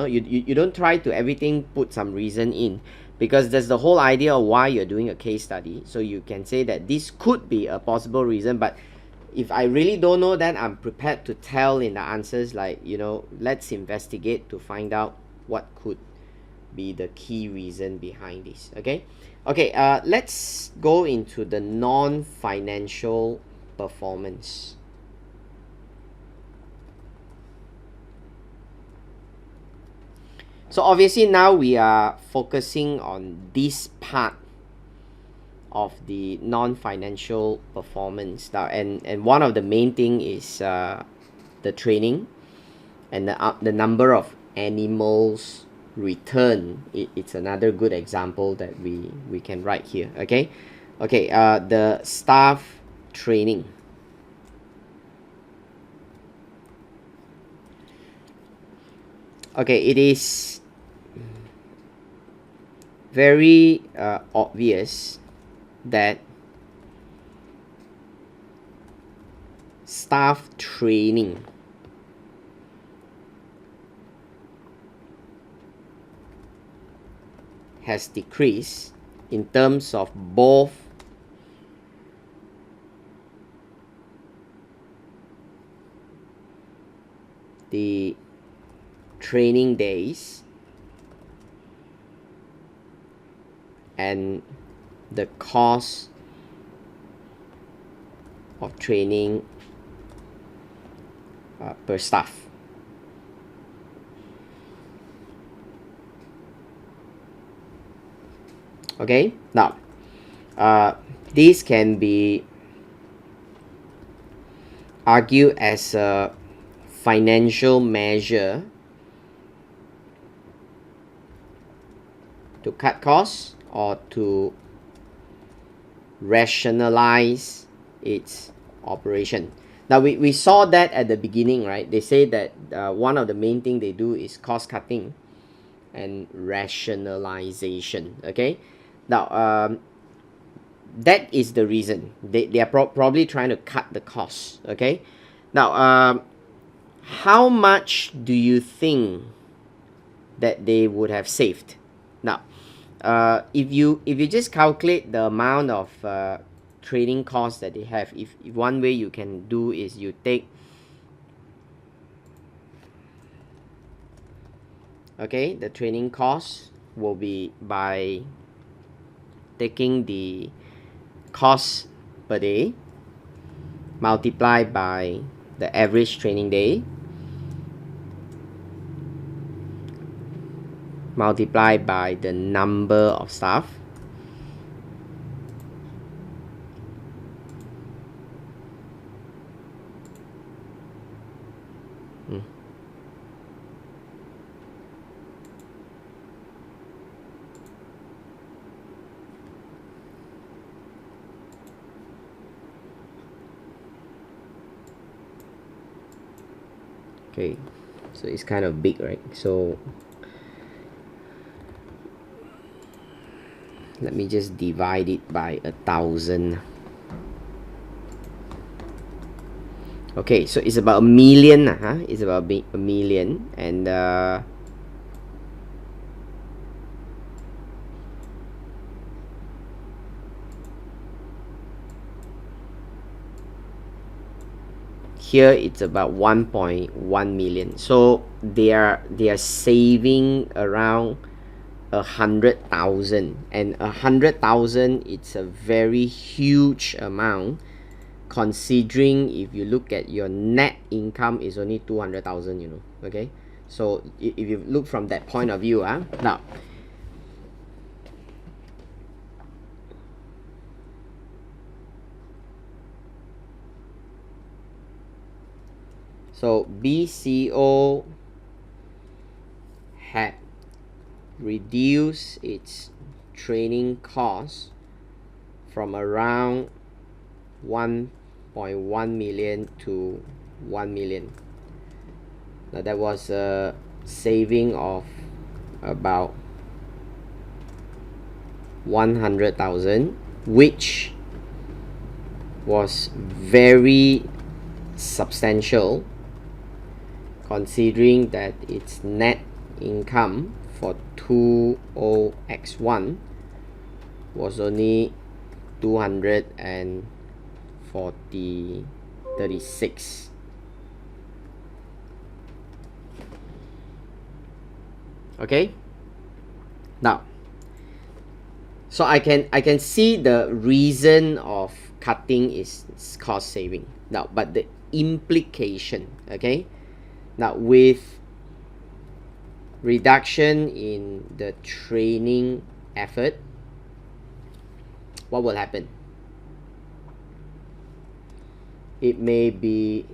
don't try to everything put some reason in, because there's the whole idea of why you're doing a case study. So you can say that this could be a possible reason, but if I really don't know, then I'm prepared to tell in the answers, like, let's investigate to find out what could be the key reason behind this. Okay, let's go into the non-financial performance. So obviously now we are focusing on this part of the non-financial performance now, and one of the main thing is the training and the number of animals returned. It's another good example that we can write here. Okay, the staff training. Okay, it is very obvious that staff training has decreased in terms of both the training days and the cost of training per staff. Okay, now this can be argued as a financial measure to cut costs or to rationalize its operation. Now we saw that at the beginning, right? They say that one of the main thing they do is cost cutting and rationalization. Okay, now that is the reason they are probably trying to cut the costs. Okay, now how much do you think that they would have saved? Now if you just calculate the amount of training costs that they have, if one way you can do is you take the training cost will be by taking the cost per day multiplied by the average training day multiplied by the number of staff Okay, so it's kind of big, right? So let me just divide it by 1,000. Okay, so it's about 1 million. It's about 1 million, and here it's about 1.1 million. So they are saving around 100,000, and 100,000, it's a very huge amount, considering if you look at your net income is only 200,000. Okay, so if you look from that point of view, now so BCO had reduced its training costs from around 1.1 million to 1 million. Now that was a saving of about 100,000, which was very substantial, considering that its net income for 20x1 was only 236. Okay, now so I can see the reason of cutting is cost saving. Now, but the implication, okay, now with reduction in the training effort, what will happen? It may be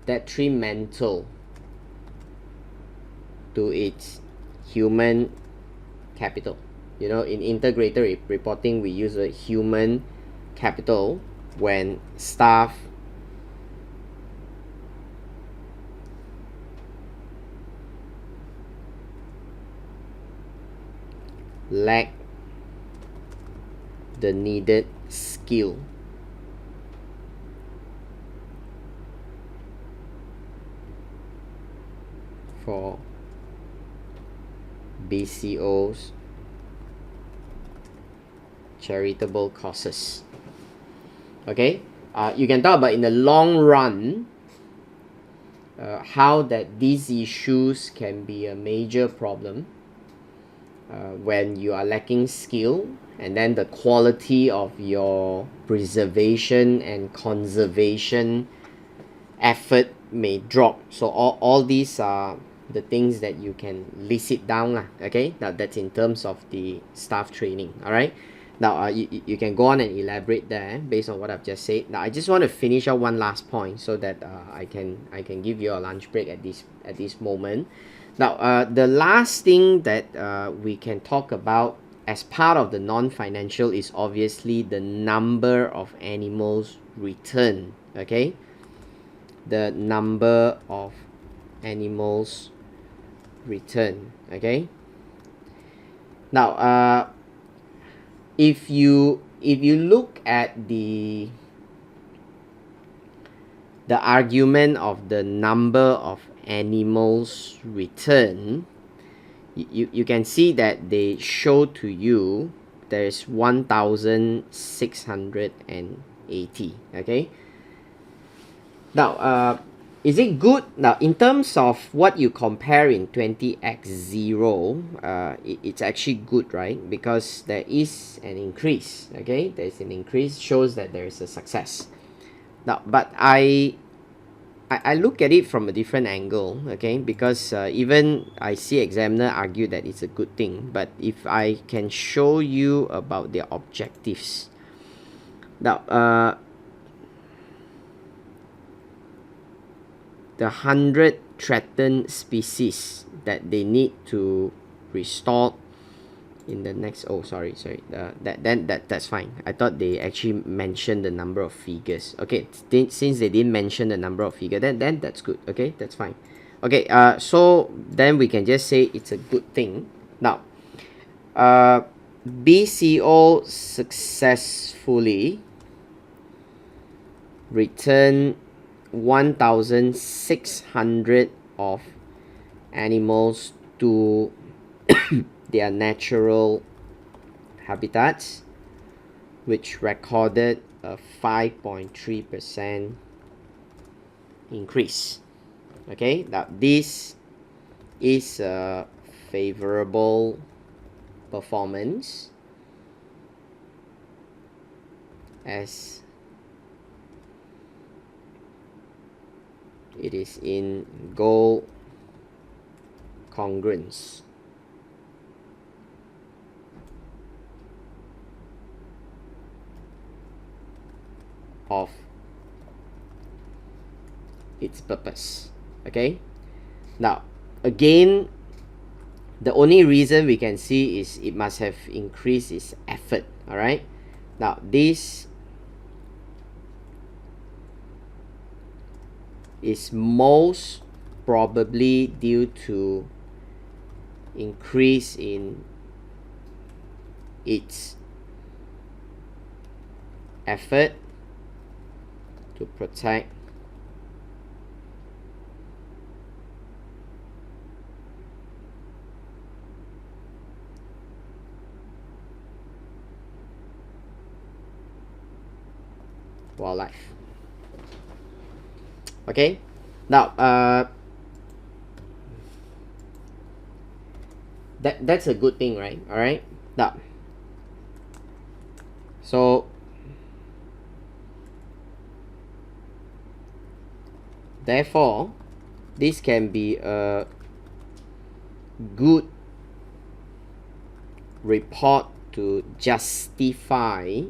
detrimental to its human capital. You know, in integrated reporting, we use a human capital when staff lack the needed skill for BCO's charitable causes. Okay, you can talk about in the long run how that these issues can be a major problem when you are lacking skill, and then the quality of your preservation and conservation effort may drop. So all these are the things that you can list it down lah. Okay, now that's in terms of the staff training. All right, now you can go on and elaborate there based on what I've just said. Now I just want to finish out one last point so that I can give you a lunch break at this moment. Now the last thing that we can talk about as part of the non-financial is obviously the number of animals returned. Okay, the number of animals returned. Okay, now if you look at the argument of the number of animals returned, you can see that they show to you there is 1,680. Okay, now is it good? Now in terms of what you compare in 20x0, it's actually good, right? Because there is an increase. Okay, there is an increase, shows that there is a success. Now but I look at it from a different angle, okay, because even I see examiner argue that it's a good thing, but if I can show you about their objectives. Now the 100 threatened species that they need to restore in the next, that's fine. I thought they actually mentioned the number of figures. Okay, since they didn't mention the number of figures, then that's good. Okay, that's fine. Okay, so then we can just say it's a good thing. Now BCO successfully returned 1,600 of animals to their natural habitats, which recorded a 5.3% increase. Okay, now this is a favorable performance, as it is in goal congruence of its purpose. Okay, now again, the only reason we can see is it must have increased its effort. All right, now this is most probably due to increase in its effort to protect wildlife. Okay, now that's a good thing, right? All right, now so therefore this can be a good report to justify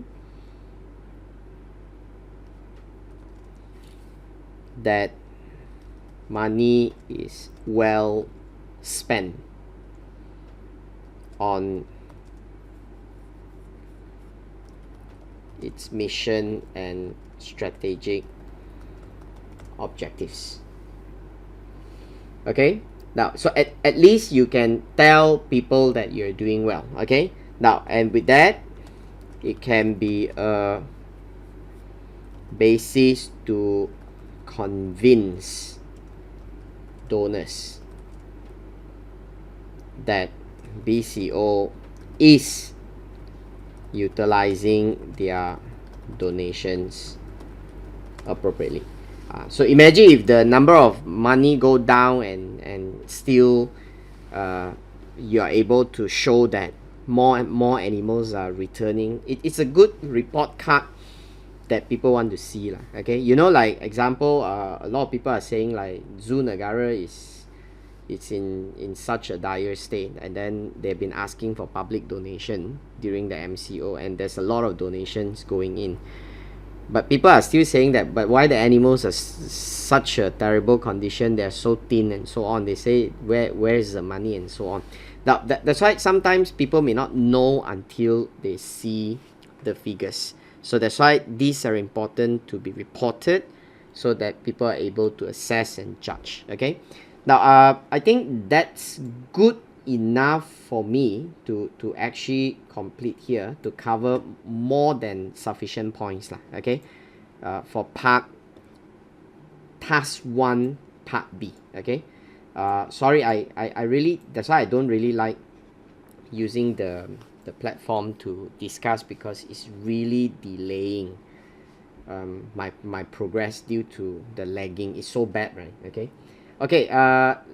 that money is well spent on its mission and strategic objectives. Okay, now so at least you can tell people that you're doing well. Okay, now and with that it can be a basis to convince donors that BCO is utilizing their donations appropriately. So imagine if the number of money go down and still you are able to show that more and more animals are returning. It's a good report card that people want to see lah. Okay, you know, like example, a lot of people are saying like Zoo Negara it's in such a dire state, and then they've been asking for public donation during the MCO, and there's a lot of donations going in, but people are still saying that, but why the animals are such a terrible condition, they're so thin and so on. They say where is the money and so on. Now that's why sometimes people may not know until they see the figures. So that's why these are important to be reported so that people are able to assess and judge. Okay, now I think that's good enough for me to actually complete here, to cover more than sufficient points lah. Okay, for part task 1 part B. Okay, sorry, I really, that's why I don't really like using the platform to discuss, because it's really delaying my progress due to the lagging. It's so bad, right? Okay,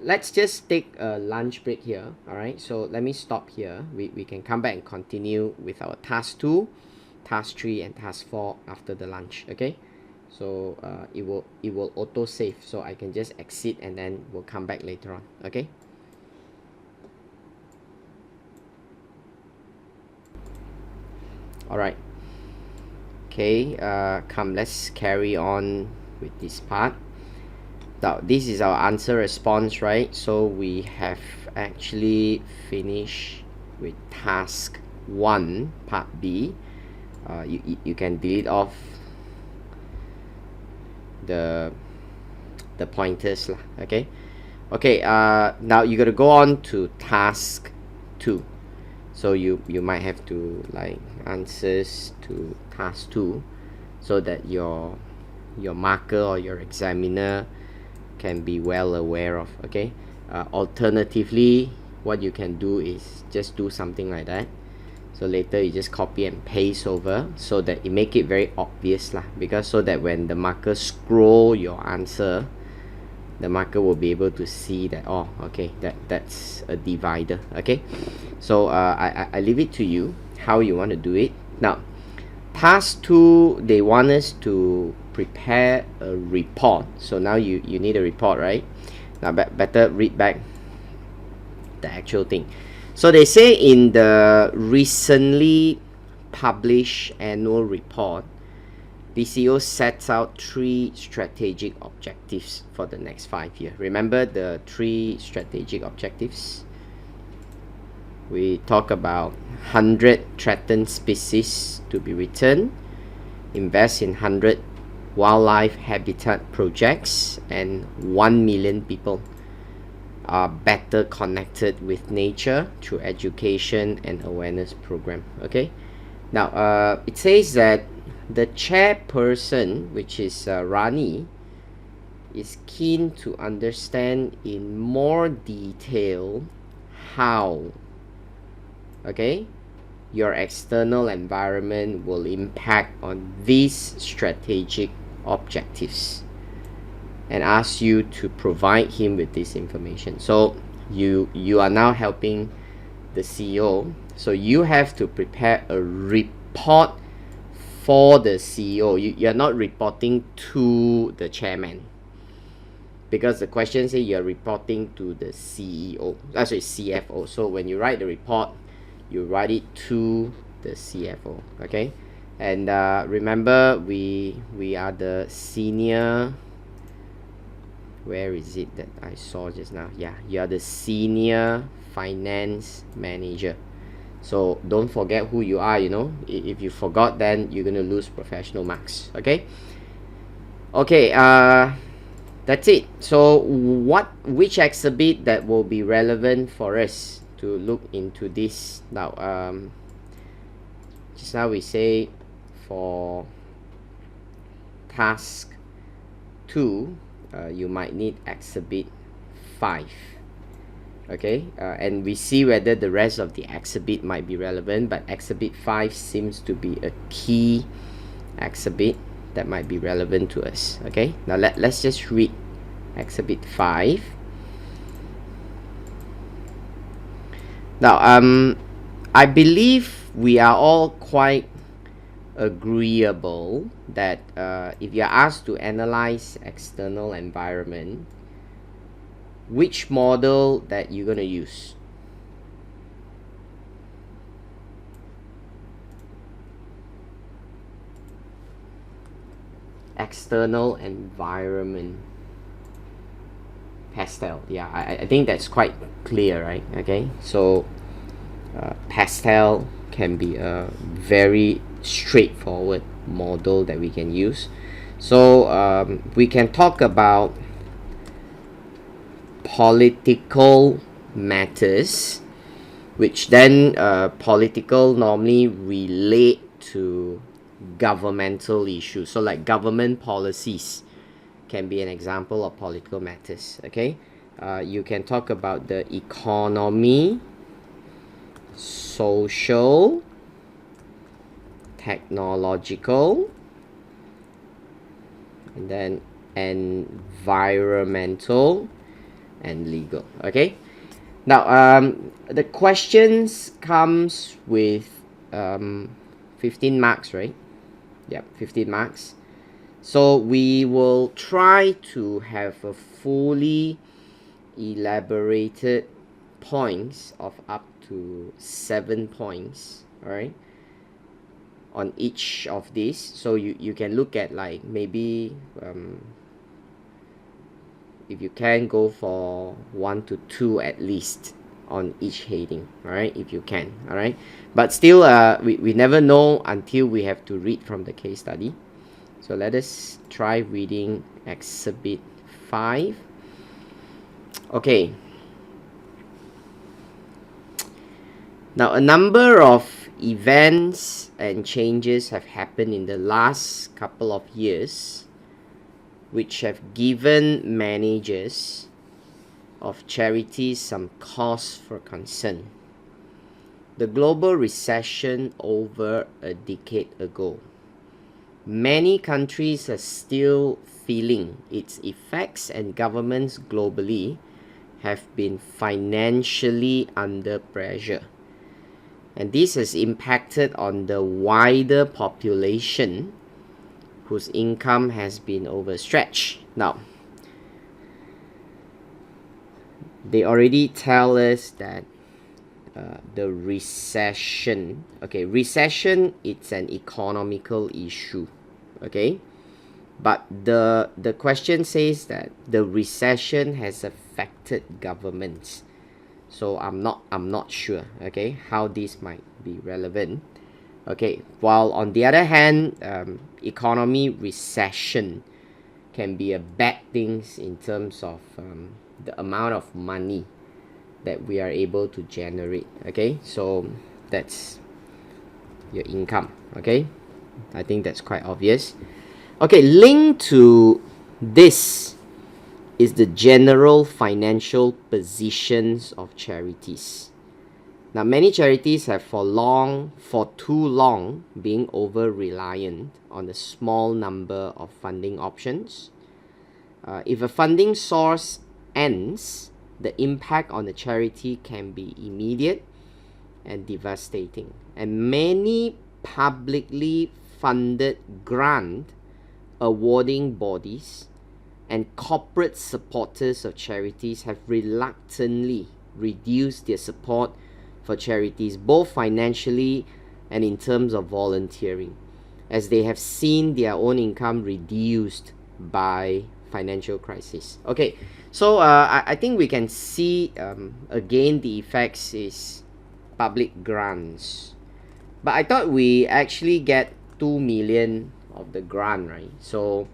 let's just take a lunch break here. All right, so let me stop here. We can come back and continue with our task 2, task 3 and task 4 after the lunch. Okay, so it will auto save, so I can just exit and then we'll come back later on. Okay. All right, okay, come, let's carry on with this part. Now this is our answer response, right? So we have actually finished with task 1 part B. You can delete off the pointers lah. Okay, now you gotta go on to task 2. So you might have to like answers to task 2 so that your marker or your examiner can be well aware of. Okay, alternatively, what you can do is just do something like that. So later you just copy and paste over so that it make it very obvious lah, because so that when the marker scroll your answer, the marker will be able to see that, oh, okay, that's a divider. Okay, so I leave it to you how you want to do it. Now task 2, they want us to prepare a report. So now you need a report, right? Now better read back the actual thing. So they say in the recently published annual report, BCO sets out 3 strategic objectives for the next 5 years. Remember the 3 strategic objectives? We talk about 100 threatened species to be returned, invest in 100 wildlife habitat projects, and 1 million people are better connected with nature through education and awareness program. Okay, now it says that the chairperson, which is Rani, is keen to understand in more detail how, okay, your external environment will impact on these strategic objectives, and ask you to provide him with this information. So you are now helping the CEO, so you have to prepare a report for the CEO. You're not reporting to the chairman, because the question says you're reporting to the CEO, sorry, CFO. So when you write the report, you write it to the CFO, okay? And remember, we are the senior, where is it that I saw just now? Yeah, you are the senior finance manager. So don't forget who you are, you know. If you forgot, then you're gonna lose professional marks, okay? Okay, that's it. So which exhibit that will be relevant for us to look into this now? Just now we say for task 2, you might need exhibit 5, okay, and we see whether the rest of the exhibit might be relevant, but exhibit 5 seems to be a key exhibit that might be relevant to us. Okay, now let's just read exhibit 5. Now I believe we are all quite agreeable that if you're asked to analyze external environment, which model that you're going to use? External environment, pastel. Yeah, I think that's quite clear, right? Okay, so pastel can be a very straightforward model that we can use. So we can talk about political matters, which then political normally relate to governmental issues. So like government policies can be an example of political matters. Okay, you can talk about the economy, social, technological, and then environmental and legal. Okay, now the questions comes with 15 marks, right? Yep, 15 marks. So we will try to have a fully elaborated points of up to 7 points, all right, on each of these. So you can look at like maybe if you can go for 1 to 2 at least on each heading, all right, if you can, all right. But still we never know until we have to read from the case study. So let us try reading exhibit 5. Okay, now a number of events and changes have happened in the last couple of years which have given managers of charities some cause for concern. The global recession over a decade ago. Many countries are still feeling its effects, and governments globally have been financially under pressure. And this has impacted on the wider population whose income has been overstretched. Now, they already tell us that the recession, okay, recession, it's an economical issue, okay, but the question says that the recession has affected governments. So I'm not sure, okay, how this might be relevant. Okay, while on the other hand, economy recession can be a bad thing in terms of the amount of money that we are able to generate. Okay, so that's your income. Okay, I think that's quite obvious. Okay, linked to this is the general financial positions of charities. Now, many charities have for too long, being over-reliant on a small number of funding options. If a funding source ends, the impact on the charity can be immediate and devastating. And many publicly funded grant awarding bodies and corporate supporters of charities have reluctantly reduced their support for charities, both financially and in terms of volunteering, as they have seen their own income reduced by financial crisis. Okay, so I think we can see again the effects is public grants. But I thought we actually get 2 million of the grant, right? So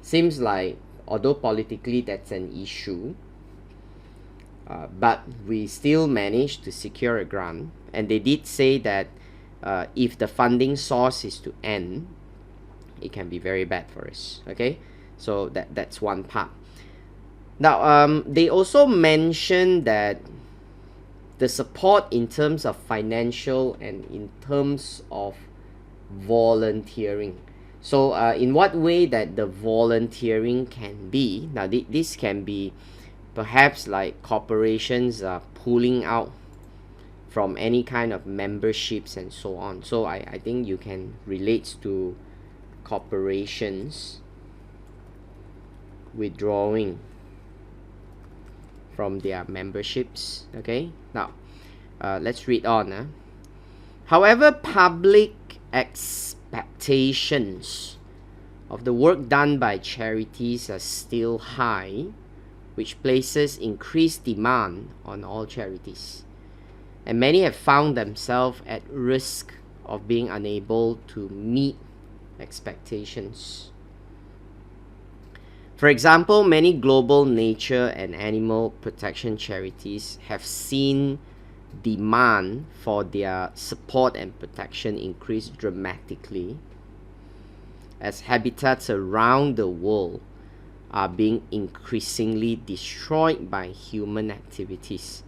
seems like although politically that's an issue, but we still managed to secure a grant. And they did say that if the funding source is to end, it can be very bad for us. Okay, so that's one part. Now, they also mentioned that the support in terms of financial and in terms of volunteering. So in what way that the volunteering can be, now this can be perhaps like corporations pulling out from any kind of memberships and so on. So I think you can relate to corporations withdrawing from their memberships. Okay, now let's read on. However, public expectations of the work done by charities are still high, which places increased demand on all charities. And many have found themselves at risk of being unable to meet expectations. For example, many global nature and animal protection charities have seen demand for their support and protection increase dramatically as habitats around the world are being increasingly destroyed by human activities.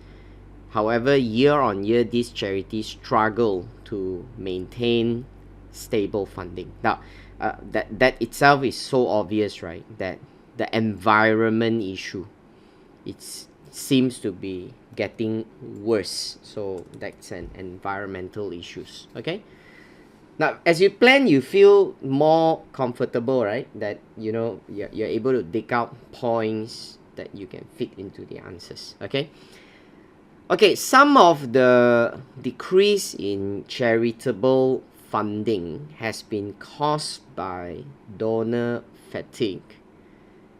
However, year on year, these charities struggle to maintain stable funding. Now, that itself is so obvious, right? That the environment issue, it seems to be getting worse. So that's an environmental issues. Okay. Now, as you plan, you feel more comfortable, right? That you're able to dig out points that you can fit into the answers. Okay. Okay, some of the decrease in charitable funding has been caused by donor fatigue,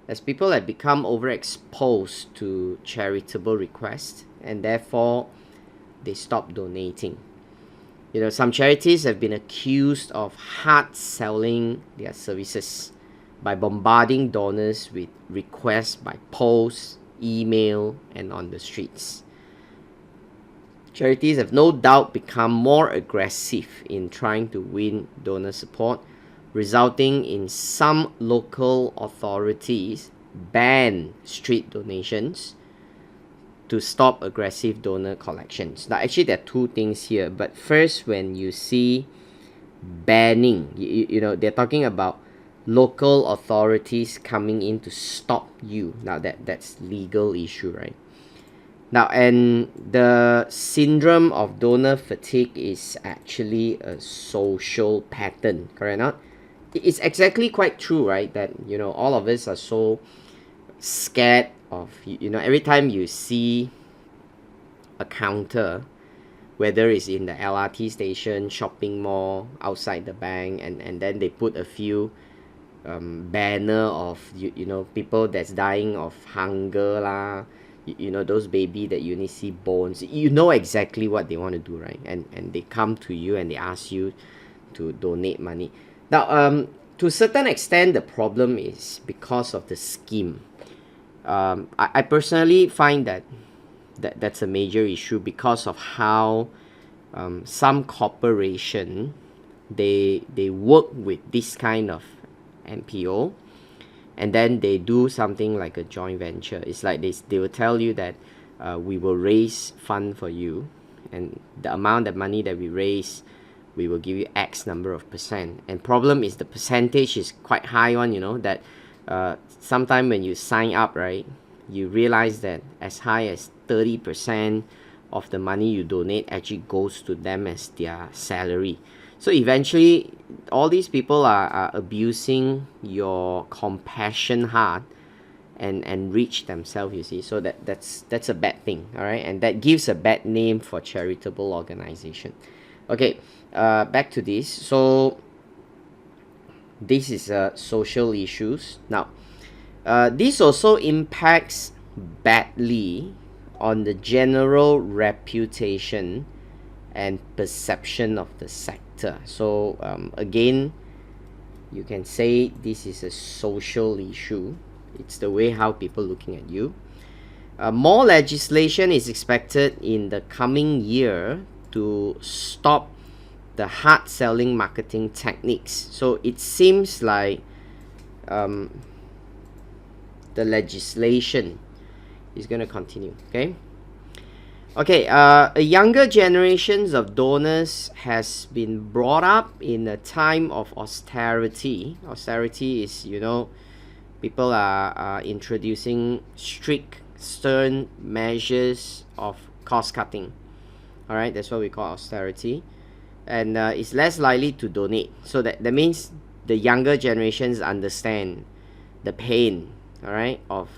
as people have become overexposed to charitable requests and therefore they stop donating. Some charities have been accused of hard selling their services by bombarding donors with requests by post, email, and on the streets. Charities have no doubt become more aggressive in trying to win donor support, resulting in some local authorities ban street donations to stop aggressive donor collections. Now, actually, there are two things here. But first, when you see banning, they're talking about local authorities coming in to stop you. Now, that's legal issue, right? Now, and the syndrome of donor fatigue is actually a social pattern, correct or not? It's exactly quite true, right? That, all of us are so scared of, every time you see a counter, whether it's in the LRT station, shopping mall, outside the bank, and then they put a few banner of, people that's dying of hunger lah, those baby that you only see bones. Exactly what they want to do, right? And they come to you and they ask you to donate money. Now, to a certain extent, the problem is because of the scheme. I personally find that's a major issue because of how some corporation they work with this kind of MPO, and then they do something like a joint venture. It's like they will tell you that we will raise fund for you, and the amount of money that we raise, we will give you X number of percent. And problem is the percentage is quite high one, you know, that sometime when you sign up, right, you realize that as high as 30% of the money you donate actually goes to them as their salary. So eventually all these people are abusing your compassion heart and enrich themselves, you see. So that's a bad thing, all right, and that gives a bad name for charitable organization. Okay, back to this. So this is social issues. Now this also impacts badly on the general reputation and perception of the sector. So again, you can say this is a social issue. It's the way how people looking at you. More legislation is expected in the coming year to stop the hard selling marketing techniques. So it seems like the legislation is going to continue. Okay, a younger generations of donors has been brought up in a time of austerity. Austerity is, you know, people are introducing strict, stern measures of cost cutting. All right, that's what we call austerity, and it's less likely to donate. So that means the younger generations understand the pain, all right, of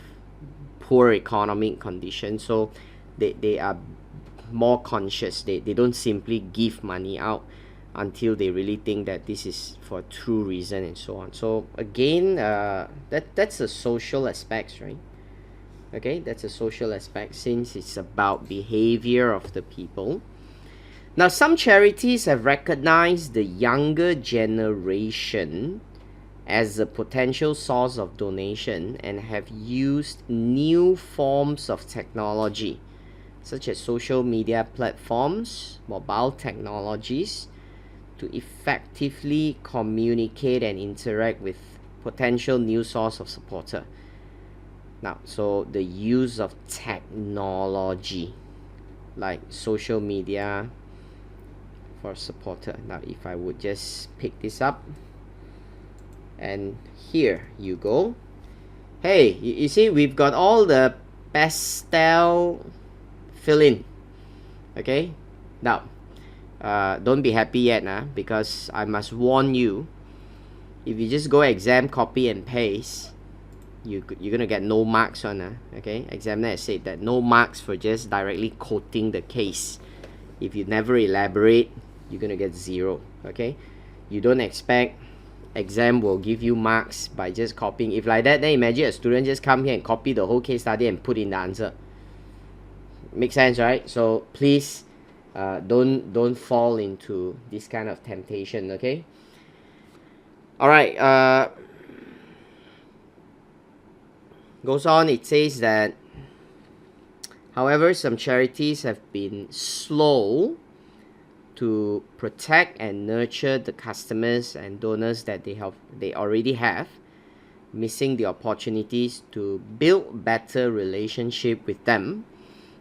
poor economic conditions. So they are more conscious. They don't simply give money out until they really think that this is for true reason and so on. So again, that's a social aspect, right? Okay, that's a social aspect since it's about behavior of the people. Now, some charities have recognized the younger generation as a potential source of donation and have used new forms of technology such as social media platforms, mobile technologies, to effectively communicate and interact with potential new source of supporter. Now, so the use of technology like social media for supporter. Now, if I would just pick this up, and here you go. Hey, you see, we've got all the pastel fill in. Okay, now don't be happy yet, because I must warn you, if you just go exam copy and paste, you're gonna get no marks on. Okay, examiner has said that no marks for just directly quoting the case. If you never elaborate, you're gonna get 0. Okay, you don't expect exam will give you marks by just copying. If like that, then imagine a student just come here and copy the whole case study and put in the answer. Make sense, right? So please don't fall into this kind of temptation. Okay, all right. Goes on, it says that however, some charities have been slow to protect and nurture the customers and donors that they already have, missing the opportunities to build better relationship with them,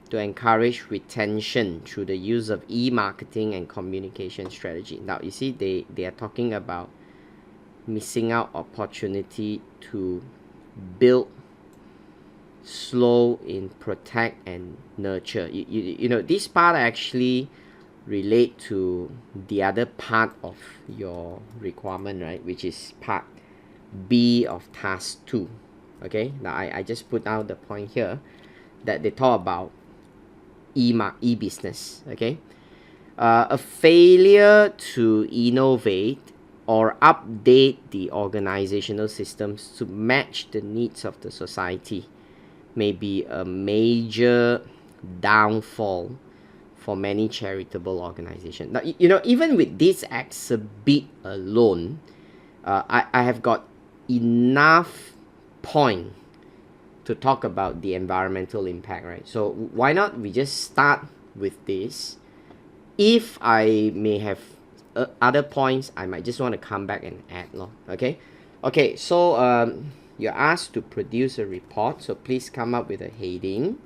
to encourage retention through the use of e-marketing and communication strategy. Now, you see, they are talking about missing out opportunity to build, slow in protect and nurture. You know, this part actually relate to the other part of your requirement, right, which is part B of task 2. Okay, now I just put out the point here that they talk about e-business. Okay, a failure to innovate or update the organizational systems to match the needs of the society may be a major downfall for many charitable organizations. Now, you know, even with this exhibit alone, I have got enough point to talk about the environmental impact, right? So why not we just start with this? If I may have other points I might just want to come back and add lor. Okay, so you're asked to produce a report, so please come up with a heading,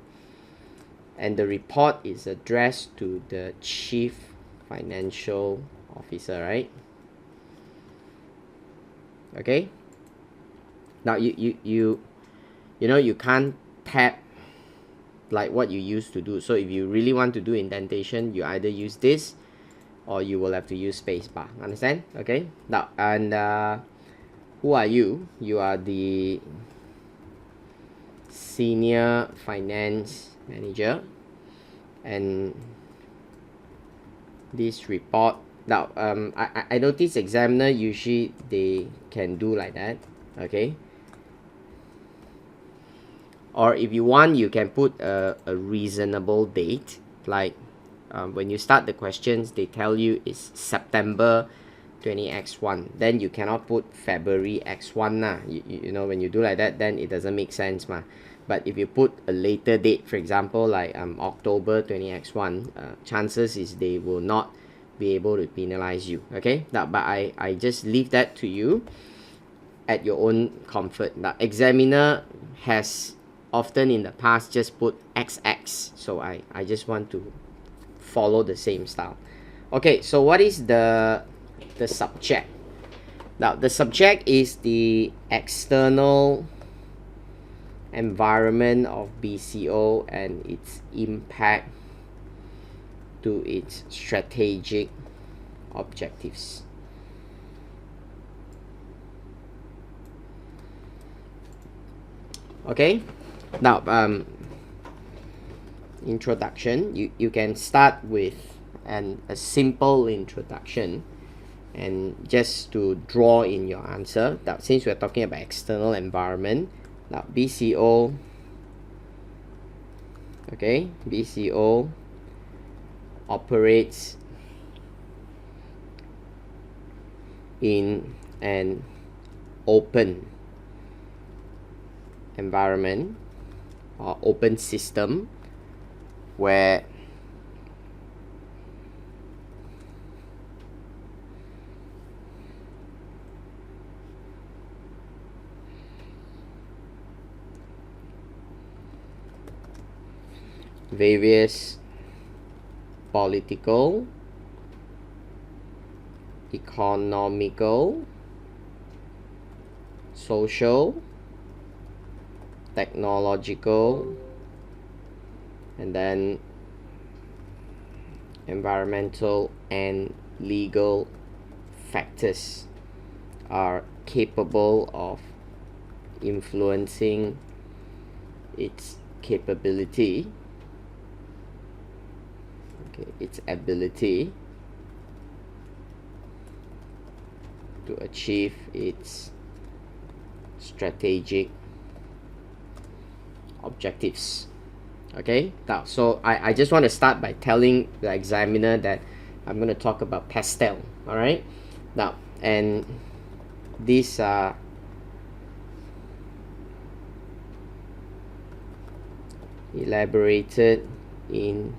and the report is addressed to the Chief Financial Officer, right? Okay, now you know you can't tap like what you used to do. So if you really want to do indentation, you either use this or you will have to use spacebar. Understand? Okay, now, and who are you? You are the Senior Finance Manager, and this report, now I notice examiner usually they can do like that. Okay, or if you want, you can put a reasonable date, like when you start the questions they tell you it's September 20x1, then you cannot put February x1 nah. You know, when you do like that, then it doesn't make sense ma. But if you put a later date, for example like October 20x1, chances is they will not be able to penalize you. Okay, now, but I just leave that to you at your own comfort. Now, examiner has often in the past just put XX, so I just want to follow the same style. Okay, so what is the subject? Now, the subject is the external environment of BCO and its impact to its strategic objectives. Okay, now introduction, you can start with a simple introduction and just to draw in your answer. Now, since we're talking about external environment, now BCO, okay, BCO operates in an open environment or open system where various political, economical, social, technological, and then environmental and legal factors are capable of influencing its capability, okay, its ability to achieve its strategic objectives. Okay, now, so I just want to start by telling the examiner that I'm going to talk about pastel. All right, now, and these are elaborated in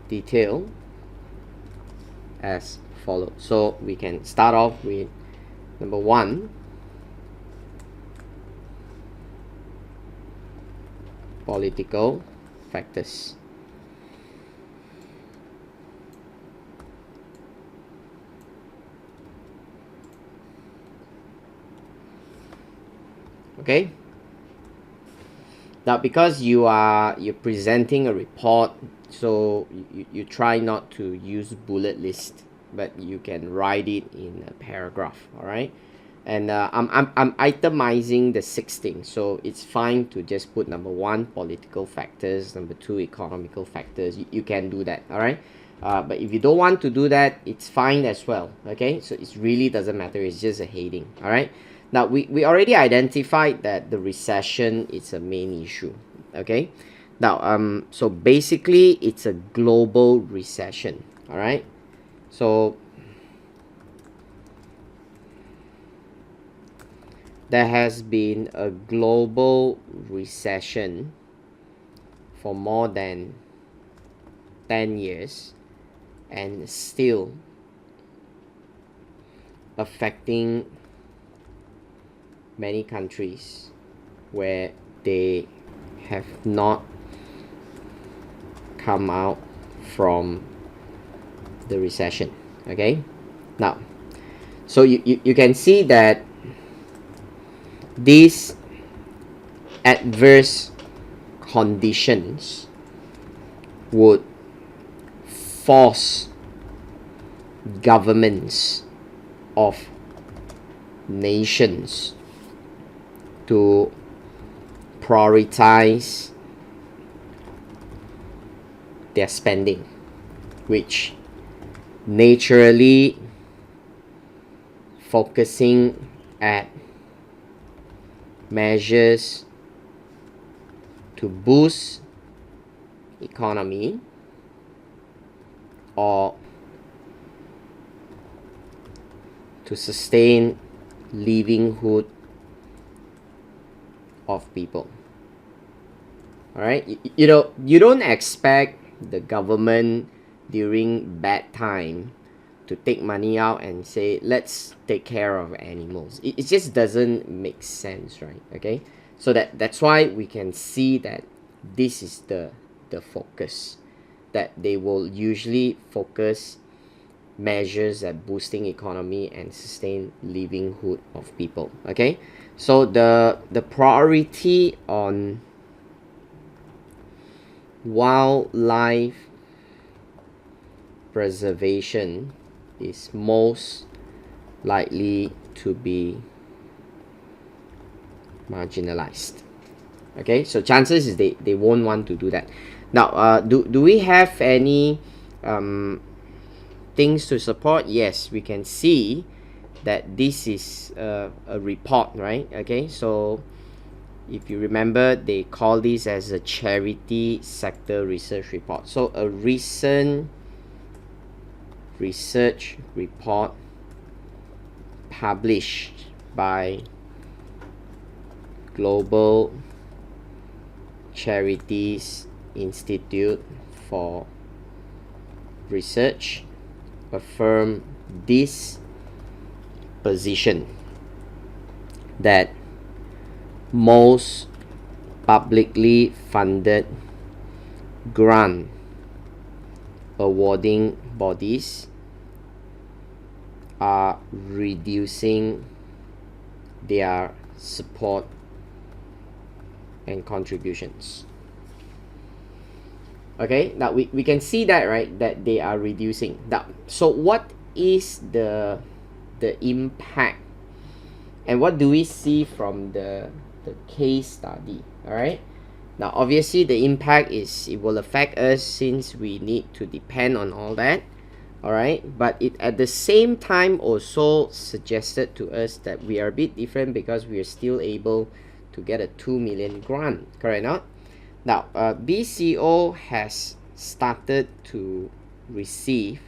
detail as follows. So we can start off with number 1, political factors. Okay, now because you're presenting a report, so you try not to use bullet list, but you can write it in a paragraph. All right, and I'm itemizing the 6 things, so it's fine to just put number 1 political factors, number 2 economical factors. You can do that. All right, but if you don't want to do that, it's fine as well. Okay, so it really doesn't matter, it's just a heading. All right, now we already identified that the recession is a main issue. Okay, now so basically it's a global recession. All right, so there has been a global recession for more than 10 years, and still affecting many countries where they have not come out from the recession. Okay, now so you can see that these adverse conditions would force governments of nations to prioritize their spending, which naturally focusing at measures to boost economy or to sustain livelihood of people. Alright, you know, you don't expect the government during bad time to take money out and say, let's take care of animals. It just doesn't make sense, right? Okay, so that's why we can see that this is the focus, that they will usually focus measures at boosting economy and sustain livelihood of people. Okay, so the priority on wildlife preservation is most likely to be marginalized. Okay, so chances is they won't want to do that. Now, do we have any things to support? Yes, we can see that this is a report, right? Okay, so if you remember, they call this as a charity sector research report. So a recent research report published by Global Charities Institute for Research affirm this position, that most publicly funded grant awarding bodies are reducing their support and contributions. Okay, now we can see that, right, that they are reducing. Now, so what is the impact, and what do we see from the case study? All right, now obviously the impact is it will affect us since we need to depend on all that. All right, but it at the same time also suggested to us that we are a bit different because we are still able to get a 2 million grant, correct not? Now, BCO has started to receive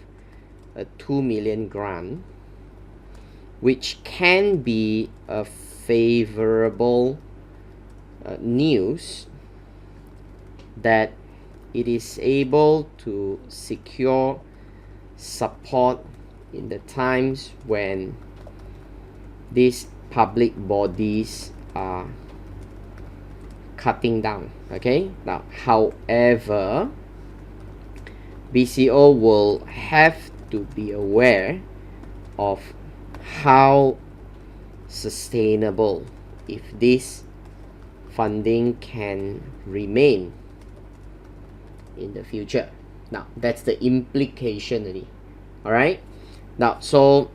a 2 million grant, which can be a favorable news that it is able to secure support in the times when these public bodies are cutting down. Okay, now however, BCO will have to be aware of how sustainable if this funding can remain in the future. Now that's the implication already. All right, now so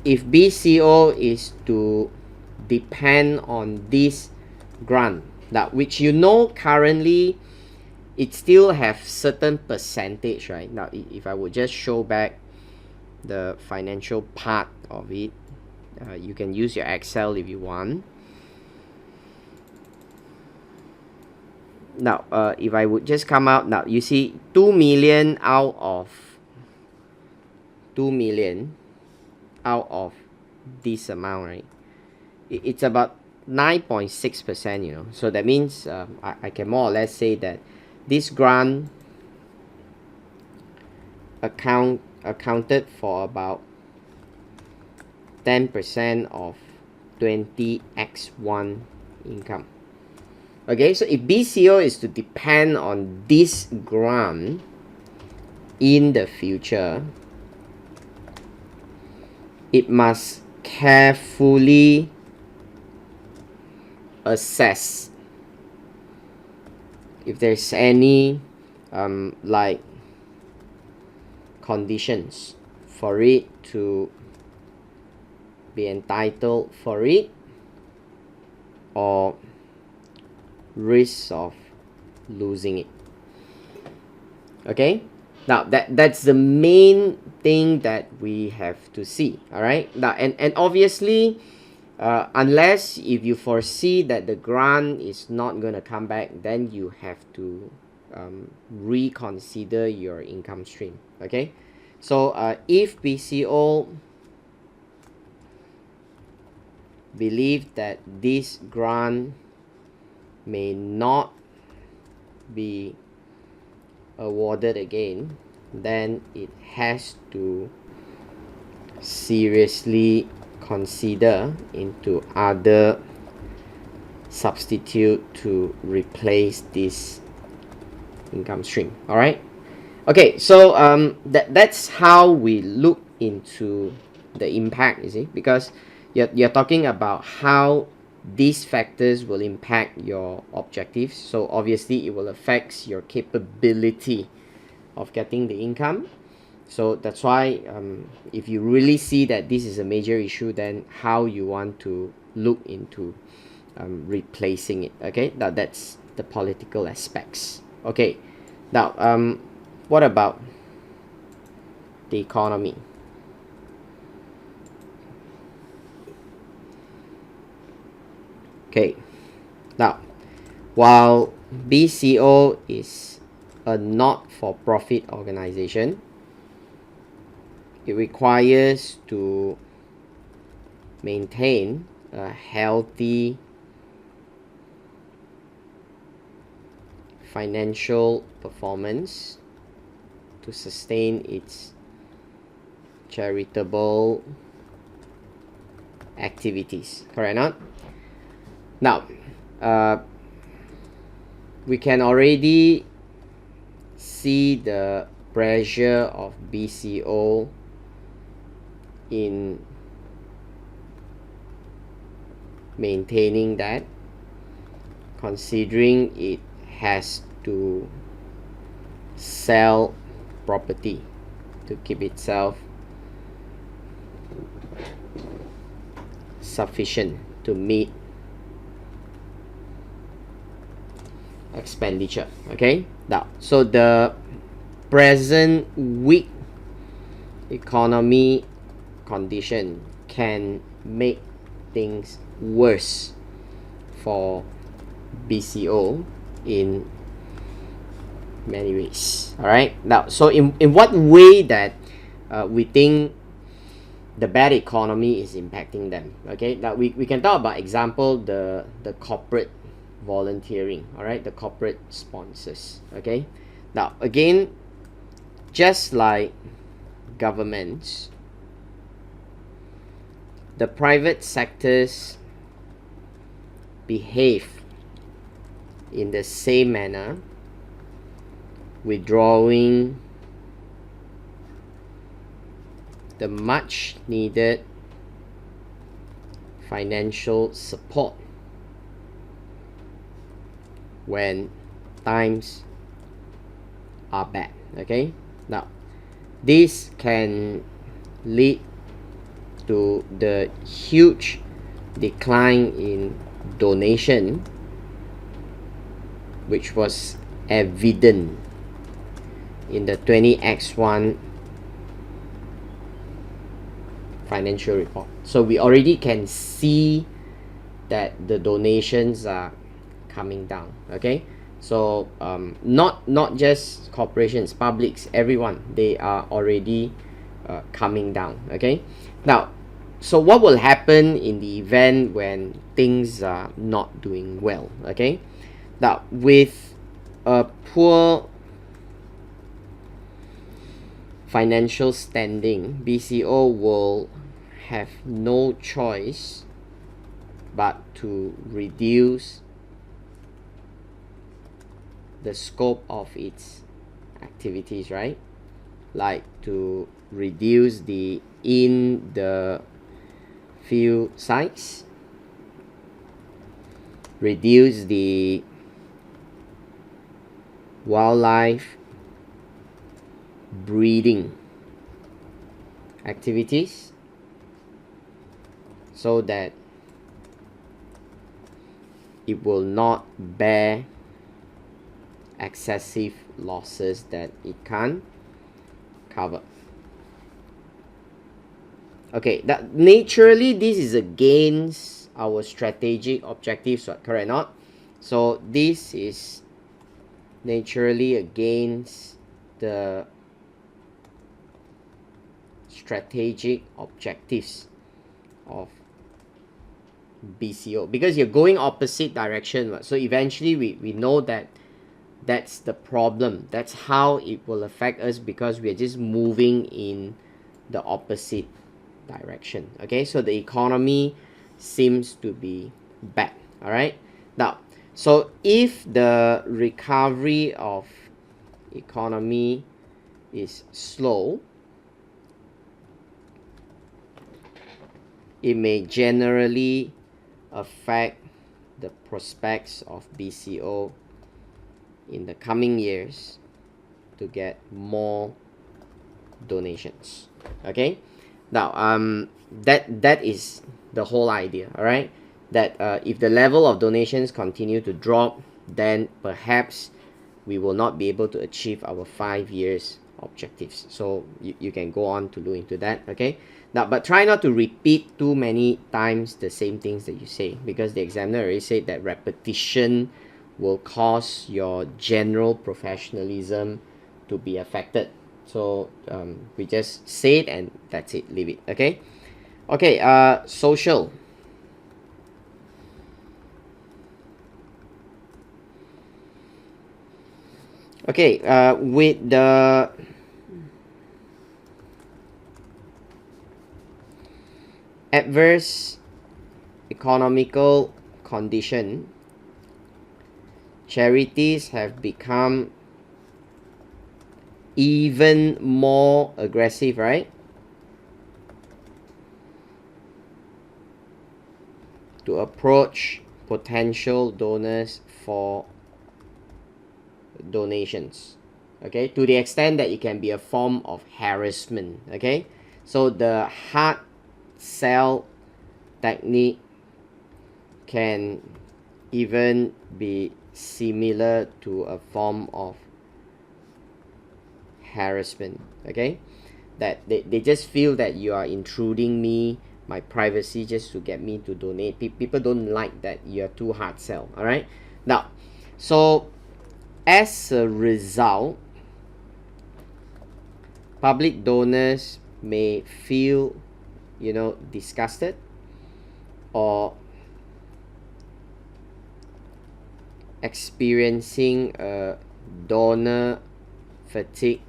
if BCO is to depend on this grant, that which you know currently it still have certain percentage, right? Now if I would just show back the financial part of it, you can use your Excel if you want. Now if I would just come out, now you see 2 million out of 2 million out of this amount, right? It's about 9.6%, you know. So that means I can more or less say that this grant accounted for about 10% of 20x1 income. Okay, so if BCO is to depend on this grant in the future, it must carefully assess if there's any like conditions for it to be entitled for it, or risk of losing it. Okay, now that's the main thing that we have to see. All right, now and obviously unless if you foresee that the grant is not going to come back, then you have to reconsider your income stream. Okay, so if BCO believe that this grant may not be awarded again, then it has to seriously consider into other substitute to replace this income stream. All right, okay, so that's how we look into the impact, you see, because you're talking about how these factors will impact your objectives. So obviously it will affect your capability of getting the income. So that's why if you really see that this is a major issue, then how you want to look into replacing it. Okay, now that's the political aspects. Okay, now what about the economy? Okay, now while BCO is a not-for-profit organization, it requires to maintain a healthy financial performance to sustain its charitable activities. Correct or not? Now, we can already see the pressure of BCO in maintaining that, considering it has to sell property to keep itself sufficient to meet expenditure. Okay, now so the present weak economy condition can make things worse for BCO in many ways. All right, now so in what way that we think the bad economy is impacting them? Okay, now we can talk about example the corporate volunteering. All right, the corporate sponsors. Okay, now again, just like governments, the private sectors behave in the same manner, withdrawing the much needed financial support when times are bad. Okay, now this can lead to the huge decline in donation, which was evident in the 20x1 financial report. So we already can see that the donations are coming down. Okay, so not just corporations, publics, everyone, they are already coming down. Okay, now so what will happen in the event when things are not doing well? Okay, now with a poor financial standing, BCO will have no choice but to reduce the scope of its activities, right? Like to reduce the in the field sites, reduce the wildlife breeding activities, so that it will not bear excessive losses that it can't cover. Okay, that naturally this is against our strategic objectives, correct or not? So this is naturally against the strategic objectives of BCO, because you're going opposite direction. So eventually we know that that's the problem. That's how it will affect us, because we're just moving in the opposite direction. Okay, so the economy seems to be bad. All right, now, so if the recovery of economy is slow, it may generally affect the prospects of BCO in the coming years to get more donations. Okay, now that is the whole idea. All right, that if the level of donations continue to drop, then perhaps we will not be able to achieve our 5 years objectives. So you can go on to look into that. Okay, now, but try not to repeat too many times the same things that you say, because the examiner already said that repetition will cause your general professionalism to be affected. So we just say it and that's it, leave it. Okay, okay. Social. Okay, with the adverse economical condition, charities have become even more aggressive, right? To approach potential donors for donations. Okay, to the extent that it can be a form of harassment. Okay, so the hard sell technique can even be similar to a form of harassment. Okay, that they just feel that you are intruding my privacy just to get me to donate. People don't like that you're too hard sell. All right, now, so as a result, public donors may feel, disgusted or experiencing a donor fatigue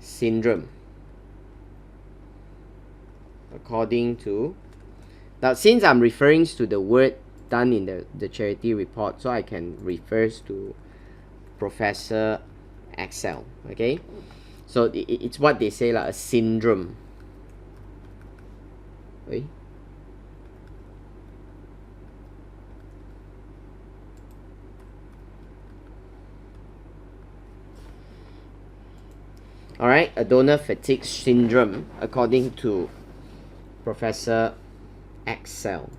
syndrome, according to, now since I'm referring to the word done in the charity report, so I can refer to Professor Excel. Okay, so it's what they say, like a syndrome. Okay. All right, a donor fatigue syndrome, according to Professor Excel.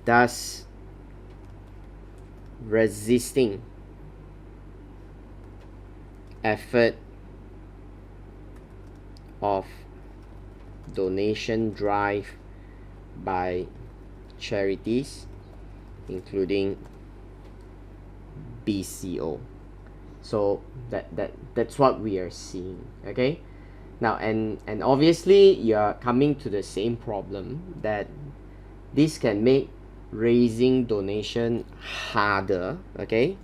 Thus, resisting effort of donation drive by charities, including BCO. So that's what we are seeing. Okay, now and obviously you are coming to the same problem, that this can make raising donation harder. Okay,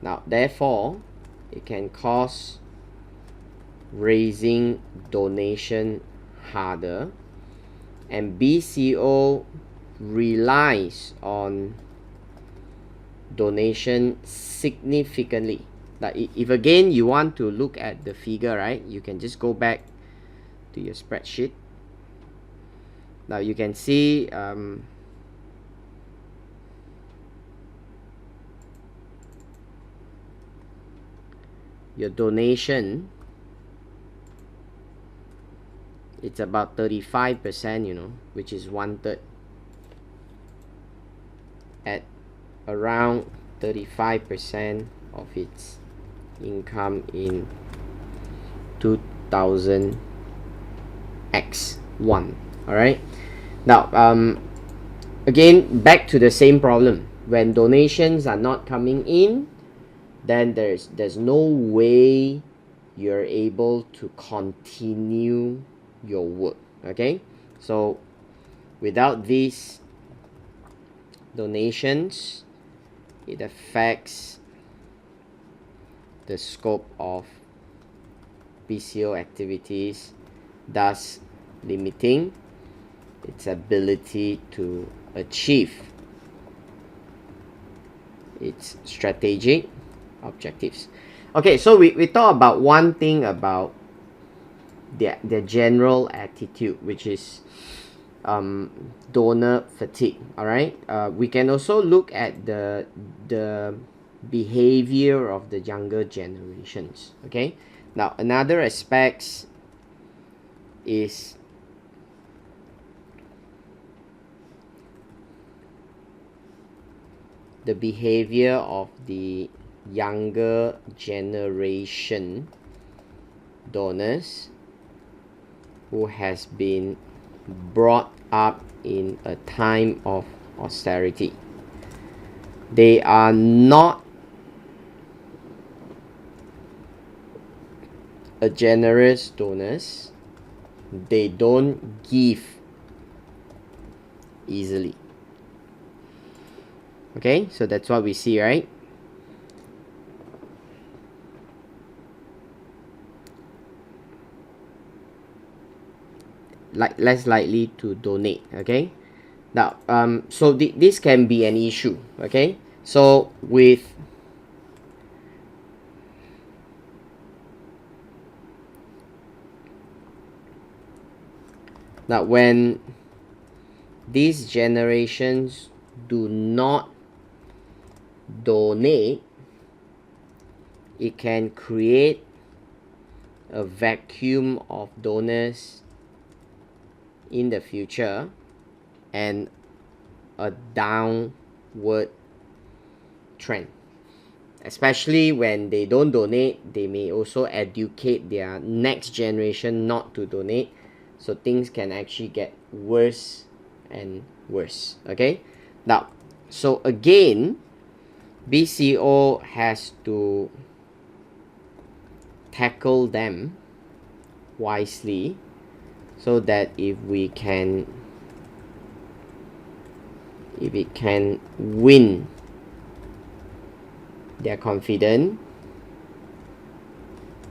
now therefore it can cause raising donation harder, and BCO relies on donation significantly. Like if again you want to look at the figure, right, you can just go back to your spreadsheet. Now you can see your donation, it's about 35%, you know, which is 1/3. At around 35% of its income in 2000 X1. All right, now again back to the same problem. When donations are not coming in, then there's no way you're able to continue your work. Okay, so without these donations, it affects the scope of BCO activities, thus limiting its ability to achieve its strategic objectives. Okay, so we thought about one thing about the general attitude, which is donor fatigue. All right, we can also look at the behavior of the younger generations. Okay, now another aspect is the behavior of the younger generation donors who has been brought up in a time of austerity. They are not a generous donors. They don't give easily. Okay, so that's what we see, right? Like less likely to donate. Okay, now so this can be an issue. Okay, so with now when these generations do not donate, it can create a vacuum of donors in the future and a downward trend. Especially when they don't donate, they may also educate their next generation not to donate, so things can actually get worse and worse. Okay, now so again, BCO has to tackle them wisely so that if it can win their confidence,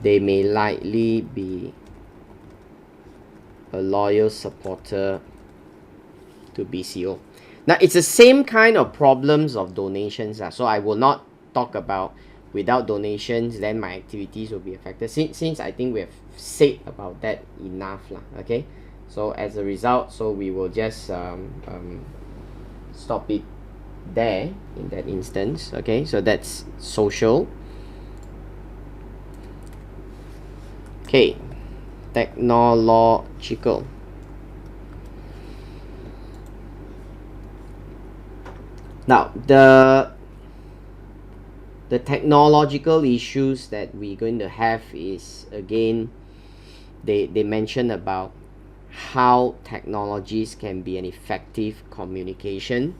they may likely be a loyal supporter to BCO. Now it's the same kind of problems of donations, so I will not talk about without donations then my activities will be affected, since I think we have said about that enough lah. Okay, so as a result, so we will just stop it there in that instance. Okay, so that's social. Okay, technological. Now the technological issues that we're going to have is, again, they mention about how technologies can be an effective communication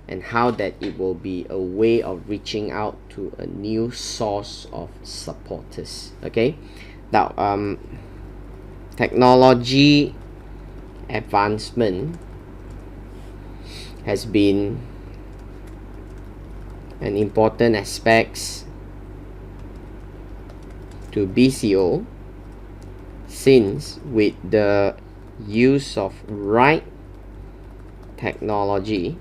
and how that it will be a way of reaching out to a new source of supporters. Okay, now technology advancement has been and important aspects to BCO, since with the use of right technology,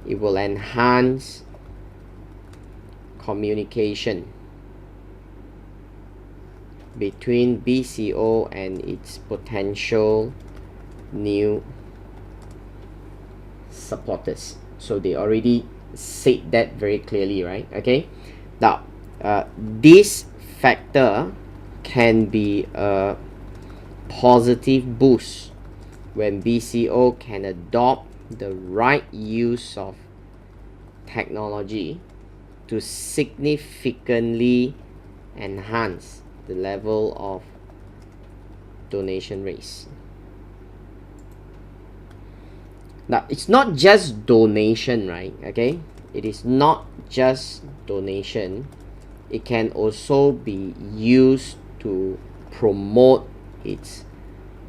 it will enhance communication between BCO and its potential new supporters. So they already said that very clearly, right? Okay. Now, this factor can be a positive boost when BCO can adopt the right use of technology to significantly enhance the level of donation rates. Now, it's not just donation, right? Okay, it is not just donation. It can also be used to promote its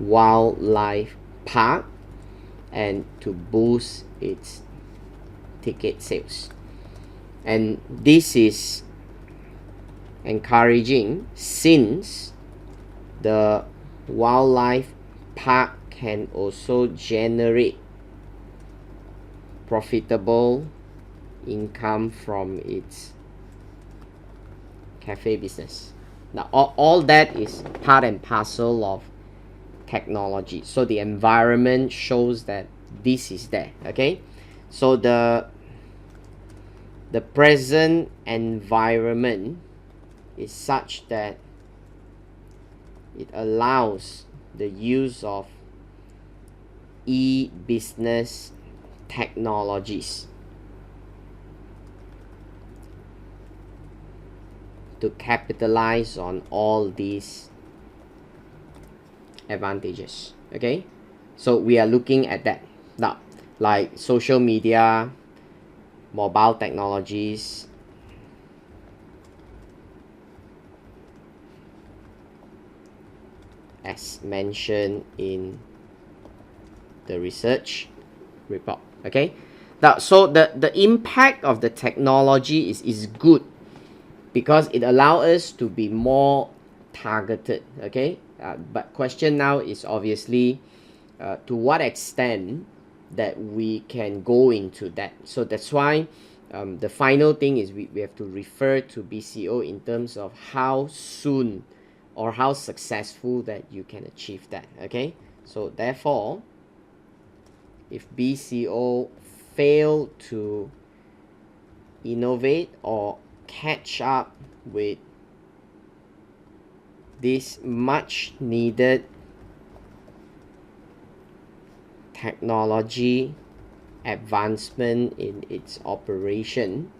wildlife park and to boost its ticket sales. And this is encouraging since the wildlife park can also generate profitable income from its cafe business. Now, all that is part and parcel of technology. So the environment shows that this is there. Okay, so the present environment is such that it allows the use of e-business technologies to capitalize on all these advantages. Okay, so we are looking at that now, like social media, mobile technologies, as mentioned in the research report. Okay, now so the impact of the technology is good because it allows us to be more targeted. Okay, but question now is obviously to what extent that we can go into that. So that's why the final thing is we have to refer to BCO in terms of how soon or how successful that you can achieve that. Okay, so therefore, if BCO fail to innovate or catch up with this much needed technology advancement in its operation,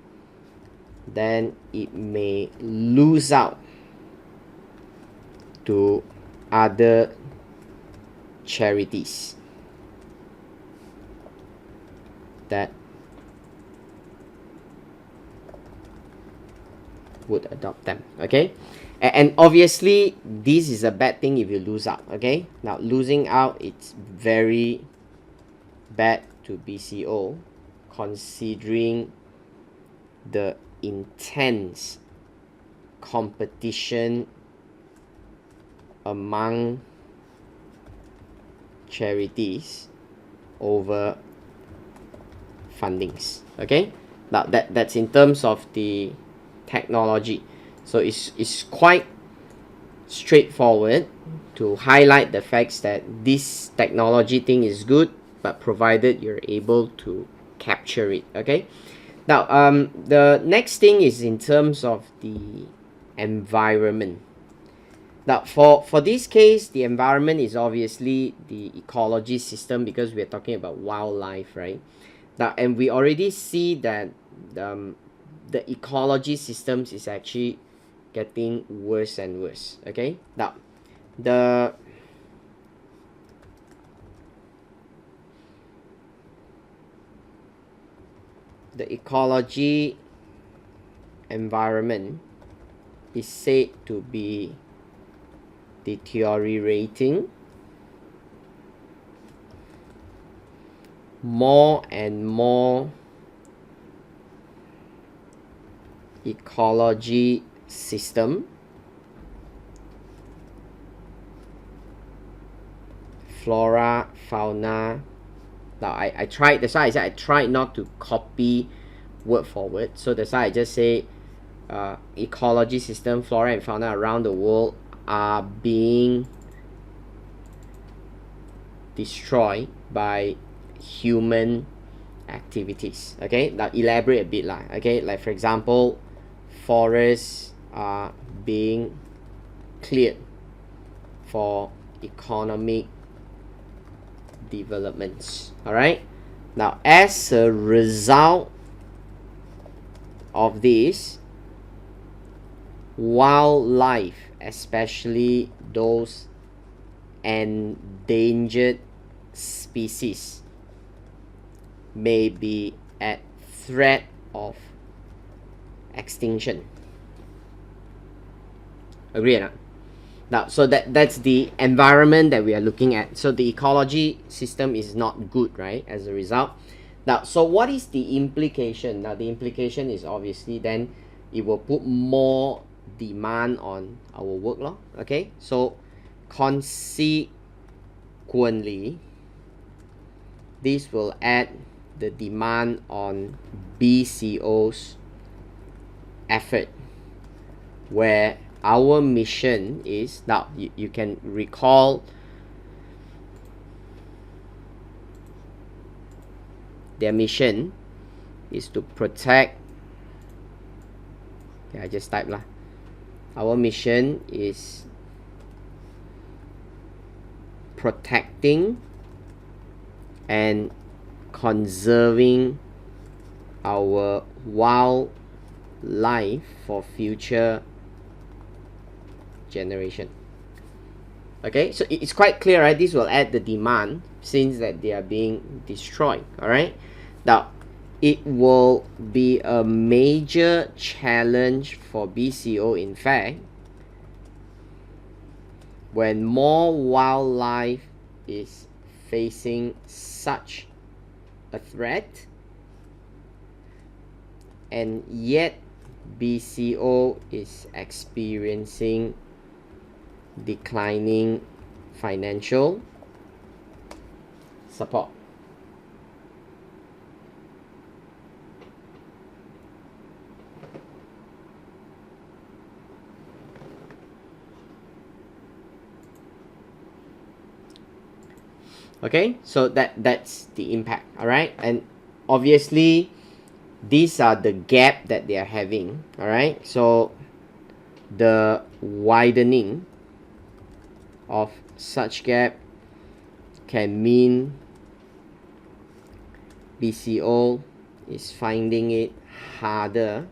then it may lose out to other charities that would adopt them. Okay, and obviously this is a bad thing if you lose out. Okay, now losing out, it's very bad to BCO considering the intense competition among charities over fundings. Okay, now that's in terms of the technology. So it's quite straightforward to highlight the facts that this technology thing is good, but provided you're able to capture it. Okay, now the next thing is in terms of the environment. Now for this case, the environment is obviously the ecology system because we're talking about wildlife, right? Now, and we already see that the ecology systems is actually getting worse and worse. Okay, now the ecology environment is said to be deteriorating. More and more ecology system, flora, fauna. Now I tried, that's why I said I tried not to copy word for word. So that's why I just say ecology system, flora and fauna around the world are being destroyed by human activities. Okay, now elaborate a bit lah. Okay, like for example, forests are being cleared for economic developments. All right, now as a result of this, wildlife, especially those endangered species, may be at threat of extinction. Agree or not? Now, so that's the environment that we are looking at. So the ecology system is not good, right? As a result. Now, so what is the implication? Now, the implication is obviously then it will put more demand on our work law. Okay, so consequently, this will add the demand on BCO's effort, where our mission is, now you can recall their mission is to protect, okay, I just type lah. Our mission is protecting and conserving our wildlife for future generation. Okay, so it's quite clear, right? This will add the demand since that they are being destroyed. All right, now it will be a major challenge for BCO, in fact, when more wildlife is facing such a threat, and yet BCO is experiencing declining financial support. Okay, so that's the impact. All right, and obviously these are the gap that they are having. All right, so the widening of such gap can mean BCO is finding it harder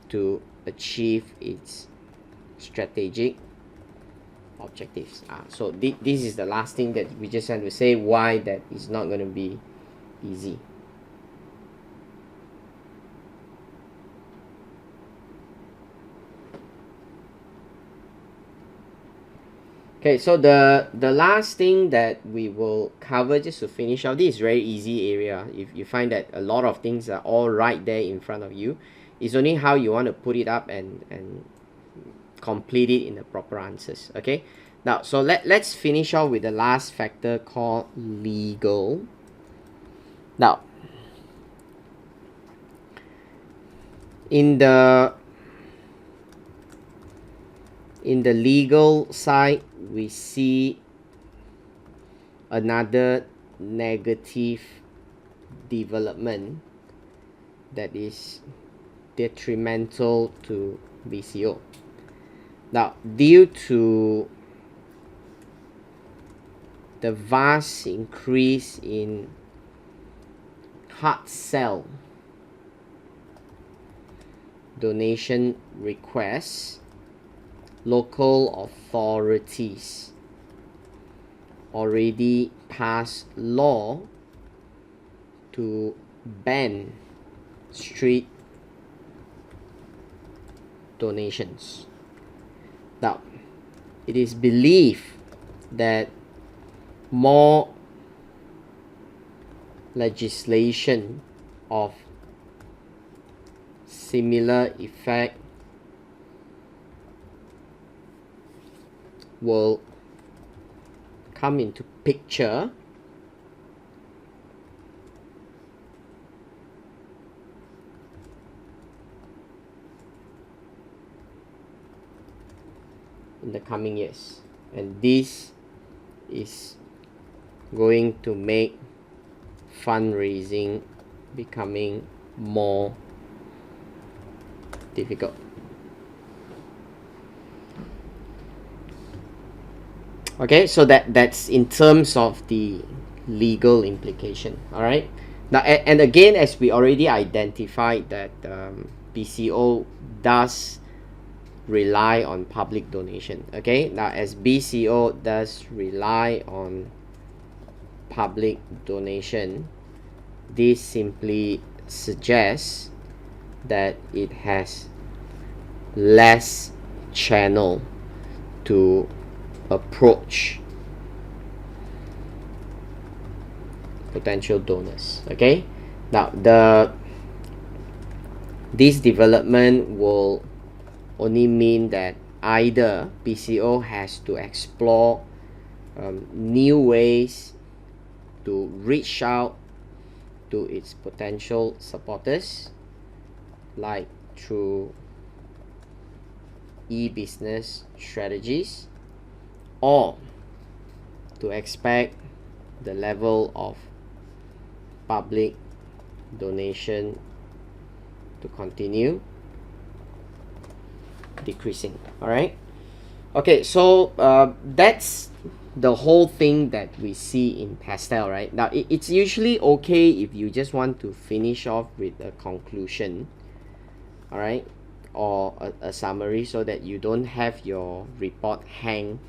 to achieve its strategic objectives. So this is the last thing that we just want to say, why that is not going to be easy. Okay, so the last thing that we will cover, just to finish off, this is very easy area. If you find that a lot of things are all right there in front of you, it's only how you want to put it up and complete it in the proper answers. Okay, now so let's finish off with the last factor called legal. Now in the legal side, we see another negative development that is detrimental to BCO. Now, due to the vast increase in hard sell donation requests, local authorities already passed law to ban street donations. Now, it is believed that more legislation of similar effect will come into picture in the coming years, and this is going to make fundraising becoming more difficult. Okay, so that's in terms of the legal implication. All right, now and again, as we already identified that BCO does rely on public donation. Okay, now as BCO does rely on public donation, this simply suggests that it has less channel to approach potential donors. Okay, now this development will only mean that either BCO has to explore new ways to reach out to its potential supporters, like through e-business strategies, or to expect the level of public donation to continue decreasing. All right, okay, so that's the whole thing that we see in Pastel. Right now, it's usually okay if you just want to finish off with a conclusion, all right, or a summary, so that you don't have your report hang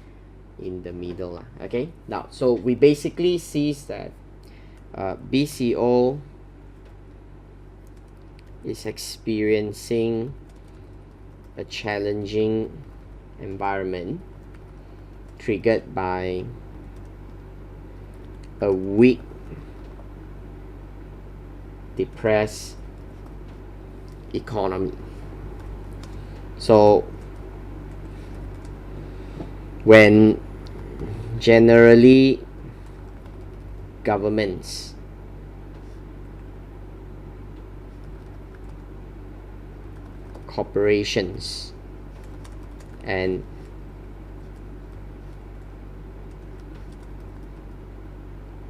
in the middle. Okay, now so we basically sees that BCO is experiencing a challenging environment triggered by a weak, depressed economy. So when generally governments corporations and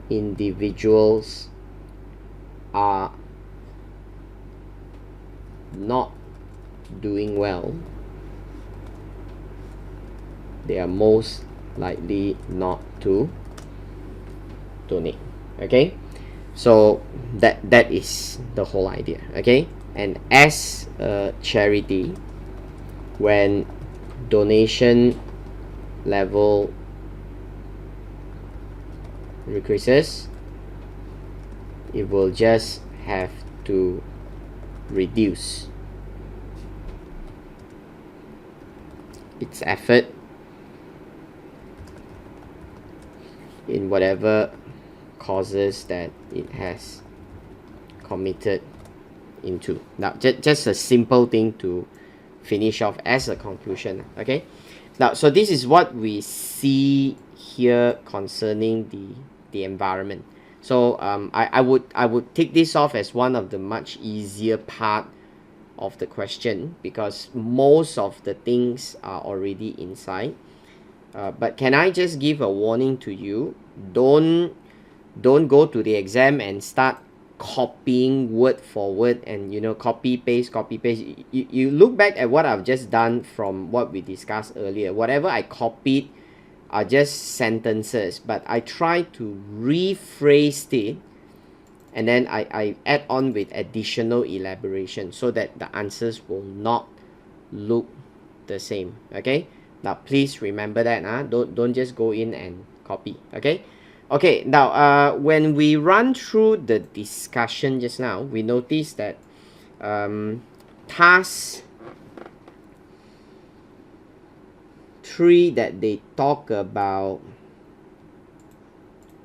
individuals are not doing well, they are most likely not to donate. Okay, so that is the whole idea. Okay, and as a charity, when donation level decreases, it will just have to reduce its effort in whatever causes that it has committed into. Now, just a simple thing to finish off as a conclusion. Okay, now so this is what we see here concerning the environment. So I would take this off as one of the much easier part of the question, because most of the things are already inside. But can I just give a warning to you? Don't go to the exam and start copying word for word and copy paste. You look back at what I've just done from what we discussed earlier. Whatever I copied are just sentences, but I try to rephrase it, and then I add on with additional elaboration so that the answers will not look the same. Okay, now please remember that. Don't just go in and copy. Okay, now when we run through the discussion just now, we noticed that task 3 that they talk about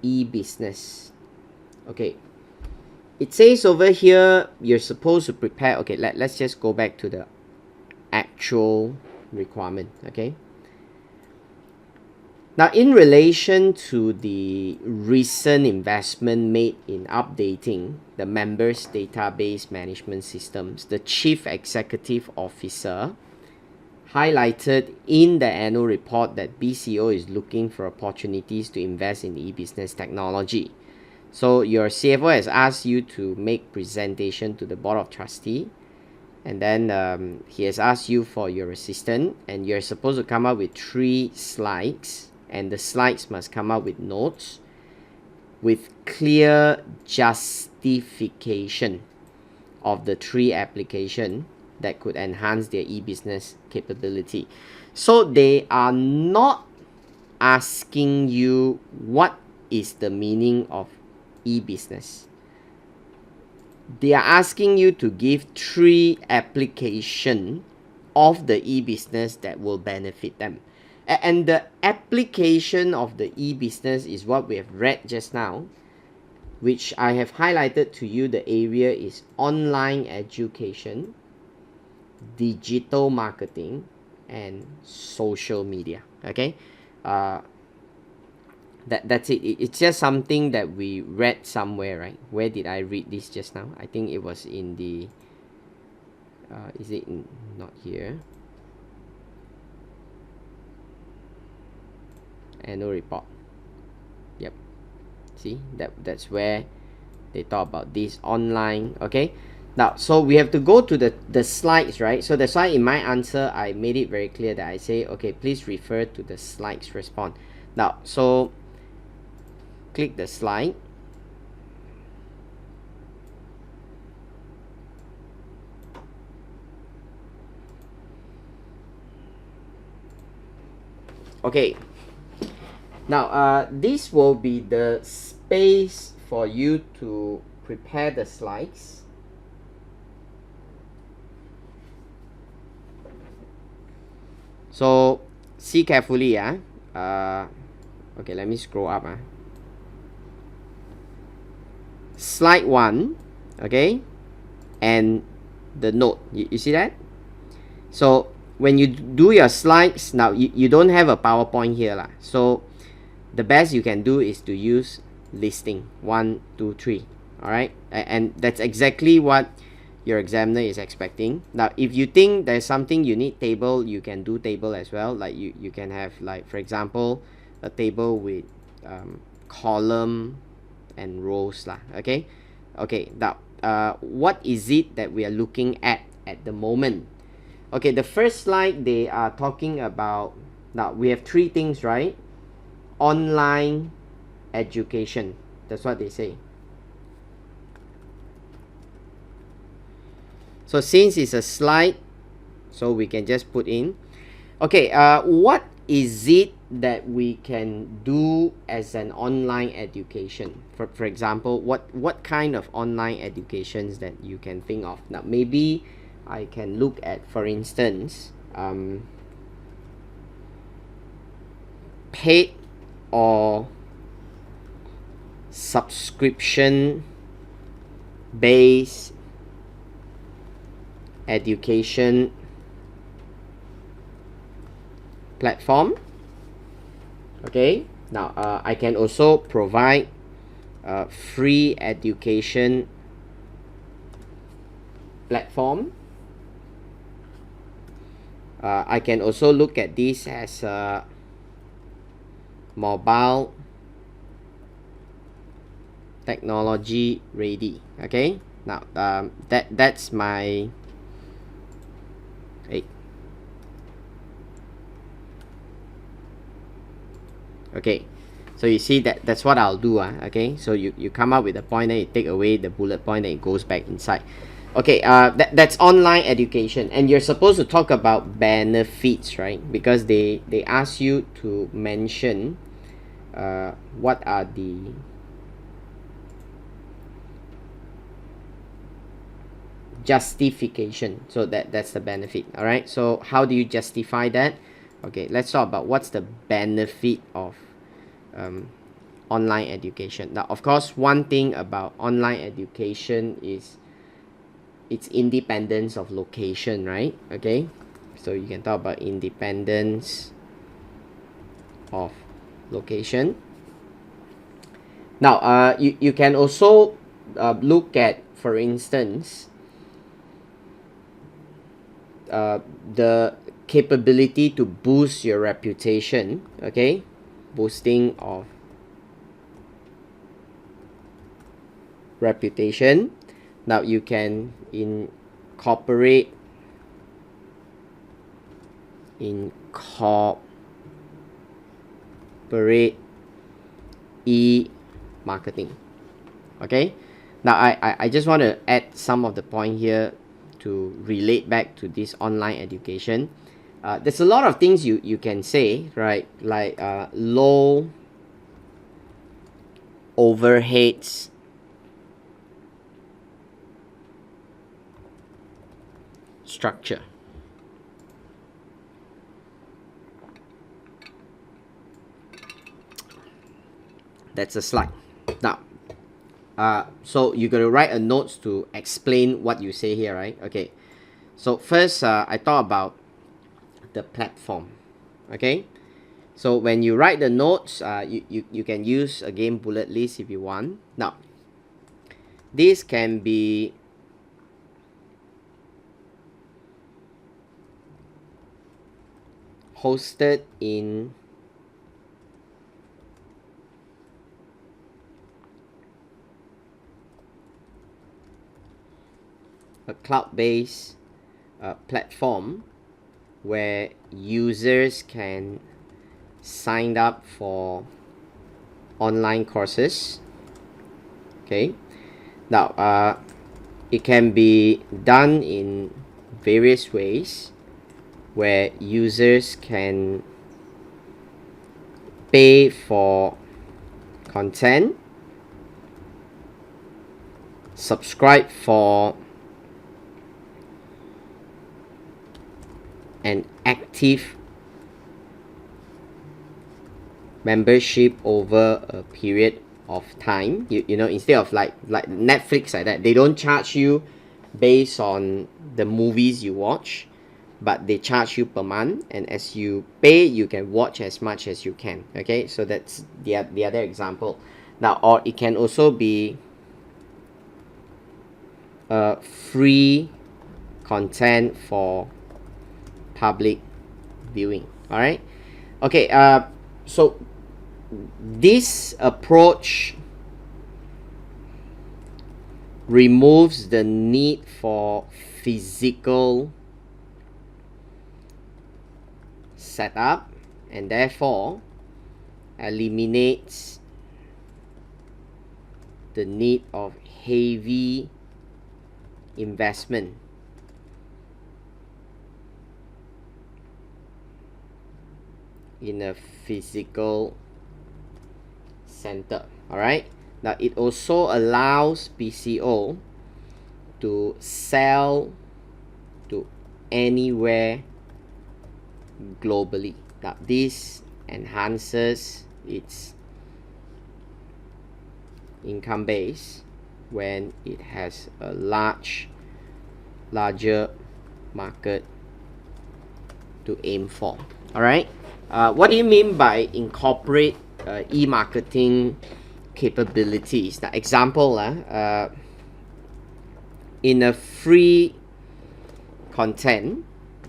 e-business. Okay, It says over here you're supposed to prepare. Okay, let's just go back to the actual requirement. Okay, now in relation to the recent investment made in updating the members database management systems, the chief executive officer highlighted in the annual report that BCO is looking for opportunities to invest in e-business technology. So your CFO has asked you to make presentation to the board of trustee, and then he has asked you for your assistant, and you're supposed to come up with 3 slides, and the slides must come up with notes with clear justification of the 3 applications that could enhance their e-business capability. So they are not asking you what is the meaning of e-business. They are asking you to give 3 applications of the e-business that will benefit them. And the application of the e-business is what we have read just now, which I have highlighted to you. The area is online education, digital marketing, and social media. Okay, that's it. It's just something that we read somewhere, right? Where did I read this just now? I think it was in the is it not here? Annual report. Yep, see, that's where they talk about this online. Okay, now so we have to go to the slides, right? So that's why in my answer I made it very clear that I say, okay, please refer to the slides response. Now so click the slide. Okay, now this will be the space for you to prepare the slides. So see carefully. Okay, let me scroll up. Slide 1, okay, and the note. You see that? So when you do your slides, now you don't have a PowerPoint here lah. So the best you can do is to use listing 1, 2, 3. All right, and that's exactly what your examiner is expecting. Now if you think there's something you need table, you can do table as well. Like you can have, like, for example, a table with column and rows lah. Okay, now what is it that we are looking at the moment? Okay, the first slide, they are talking about, now we have 3 things, right? Online education, that's what they say. So since it's a slide, so we can just put in, okay, what is it that we can do as an online education? For example, what kind of online educations that you can think of? Now maybe I can look at, for instance, paid or subscription based education platform. Okay, now I can also provide free education platform. I can also look at this as mobile technology ready. Okay, now that's my okay, so you see that's what I'll do. Okay, so you come up with a point, then you take away the bullet point, then it goes back inside. Okay, that's online education, and you're supposed to talk about benefits, right? Because they ask you to mention what are the justification. So that's the benefit. All right, so how do you justify that? Okay, let's talk about what's the benefit of online education. Now, of course, one thing about online education is its independence of location, right? Okay, so you can talk about independence of location. Now, you can also look at, for instance, the capability to boost your reputation, okay? Boosting of reputation. Now you can incorporate e-marketing. Okay, now I just want to add some of the point here to relate back to this online education. There's a lot of things you can say, right? Like low overheads, structure. That's a slide. Now, so you're going to write a notes to explain what you say here, right? Okay. So first, I thought about the platform. Okay. So when you write the notes, you can use again bullet list if you want. Now, this can be hosted in a cloud-based platform where users can sign up for online courses. Okay, now it can be done in various ways where users can pay for content, subscribe for an active membership over a period of time. You know, instead of like Netflix like that, they don't charge you based on the movies you watch, but they charge you per month, and as you pay, you can watch as much as you can. Okay, so that's the other example. Now, or it can also be free content for public viewing. All right. Okay. So this approach removes the need for physical setup and therefore eliminates the need of heavy investment in a physical center. All right. Now it also allows BCO to sell to anywhere globally. Now this enhances its income base when it has a larger market to aim for. All right. What do you mean by incorporate e-marketing capabilities? The example, in a free content,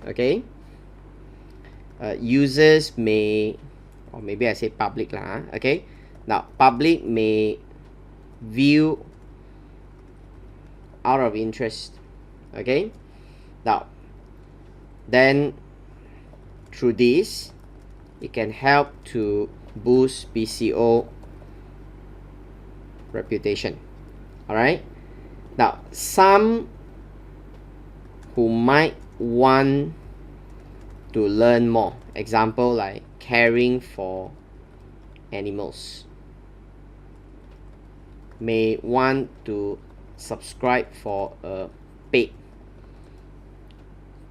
okay, users may, or maybe I say public lah, okay. Now public may view out of interest, okay. Now then through this it can help to boost BCO reputation. All right. Now some who might want to learn more, example like caring for animals, may want to subscribe for a paid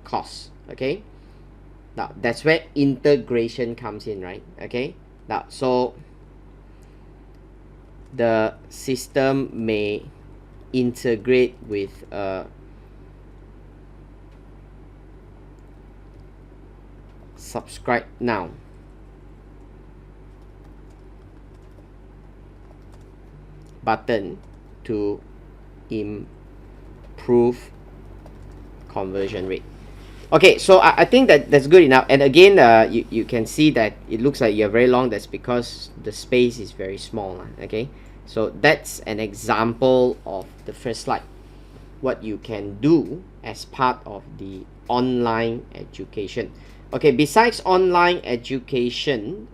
course. Okay. Now that's where integration comes in, right? Okay. Now so the system may integrate with a subscribe now button to improve conversion rate. Okay, so I think that's good enough. And again, you can see that it looks like you're very long. That's because the space is very small. Okay, so that's an example of the first slide. What you can do as part of the online education. Okay, besides online education,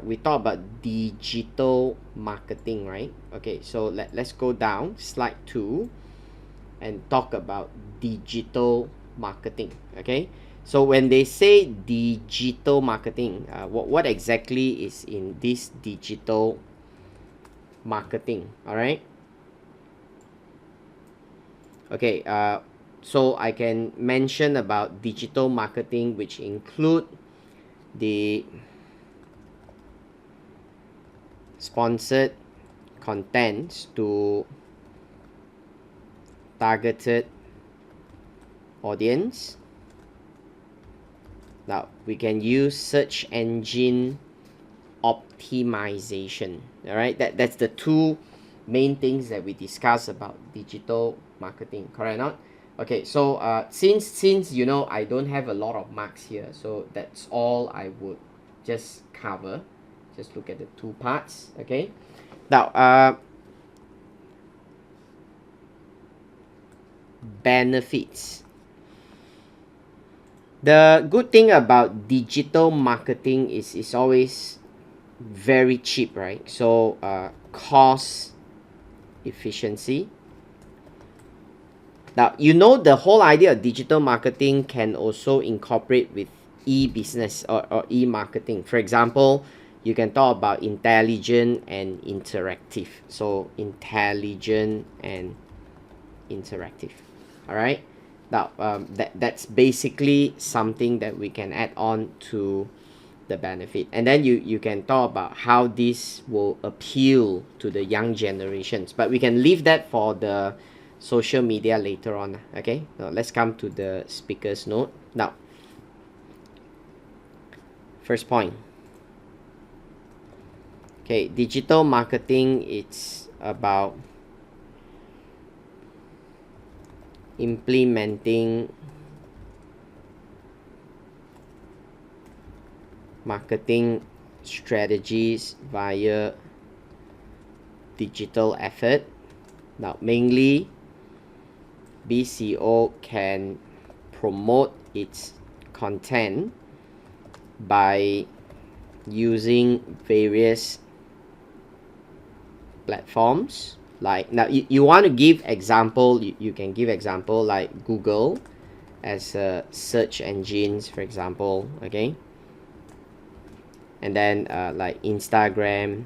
we talk about digital marketing, right? Okay, so let's go down slide 2 and talk about digital marketing. Okay, so when they say digital marketing, what exactly is in this digital marketing? All right. Okay, so I can mention about digital marketing, which include the sponsored contents to targeted audience. Now we can use search engine optimization. All right, that's the two main things that we discuss about digital marketing, correct or not? Okay, so since you know I don't have a lot of marks here, so that's all I would just cover. Just look at the two parts. Okay, now benefits. The good thing about digital marketing is it's always very cheap, right? So cost efficiency. Now you know the whole idea of digital marketing can also incorporate with e-business or e-marketing. For example, you can talk about intelligent and interactive. So intelligent and interactive. All right. Now that's basically something that we can add on to the benefit, and then you can talk about how this will appeal to the young generations, but we can leave that for the social media later on. Okay, now let's come to the speaker's note. Now, first point. Okay, digital marketing, it's about implementing marketing strategies via digital effort. Now, mainly BCO can promote its content by using various platforms. Like, now you want to give example, you can give example like Google as a search engines, for example. Okay, and then like Instagram,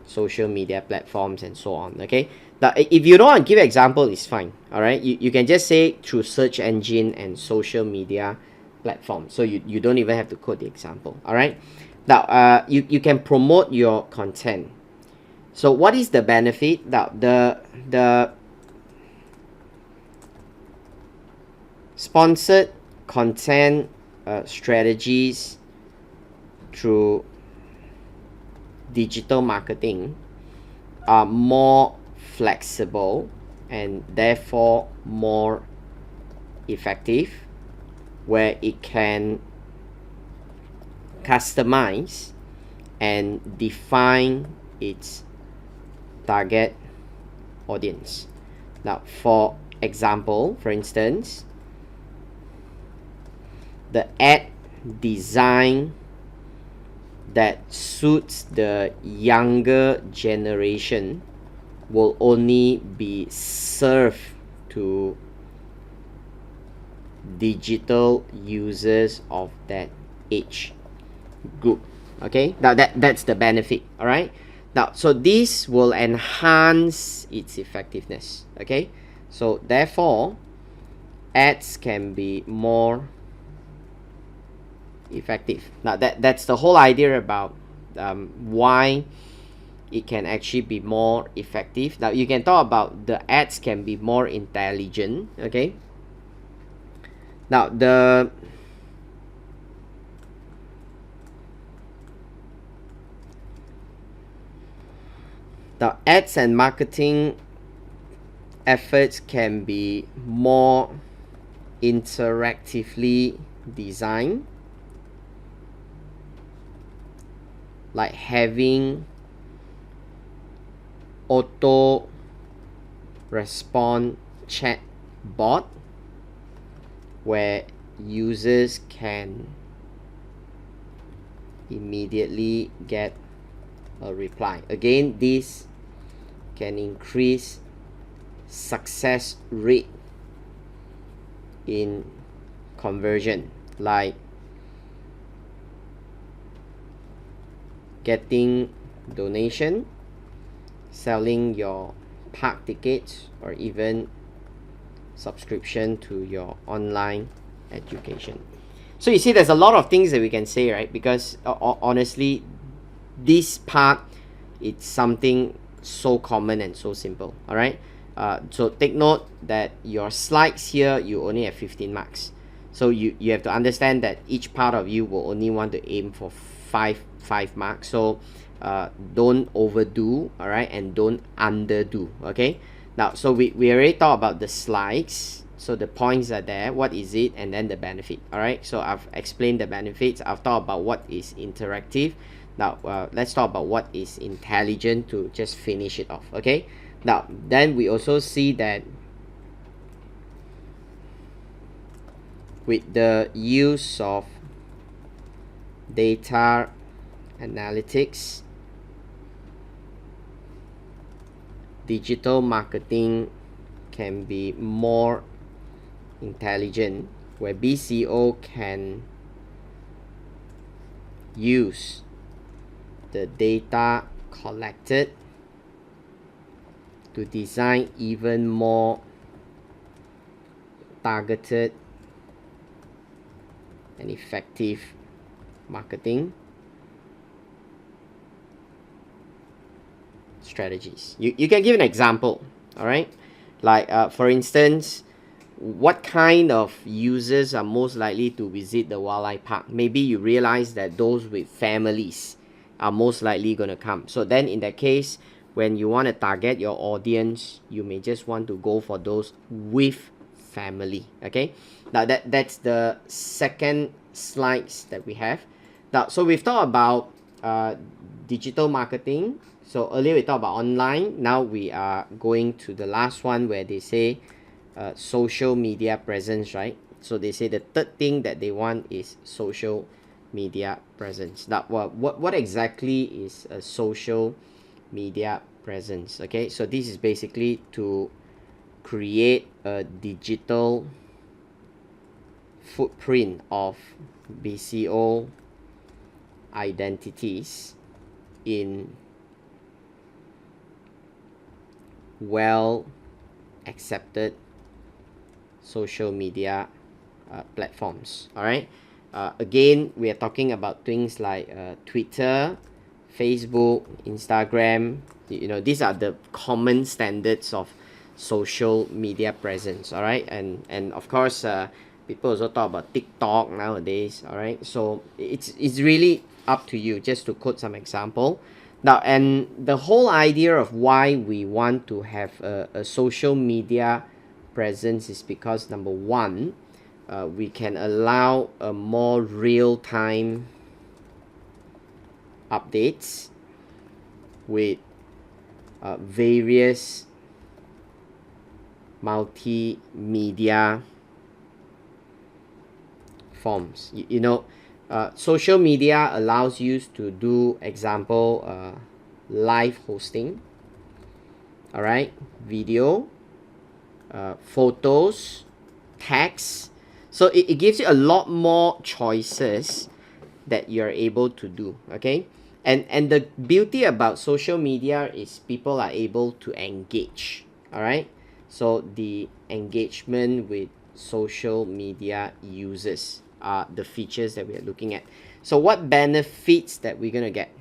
social media platforms, and so on. Okay, now if you don't want to give example, it's fine. All right, you can just say through search engine and social media platform, so you don't even have to quote the example. All right, now you can promote your content. So what is the benefit? Now the sponsored content strategies through digital marketing are more flexible and therefore more effective, where it can customize and define its target audience. Now, for example, for instance, the ad design that suits the younger generation will only be served to digital users of that age group. Okay, now that's the benefit. All right, now so this will enhance its effectiveness. Okay, so therefore ads can be more effective. Now that's the whole idea about why it can actually be more effective. Now you can talk about the ads can be more intelligent. Okay, now the ads and marketing efforts can be more interactively designed, like having auto respond chat bot where users can immediately get a reply. Again, this can increase success rate in conversion, like getting donation, selling your park tickets, or even subscription to your online education. So you see, there's a lot of things that we can say, right? Because honestly, this part, it's something so common and so simple. All right, so take note that your slides here, you only have 15 marks. So you have to understand that each part of you will only want to aim for five marks. So don't overdo, all right, and don't underdo. Okay, now so we already talked about the slides. So the points are there, what is it, and then the benefit. All right, so I've explained the benefits. I've talked about what is interactive. Now let's talk about what is intelligent to just finish it off. Okay, now then we also see that with the use of data analytics, digital marketing can be more intelligent, where BCO can use the data collected to design even more targeted and effective marketing strategies. You can give an example, all right? Like for instance, what kind of users are most likely to visit the wildlife park? Maybe you realize that those with families are most likely going to come. So then in that case, when you want to target your audience, you may just want to go for those with family. Okay, now that's the second slides that we have. Now, so we've talked about digital marketing. So earlier we talked about online. Now we are going to the last one where they say social media presence, right? So they say the third thing that they want is social media presence. Now, what exactly is a social media presence? Okay, so this is basically to create a digital footprint of BCO identities in well accepted social media platforms. All right, again, we are talking about things like Twitter, Facebook, Instagram. You know, these are the common standards of social media presence. All right, and of course people also talk about TikTok nowadays. All right, so it's really up to you. Just to quote some example. Now, and the whole idea of why we want to have a social media presence is because, number one, we can allow a more real-time updates with various multimedia forms. You know, social media allows you to do, example, live hosting, all right, video, photos, text. So it gives you a lot more choices that you're able to do. Okay, and the beauty about social media is people are able to engage. All right, so the engagement with social media users are the features that we are looking at. So what benefits that we're gonna get?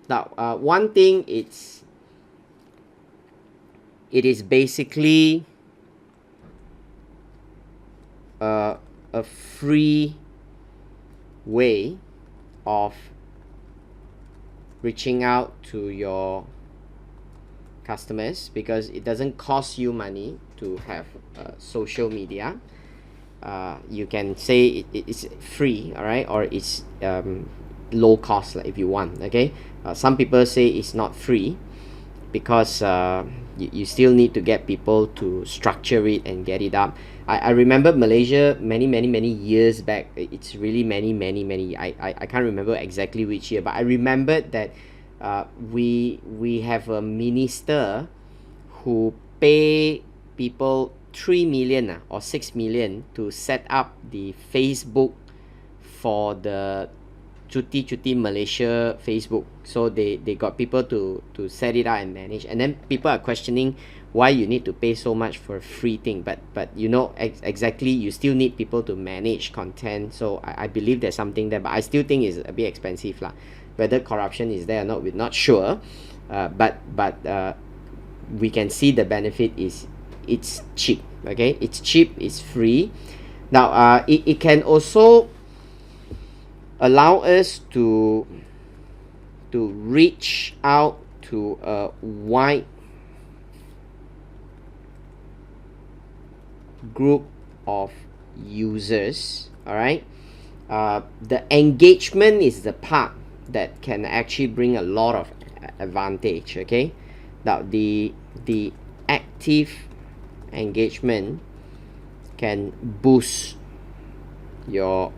Now, one thing it is basically a free way of reaching out to your customers, because it doesn't cost you money to have social media. You can say it's free, all right, or it's low cost, like, if you want. Okay, some people say it's not free because you still need to get people to structure it and get it up. I remember Malaysia many years back. It's really many. I can't remember exactly which year, but I remembered that we have a minister who pay people 3 million or 6 million to set up the Facebook for the Cuti Malaysia Facebook. So they got people to set it up and manage, and then people are questioning why you need to pay so much for a free thing, but you know, exactly, you still need people to manage content. So I believe there's something there, but I still think it's a bit expensive lah. Whether corruption is there or not, we're not sure, but we can see the benefit is it's cheap. Okay, it's cheap, it's free. Now it can also allow us to reach out to a wide group of users. All right, the engagement is the part that can actually bring a lot of advantage. Okay, now the active engagement can boost your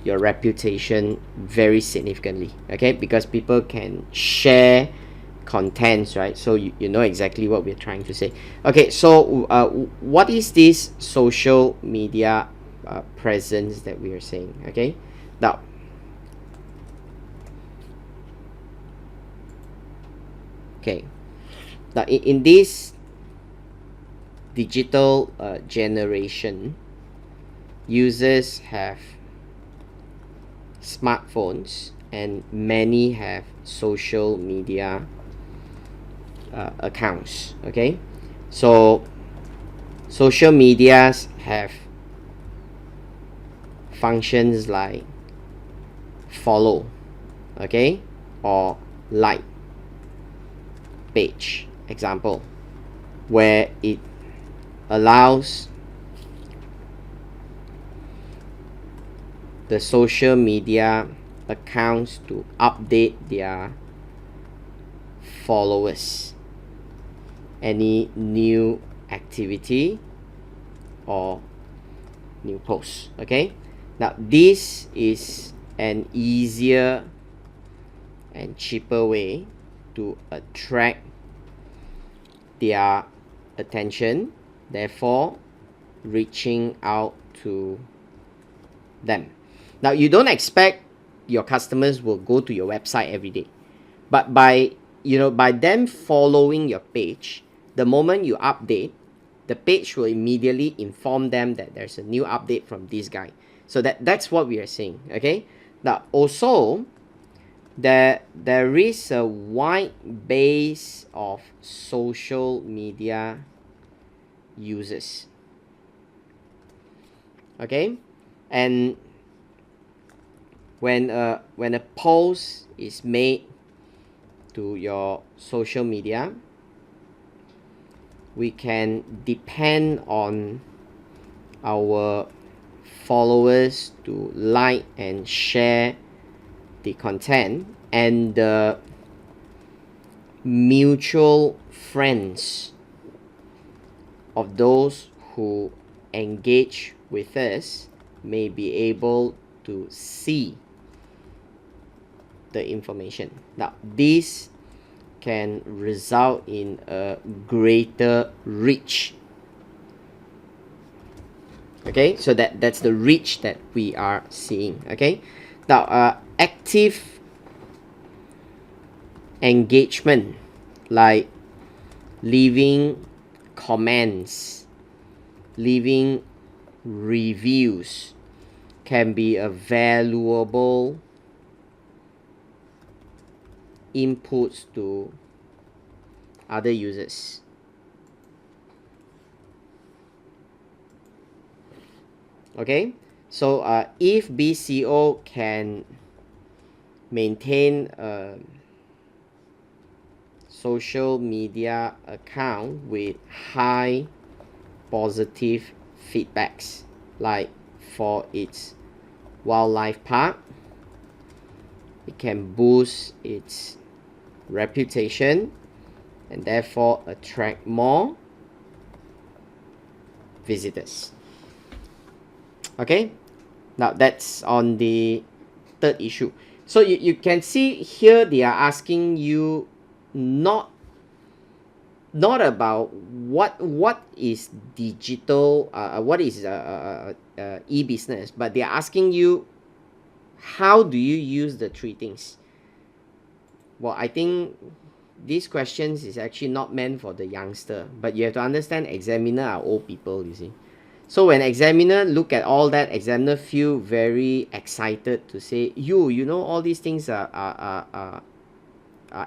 reputation very significantly. Okay, because people can share contents, right? So you know exactly what we're trying to say. Okay, so what is this social media presence that we are saying? Okay, now in this digital generation, users have smartphones and many have social media accounts. Okay, so social medias have functions like follow, okay, or like page, example, where it allows the social media accounts to update their followers any new activity or new posts. Okay, now this is an easier and cheaper way to attract their attention, therefore reaching out to them. Now, you don't expect your customers will go to your website every day, but by them following your page, the moment you update, the page will immediately inform them that there's a new update from this guy. So that's what we are saying. Okay, now also there is a wide base of social media users. Okay, and when a post is made to your social media, we can depend on our followers to like and share the content, and the mutual friends of those who engage with us may be able to see the information. Now, this can result in a greater reach. Okay, so that's the reach that we are seeing. Okay, now active engagement, like leaving comments, leaving reviews, can be a valuable inputs to other users. Okay, so if BCO can maintain a social media account with high positive feedbacks, like for its wildlife park, it can boost its reputation and therefore attract more visitors. Okay, now that's on the third issue. So you can see here they are asking you not about what is digital, what is e-business, but they are asking you how do you use the three things. Well, I think these questions is actually not meant for the youngster, but you have to understand examiner are old people, you see. So when examiner look at all that, examiner feel very excited to say, you know all these things are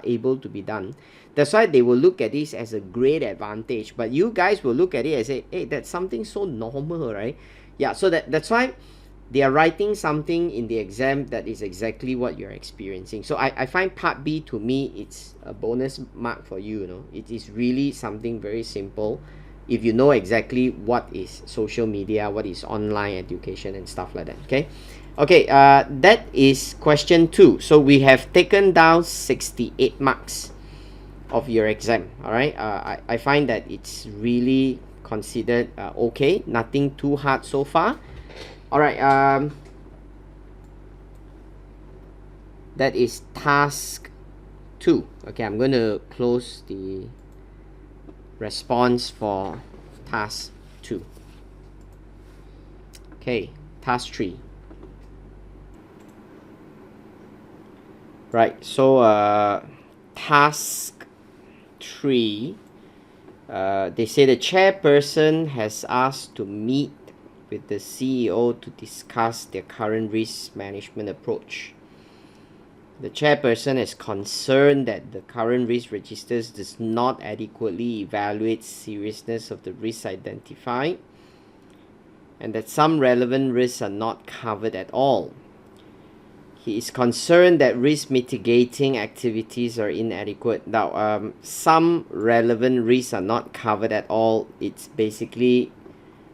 able to be done. That's why they will look at this as a great advantage, but you guys will look at it and say, hey, that's something so normal, right? Yeah, so that's why they are writing something in the exam that is exactly what you're experiencing. So I find part B, to me, it's a bonus mark for you, you know. It is really something very simple if you know exactly what is social media, what is online education and stuff like that. Okay, that is question 2. So we have taken down 68 marks of your exam. All right, I find that it's really considered okay, nothing too hard so far. All right, that is task 2. Okay, I'm going to close the response for task 2. Okay, task 3. Right, so task 3, they say the chairperson has asked to meet with the CEO to discuss their current risk management approach. The chairperson is concerned that the current risk registers does not adequately evaluate seriousness of the risks identified, and that some relevant risks are not covered at all. He is concerned that risk mitigating activities are inadequate. Now, some relevant risks are not covered at all. It's basically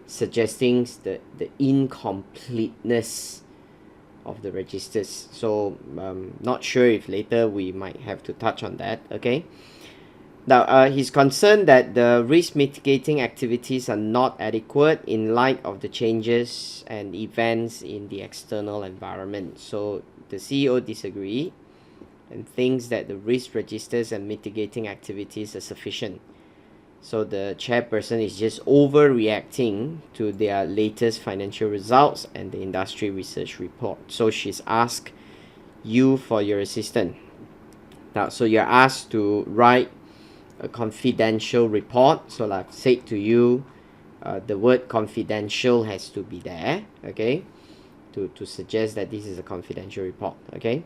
suggesting the incompleteness of the registers. So not sure if later we might have to touch on that. Okay, now he's concerned that the risk mitigating activities are not adequate in light of the changes and events in the external environment. So the CEO disagrees and thinks that the risk registers and mitigating activities are sufficient. So the chairperson is just overreacting to their latest financial results and the industry research report. So she's asked you for your assistance. Now, so you're asked to write a confidential report. So like I've said to you, the word confidential has to be there, okay, to suggest that this is a confidential report, okay.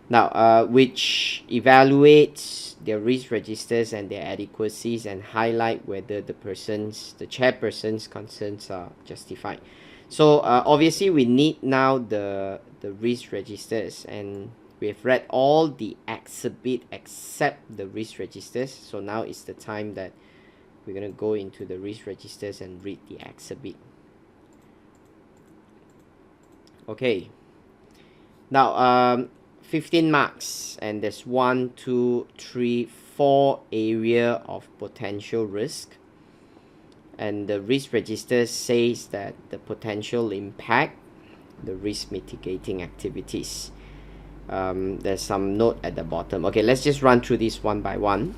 Now, which evaluates their risk registers and their adequacies and highlight whether the chairperson's concerns are justified. So obviously we need now the risk registers, and we've read all the exhibit except the risk registers. So now is the time that we're going to go into the risk registers and read the exhibit. Okay. Now, 15 marks, and there's 1, 2, 3, 4 area of potential risk, and the risk register says that the potential impact, the risk mitigating activities. There's some note at the bottom. Okay, let's just run through this one by one.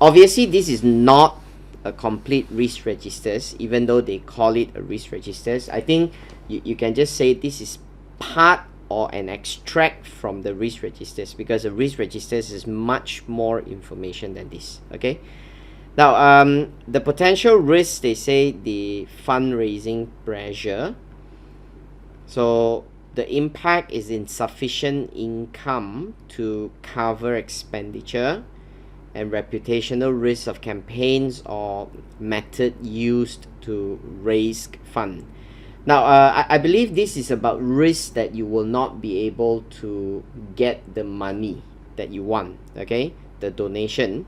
Obviously this is not a complete risk registers, even though they call it a risk registers. I think you can just say this is part or an extract from the risk registers, because the risk registers is much more information than this. Okay, now the potential risks, they say the fundraising pressure. So the impact is insufficient income to cover expenditure and reputational risk of campaigns or method used to raise fund. Now, I believe this is about risk that you will not be able to get the money that you want, okay, the donation.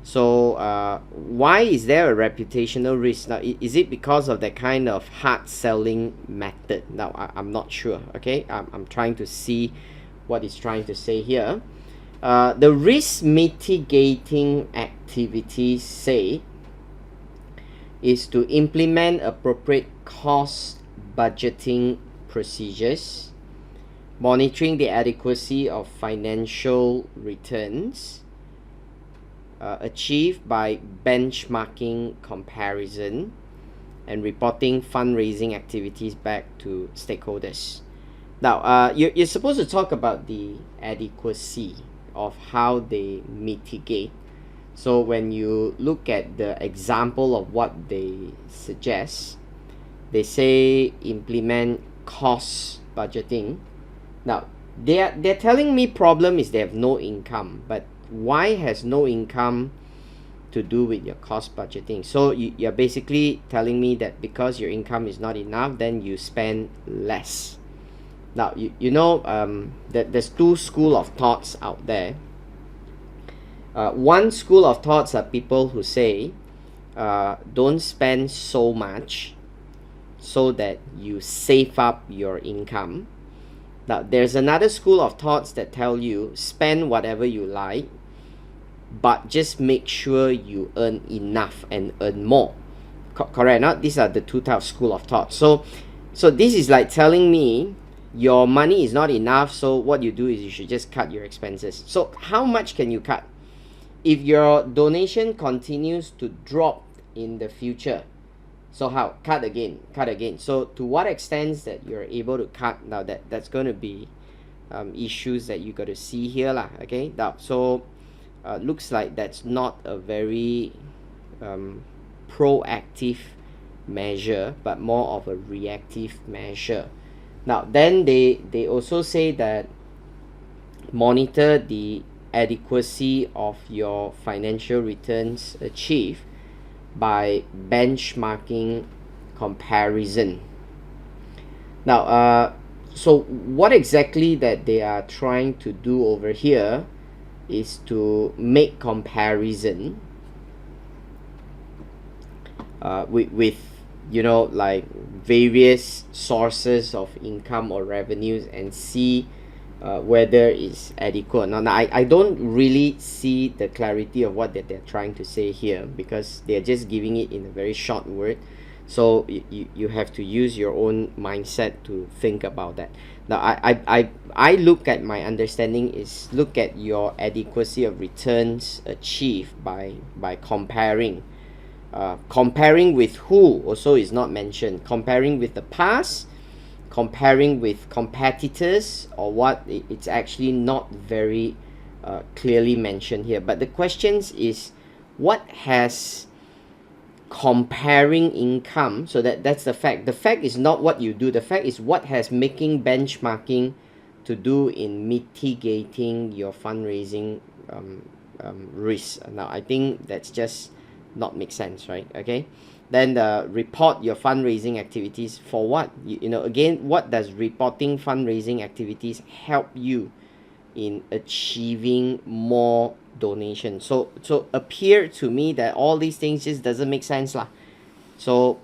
So why is there a reputational risk? Now, is it because of that kind of hard selling method? Now, I'm not sure, okay. I'm trying to see what it's trying to say here. The risk mitigating activities say is to implement appropriate cost budgeting procedures, monitoring the adequacy of financial returns achieved by benchmarking comparison and reporting fundraising activities back to stakeholders. Now, you're supposed to talk about the adequacy of how they mitigate. So when you look at the example of what they suggest, they say implement cost budgeting. Now, they're telling me problem is they have no income, but why has no income to do with your cost budgeting? So you're basically telling me that because your income is not enough, then you spend less. Now, you know that there's two school of thoughts out there. One school of thoughts are people who say don't spend so much so that you save up your income. Now, there's another school of thoughts that tell you spend whatever you like, but just make sure you earn enough and earn more. Correct? Not these are the two types of school of thought. So this is like telling me your money is not enough, so what you do is you should just cut your expenses. So how much can you cut? If your donation continues to drop in the future, so how? Cut again. So to what extent that you're able to cut? Now that's going to be issues that you got to see here lah. Okay. Now, so looks like that's not a very proactive measure, but more of a reactive measure. Now then they also say that monitor the adequacy of your financial returns achieved by benchmarking comparison. Now so what exactly that they are trying to do over here is to make comparison with you know, like various sources of income or revenues and see whether it's adequate. Now I don't really see the clarity of what they're trying to say here, because they're just giving it in a very short word. So you have to use your own mindset to think about that. Now I look at, my understanding is look at your adequacy of returns achieved by comparing. Comparing with who also is not mentioned. Comparing with the past, comparing with competitors, or what, it's actually not very clearly mentioned here. But the questions is, what has comparing income, so that's the fact. The fact is not what you do. The fact is what has making benchmarking to do in mitigating your fundraising risk. Now I think that's just not make sense, right? Okay, then report your fundraising activities for what? You know, again, what does reporting fundraising activities help you in achieving more donation? So appear to me that all these things just doesn't make sense lah. So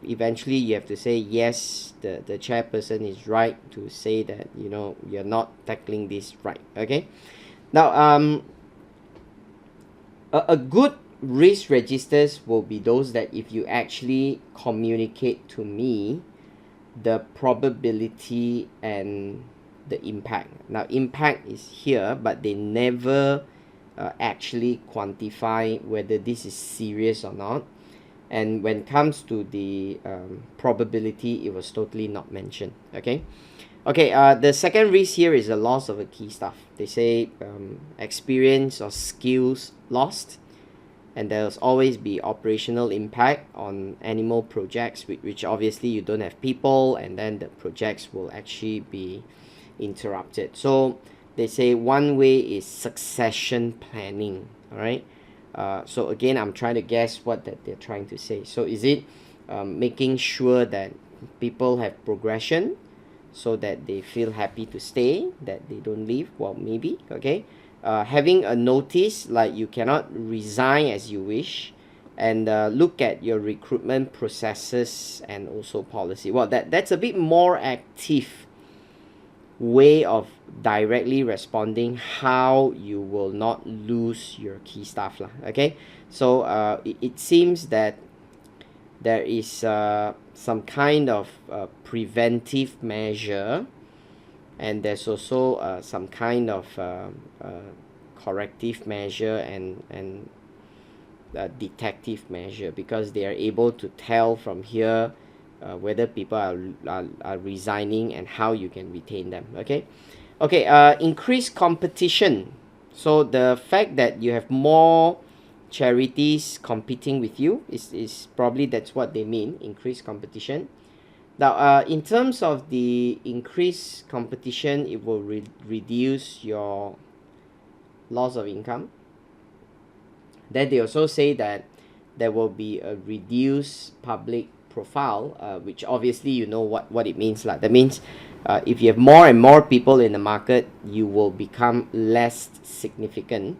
eventually you have to say yes, the chairperson is right to say that, you know, you're not tackling this right. Okay, now a good risk registers will be those that if you actually communicate to me the probability and the impact. Now impact is here, but they never actually quantify whether this is serious or not. And when it comes to the probability, it was totally not mentioned. Okay, the second risk here is the loss of a key staff. They say experience or skills lost. and there's always be operational impact on animal projects, which obviously you don't have people, and then the projects will actually be interrupted. So they say one way is succession planning. All right. So again, I'm trying to guess what that they're trying to say. So is it making sure that people have progression, so that they feel happy to stay, that they don't leave? Well, maybe. Okay. Having a notice, like you cannot resign as you wish, and look at your recruitment processes and also policy. Well, that's a bit more active way of directly responding how you will not lose your key staff lah. Okay, so it seems that there is some kind of preventive measure, and there's also some kind of corrective measure and detective measure, because they are able to tell from here whether people are resigning and how you can retain them. Okay, increased competition. So the fact that you have more charities competing with you is probably that's what they mean, increased competition. Now in terms of the increased competition, it will reduce your loss of income. Then they also say that there will be a reduced public profile, which obviously you know what it means lah. That means if you have more and more people in the market, you will become less significant.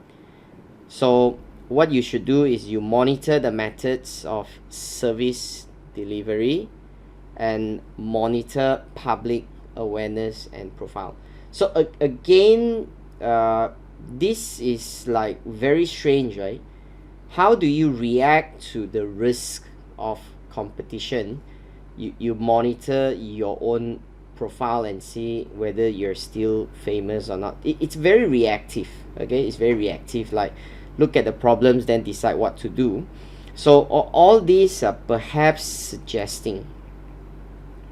So what you should do is you monitor the methods of service delivery and monitor public awareness and profile. So again, this is like very strange, right? How do you react to the risk of competition? You monitor your own profile and see whether you're still famous or not. It's very reactive. Okay, it's very reactive. Like, look at the problems, then decide what to do. So all these are perhaps suggesting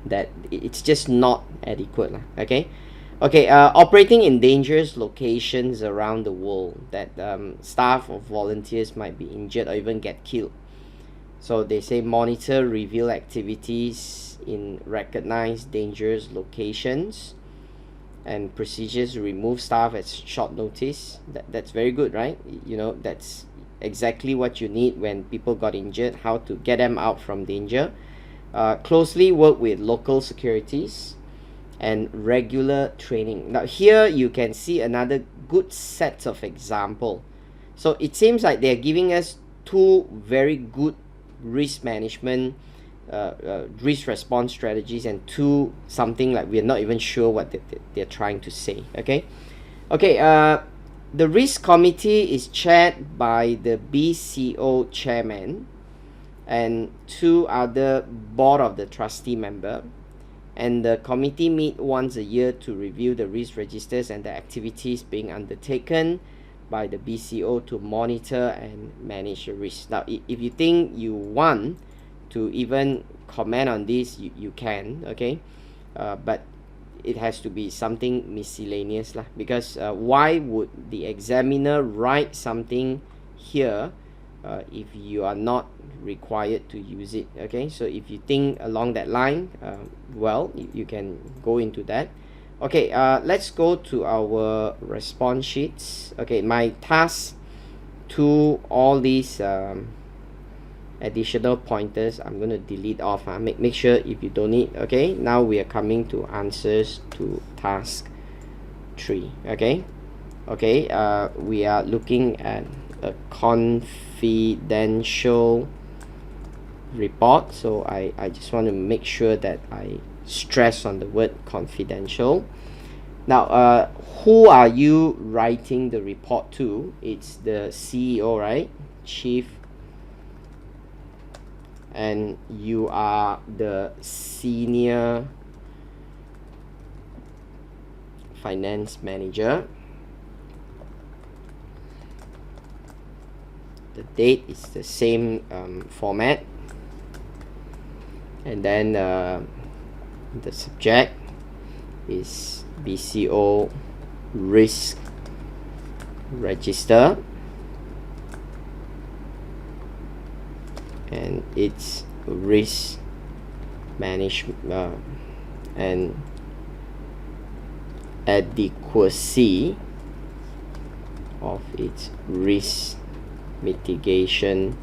that it's just not adequate. Okay. Operating in dangerous locations around the world, that staff or volunteers might be injured or even get killed. So they say monitor, reveal activities in recognized dangerous locations, and procedures to remove staff at short notice. That's very good, right? You know, that's exactly what you need when people got injured, how to get them out from danger. Closely work with local securities and regular training. Now here you can see another good set of example. So it seems like they're giving us two very good risk management risk response strategies, and two something like we're not even sure what they're trying to say. The risk committee is chaired by the BCO chairman and two other board of the trustee member, and the committee meet once a year to review the risk registers and the activities being undertaken by the BCO to monitor and manage the risk. Now if you think you want to even comment on this, you can, okay, but it has to be something miscellaneous lah, because why would the examiner write something here if you are not required to use it? Okay, so if you think along that line, well, you can go into that. Okay, let's go to our response sheets. Okay, my task to all these additional pointers, I'm going to delete off. Make sure if you don't need. Okay, now we are coming to answers to task 3. Okay, we are looking at a confidential report. So I just want to make sure that I stress on the word confidential. Now who are you writing the report to? It's the CEO, right? Chief, and you are the senior finance manager. The date is the same format, and then the subject is BCO risk register, and its risk management and adequacy of its risk mitigation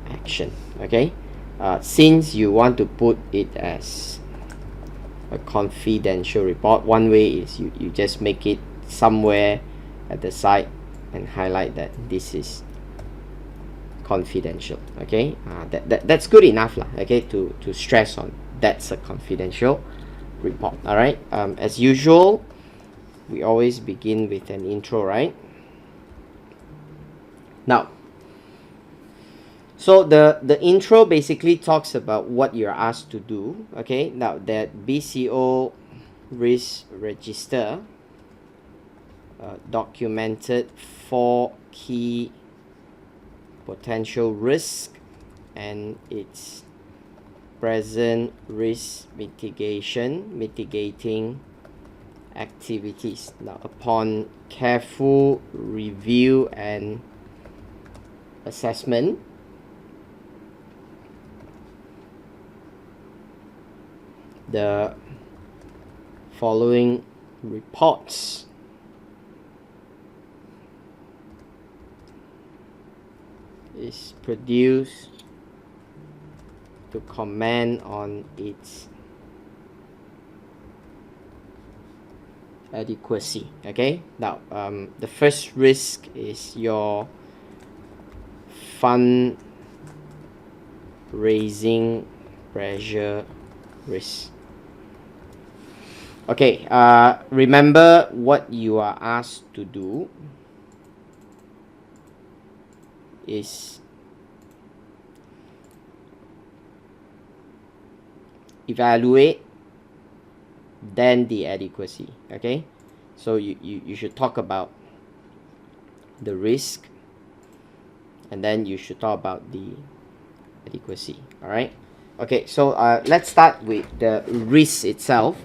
action. Okay, since you want to put it as a confidential report, one way is you just make it somewhere at the side and highlight that this is confidential. Okay, that's good enough lah, okay, to stress on that's a confidential report. All right, as usual, we always begin with an intro, right? Now, so the intro basically talks about what you're asked to do. Okay, now that BCO risk register documented 4 key potential risk and its present risk mitigating activities. Now, upon careful review and assessment, the following reports is produced to comment on its adequacy. Okay, now the first risk is your fund raising pressure risk. Okay, remember what you are asked to do is evaluate, then the adequacy. Okay, so you should talk about the risk, and then you should talk about the adequacy. All right, okay, so let's start with the risk itself.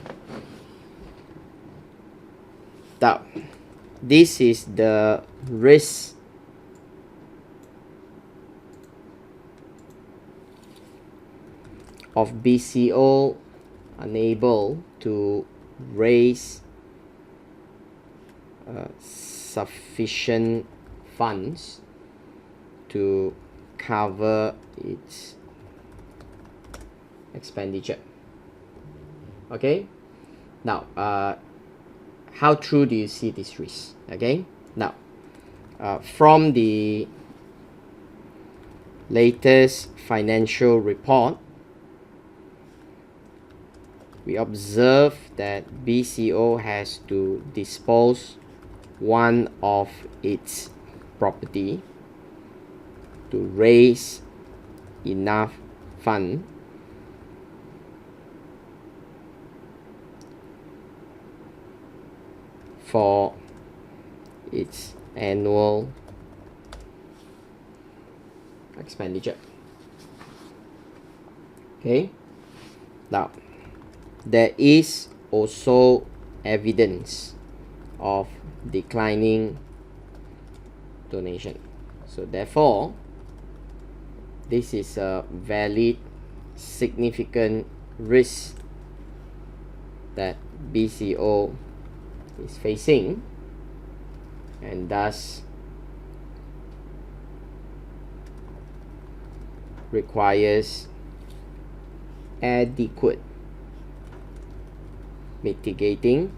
Now, this is the risk of BCO unable to raise sufficient funds to cover its expenditure. Okay, now how true do you see this risk? Okay, now from the latest financial report, we observe that BCO has to dispose one of its property to raise enough fund for its annual expenditure. Okay, now there is also evidence of declining donation. So therefore, this is a valid, significant risk that BCO is facing, and thus requires adequate mitigating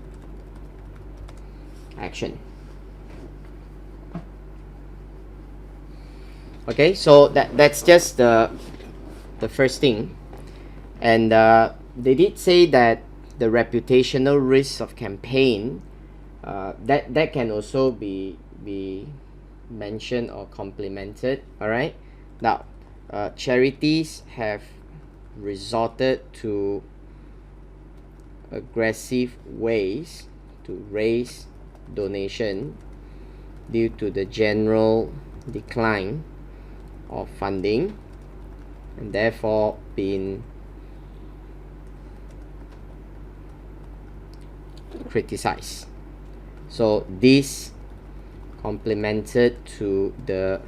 action. Okay, so that's just the first thing, and they did say that the reputational risks of campaign that can also be mentioned or complemented. All right, now charities have resorted to aggressive ways to raise donation due to the general decline of funding, and therefore been criticized. So this complemented to the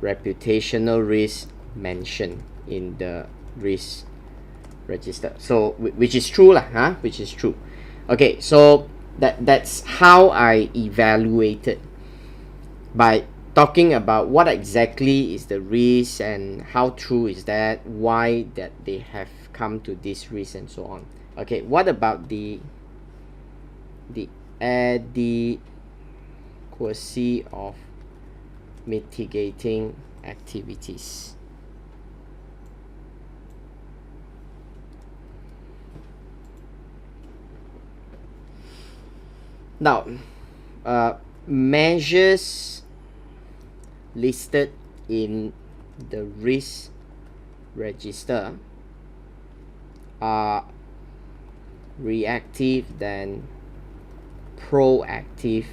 reputational risk mentioned in the risk register. So which is true lah, which is true. Okay, so that's how I evaluated, by talking about what exactly is the risk and how true is that, why that they have come to this risk and so on. Okay, what about the adequacy of mitigating activities? Now, measures listed in the risk register are reactive than proactive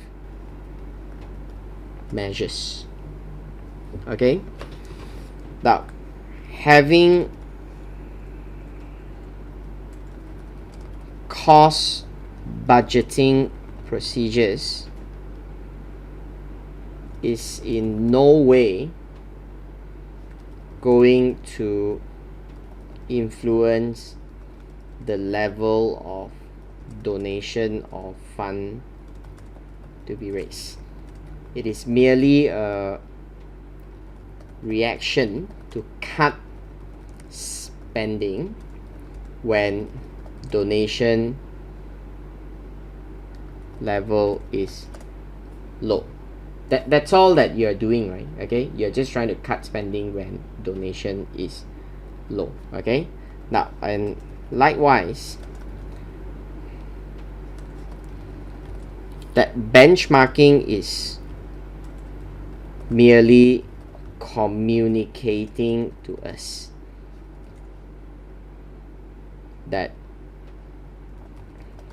measures. Okay, now having cost budgeting procedures is in no way going to influence the level of donation or fund to be raised. It is merely a reaction to cut spending when donation level is low. That's all that you're doing, right? Okay, you're just trying to cut spending when donation is low. Okay, now, and likewise, that benchmarking is merely communicating to us that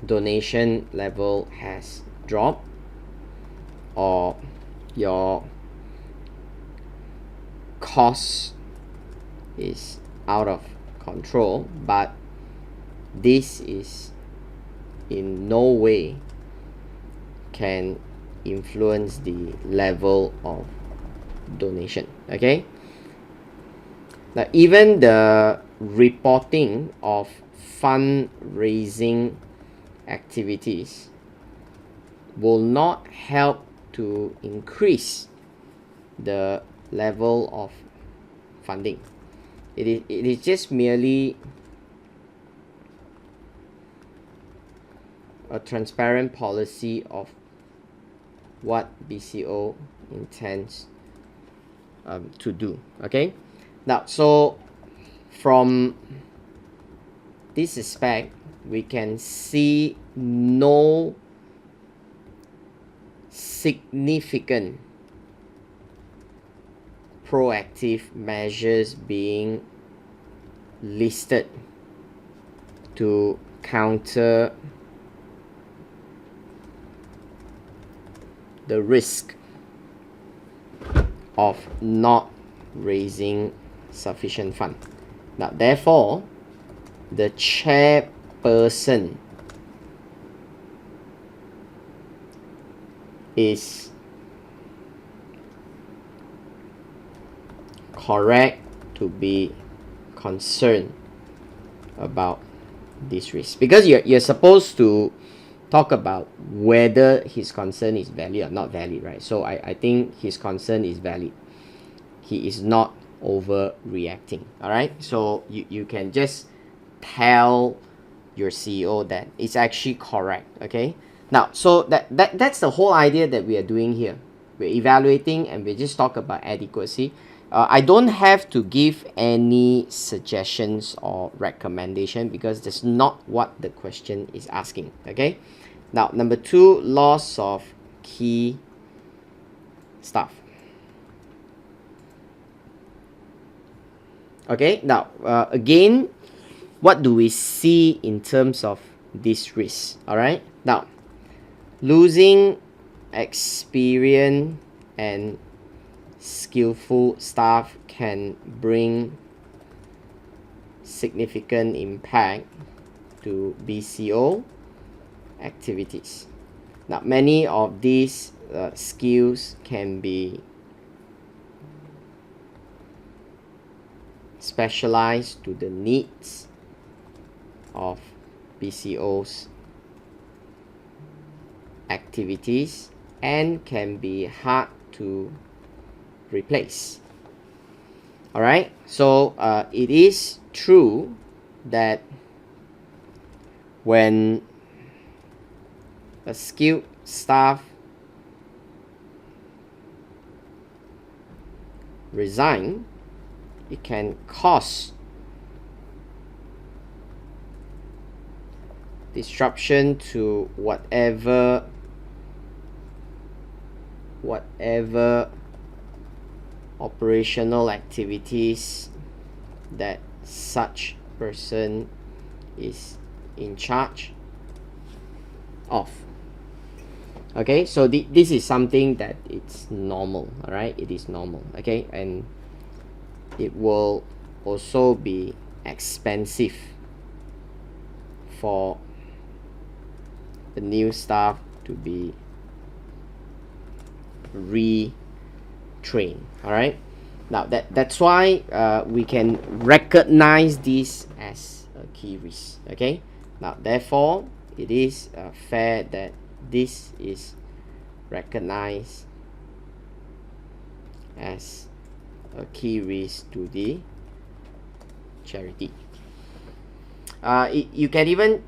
donation level has dropped, or your cost is out of control, but this is in no way can influence the level of donation. Okay, now even the reporting of fundraising activities will not help to increase the level of funding. It is just merely a transparent policy of what BCO intends to do. Okay, now, so from this aspect, we can see no significant proactive measures being listed to counter the risk of not raising sufficient fund. Now, therefore, the chairperson is correct to be concerned about this risk, because you're supposed to talk about whether his concern is valid or not valid, right? So I think his concern is valid. He is not overreacting. All right, so you can just tell your CEO that it's actually correct. Okay, now, so that's the whole idea that we are doing here. We're evaluating and we just talk about adequacy. I don't have to give any suggestions or recommendation because that's not what the question is asking. Okay, now, number 2, loss of key staff. Okay, now again, what do we see in terms of this risk? All right, now, losing experienced and skillful staff can bring significant impact to BCO activities. Now, many of these skills can be specialized to the needs of BCO's activities and can be hard to replace. Alright, so it is true that when a skilled staff resign, it can cause disruption to whatever operational activities that such person is in charge of. Okay, so this is something that it's normal. All right, it is normal. Okay, and it will also be expensive for the new staff to be retrained. All right, now that's why we can recognize this as a key risk. Okay, now therefore it is fair that this is recognized as a key risk to the charity. You can even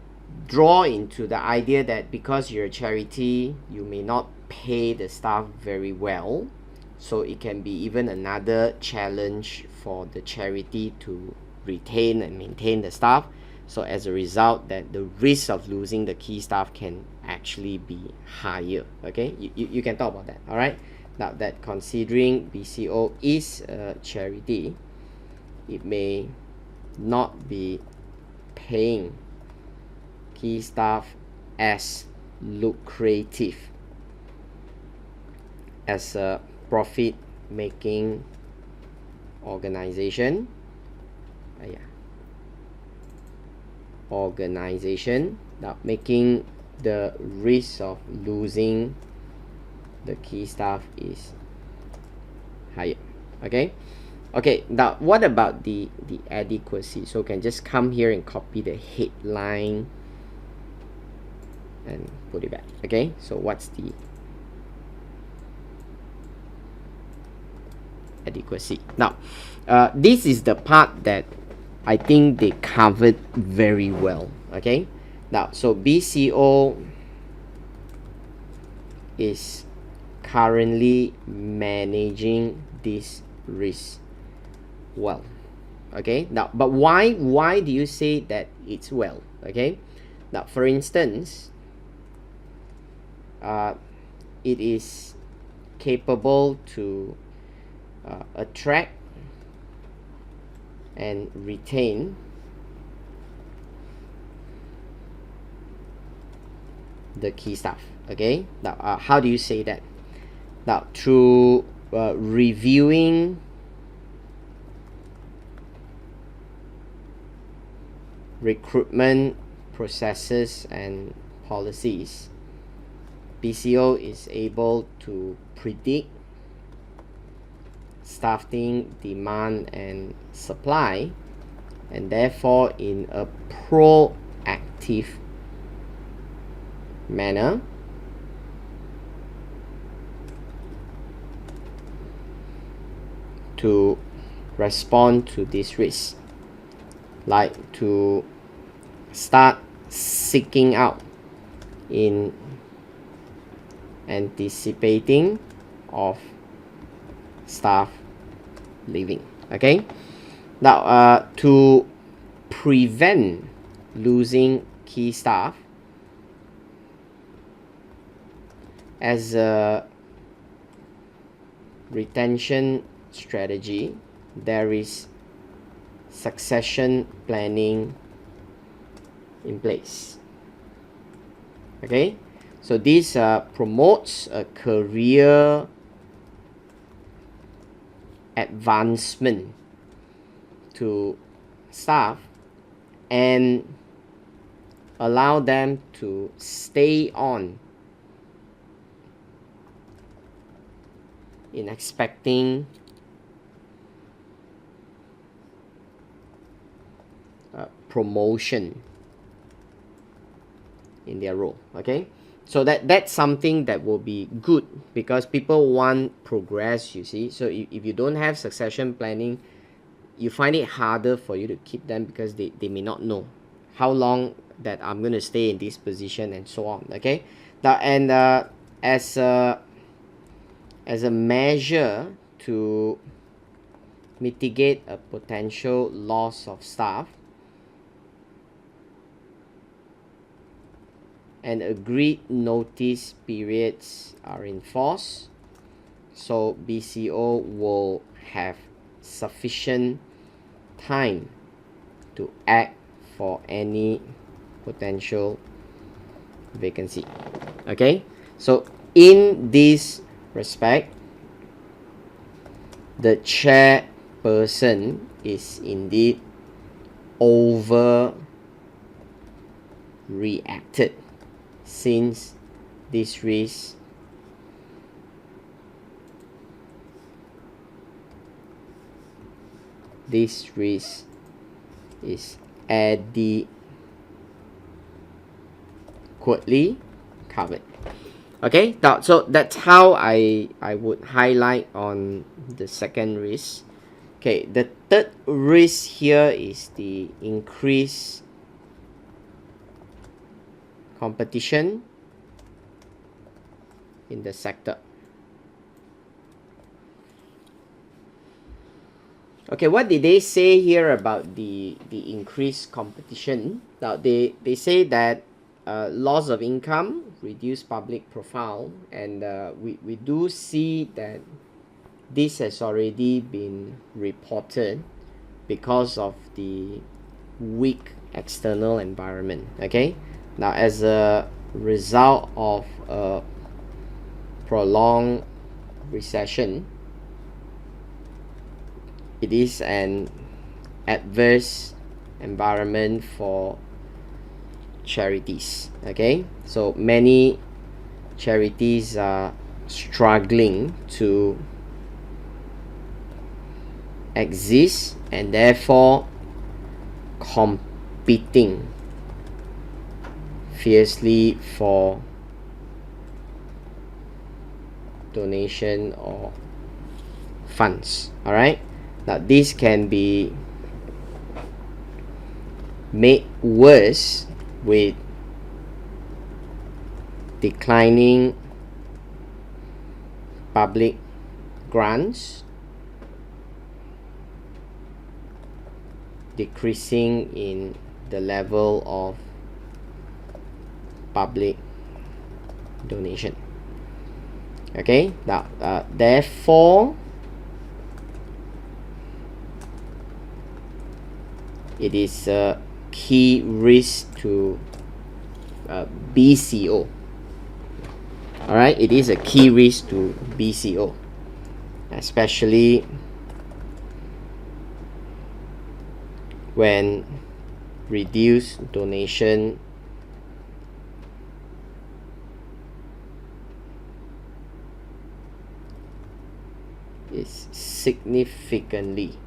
draw into the idea that because you're a charity, you may not pay the staff very well, so it can be even another challenge for the charity to retain and maintain the staff. So as a result, that the risk of losing the key staff can actually be higher. Okay, you can talk about that. All right, now that considering BCO is a charity, it may not be paying key staff as lucrative as a profit making organization. Now making the risk of losing the key staff is higher. Okay, now what about the adequacy? So can just come here and copy the headline and put it back. Okay, so what's the adequacy? Now this is the part that I think they covered very well. Okay, now so BCO is currently managing this risk well. Okay, now but why do you say that it's well? Okay, now for instance, it is capable to attract and retain the key staff. Okay, now how do you say that? Now through reviewing recruitment processes and policies, BCO is able to predict staffing demand and supply, and therefore in a proactive manner to respond to this risk, like to start seeking out in anticipating of staff leaving. Okay, now to prevent losing key staff, as a retention strategy, there is succession planning in place. Okay, so this promotes a career advancement to staff and allow them to stay on in expecting promotion in their role. Okay, so that's something that will be good, because people want progress, you see. So if you don't have succession planning, you find it harder for you to keep them, because they may not know how long that I'm going to stay in this position and so on. Okay, now, and as a measure to mitigate a potential loss of staff, and agreed notice periods are in force, so BCO will have sufficient time to act for any potential vacancy. Okay, so in this respect, the chairperson is indeed overreacted, since this risk is adequately covered. Okay, now, so that's how I would highlight on the second risk. Okay, the third risk here is the increased competition in the sector. Okay, what did they say here about the increased competition? Now, they say that loss of income, reduced public profile, and we do see that this has already been reported because of the weak external environment. Okay, now, as a result of a prolonged recession, it is an adverse environment for charities. Okay, so many charities are struggling to exist, and therefore competing fiercely for donation or funds. All right, now this can be made worse with declining public grants, decreasing in the level of public donation. Okay, now therefore it is a key risk to BCO. All right, it is a key risk to BCO, especially when reduced donation is significantly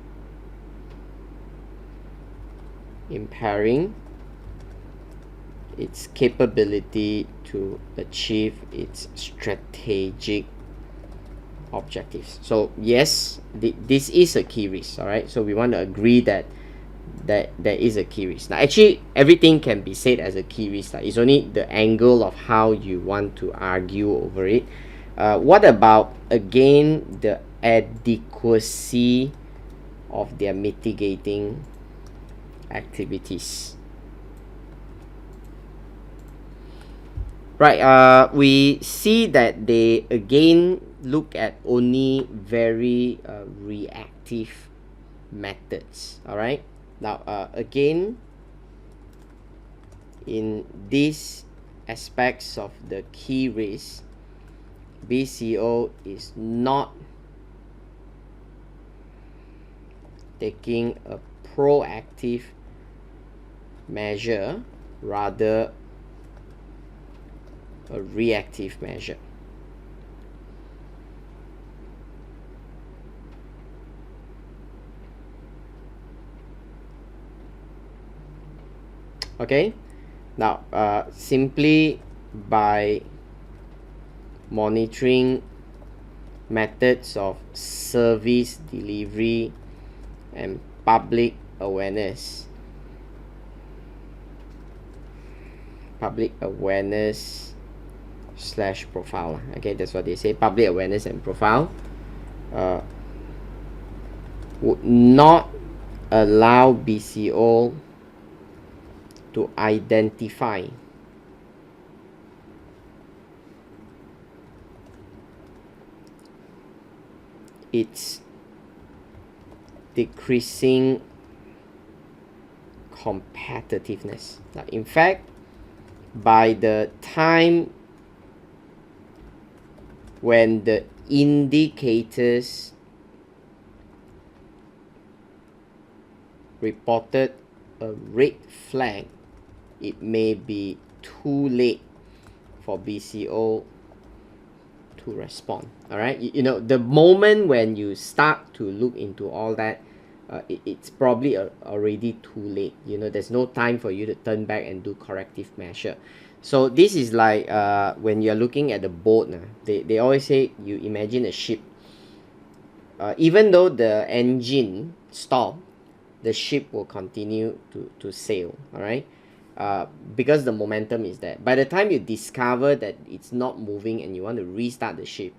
impairing its capability to achieve its strategic objectives. So yes, this is a key risk. All right, so we want to agree that there is a key risk. Now, actually, everything can be said as a key risk. It's only the angle of how you want to argue over it. What about, again, the adequacy of their mitigating activities? Right, we see that they again look at only very reactive methods. All right, now again, in these aspects of the key risk, BCO is not taking a proactive measure, rather a reactive measure. Okay, now simply by monitoring methods of service delivery and public awareness slash profile. Okay, that's what they say, public awareness and profile, would not allow BCO to identify its decreasing competitiveness. Now, in fact, by the time when the indicators reported a red flag, it may be too late for BCO to respond. All right, you know, the moment when you start to look into all that, it's probably already too late. You know, there's no time for you to turn back and do corrective measure. So this is like when you're looking at the boat, they always say, you imagine a ship. Even though the engine stopped, the ship will continue to sail. All right, because the momentum is there. By the time you discover that it's not moving and you want to restart the ship,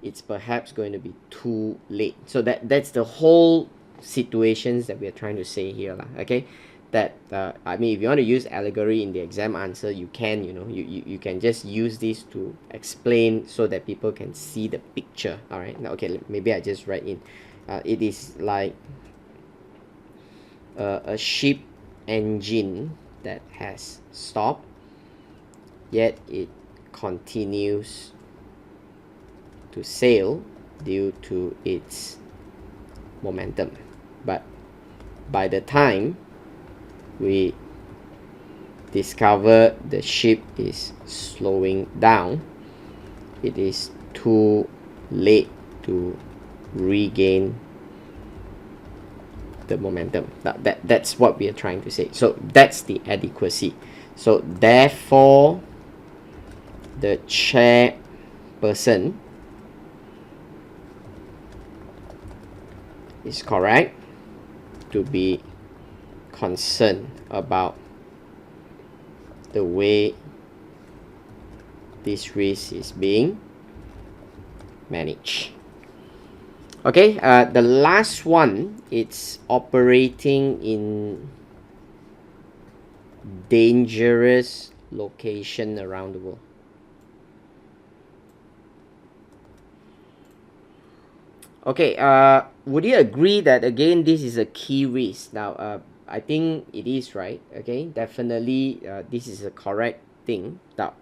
it's perhaps going to be too late. So that's the whole situations that we are trying to say here, okay? That I mean, if you want to use allegory in the exam answer, you can, you know, you can just use this to explain so that people can see the picture. All right, now okay, maybe I just write in, it is like a ship engine that has stopped, yet it continues to sail due to its momentum. But by the time we discover the ship is slowing down, it is too late to regain the momentum. That's what we are trying to say. So that's the adequacy. So therefore, the chairperson is correct to be concerned about the way this risk is being managed. Okay, the last one, it's operating in dangerous location around the world. Okay, would you agree that again this is a key risk? Now, I think it is, right? Okay, definitely this is a correct thing. Now,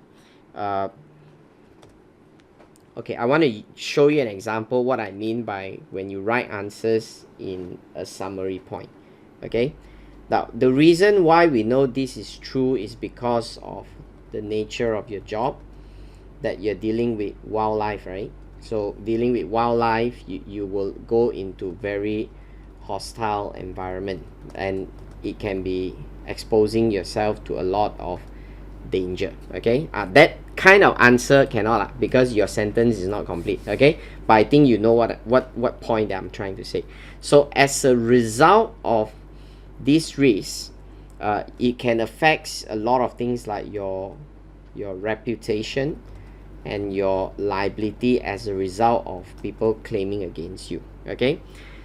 okay, I want to show you an example what I mean by when you write answers in a summary point. Okay, now the reason why we know this is true is because of the nature of your job, that you're dealing with wildlife, right? So dealing with wildlife, you will go into very hostile environment, and it can be exposing yourself to a lot of danger. Okay, that kind of answer cannot, because your sentence is not complete. Okay, but I think you know what point that I'm trying to say. So as a result of this risk, it can affect a lot of things like your reputation and your liability as a result of people claiming against you. Okay,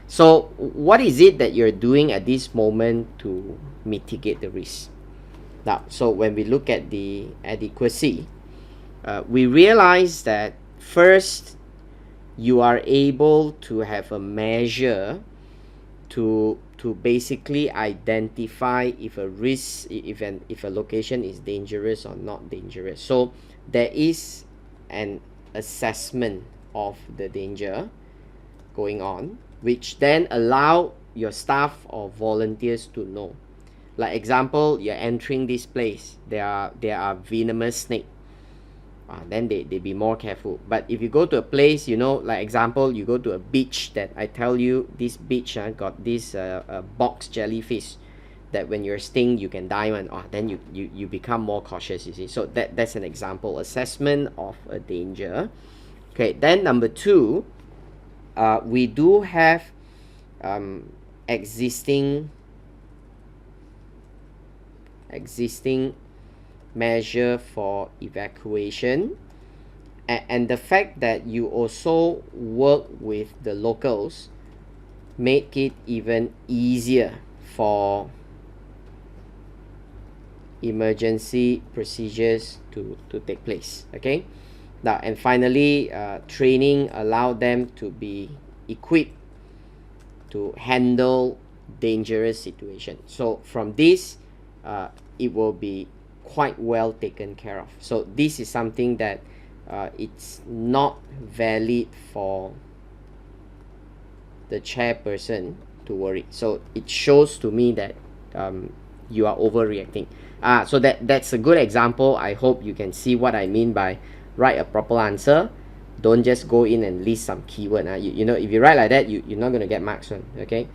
so what is it that you're doing at this moment to mitigate the risk? Now, so when we look at the adequacy, we realize that first, you are able to have a measure to basically identify if a risk, if a location is dangerous or not dangerous. So there is an assessment of the danger going on, which then allow your staff or volunteers to know. Like example, you're entering this place, there are venomous snake. Then they be more careful. But if you go to a place, you know, like example, you go to a beach that I tell you, this beach got this box jellyfish. that when you're sting, you can die one. Then you become more cautious, you see. So that's an example, assessment of a danger. Okay, then number two, we do have existing measure for evacuation, and the fact that you also work with the locals make it even easier for emergency procedures to take place. Okay, now and finally, training allow them to be equipped to handle dangerous situations. So from this, it will be quite well taken care of. So this is something that it's not valid for the chairperson to worry. So it shows to me that you are overreacting. So that's a good example. I hope you can see what I mean by write a proper answer. Don't just go in and list some keyword. You know, if you write like that, you're not going to get marks one. Okay,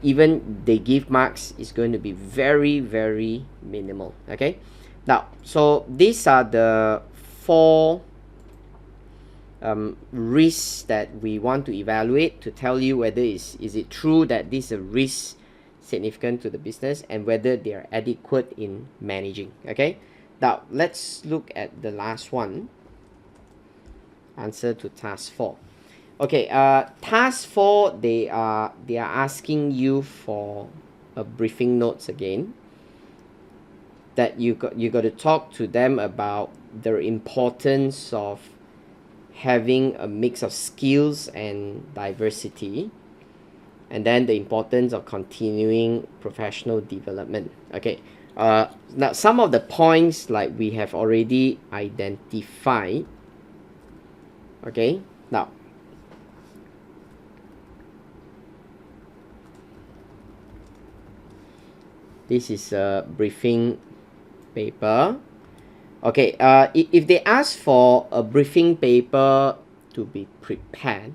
even they give marks, is going to be very, very minimal. Okay, now, so these are the 4 risks that we want to evaluate to tell you whether is it true that this is a risk significant to the business and whether they are adequate in managing. Okay, now let's look at the last one. Answer to task 4. Okay, task 4, they are asking you for a briefing notes again, that you got to talk to them about the importance of having a mix of skills and diversity, and then the importance of continuing professional development. Okay, now some of the points like we have already identified. Okay, now this is a briefing paper. Okay, if they ask for a briefing paper to be prepared,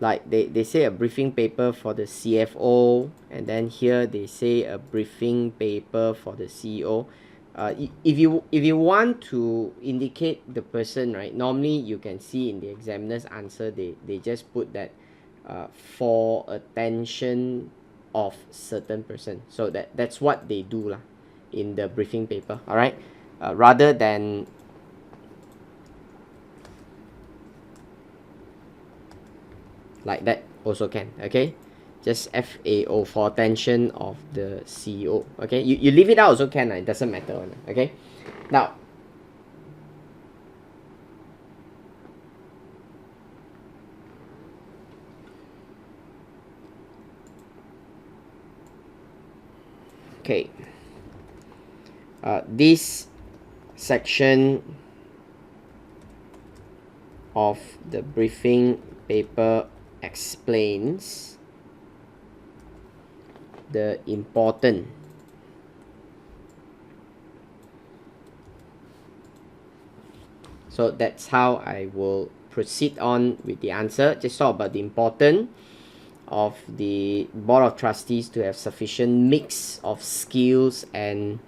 like they say a briefing paper for the CFO, and then here they say a briefing paper for the CEO. If you want to indicate the person, right, normally you can see in the examiner's answer, they just put that for attention of certain person. So that's what they do lah in the briefing paper. All right, rather than like that also can. Okay, just FAO, for attention of the CEO. Okay, you leave it out also can. It doesn't matter. Okay, now okay, this section of the briefing paper explains the important so that's how I will proceed on with the answer. Just talk about the importance of the Board of Trustees to have sufficient mix of skills and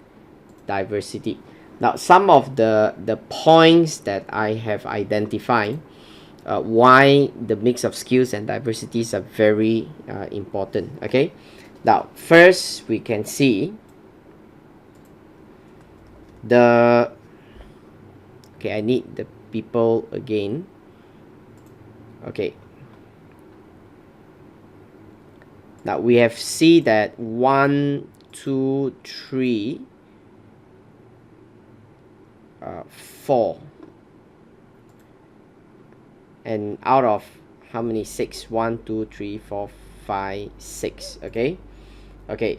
diversity. Now, some of the points that I have identified, why the mix of skills and diversities are very important. Okay, now first we can see the okay, I need the people again. Okay, now we have see that 1, 2, 3, 4, and out of how many? 6. 1, 2, 3, 4, 5, 6. Okay, okay,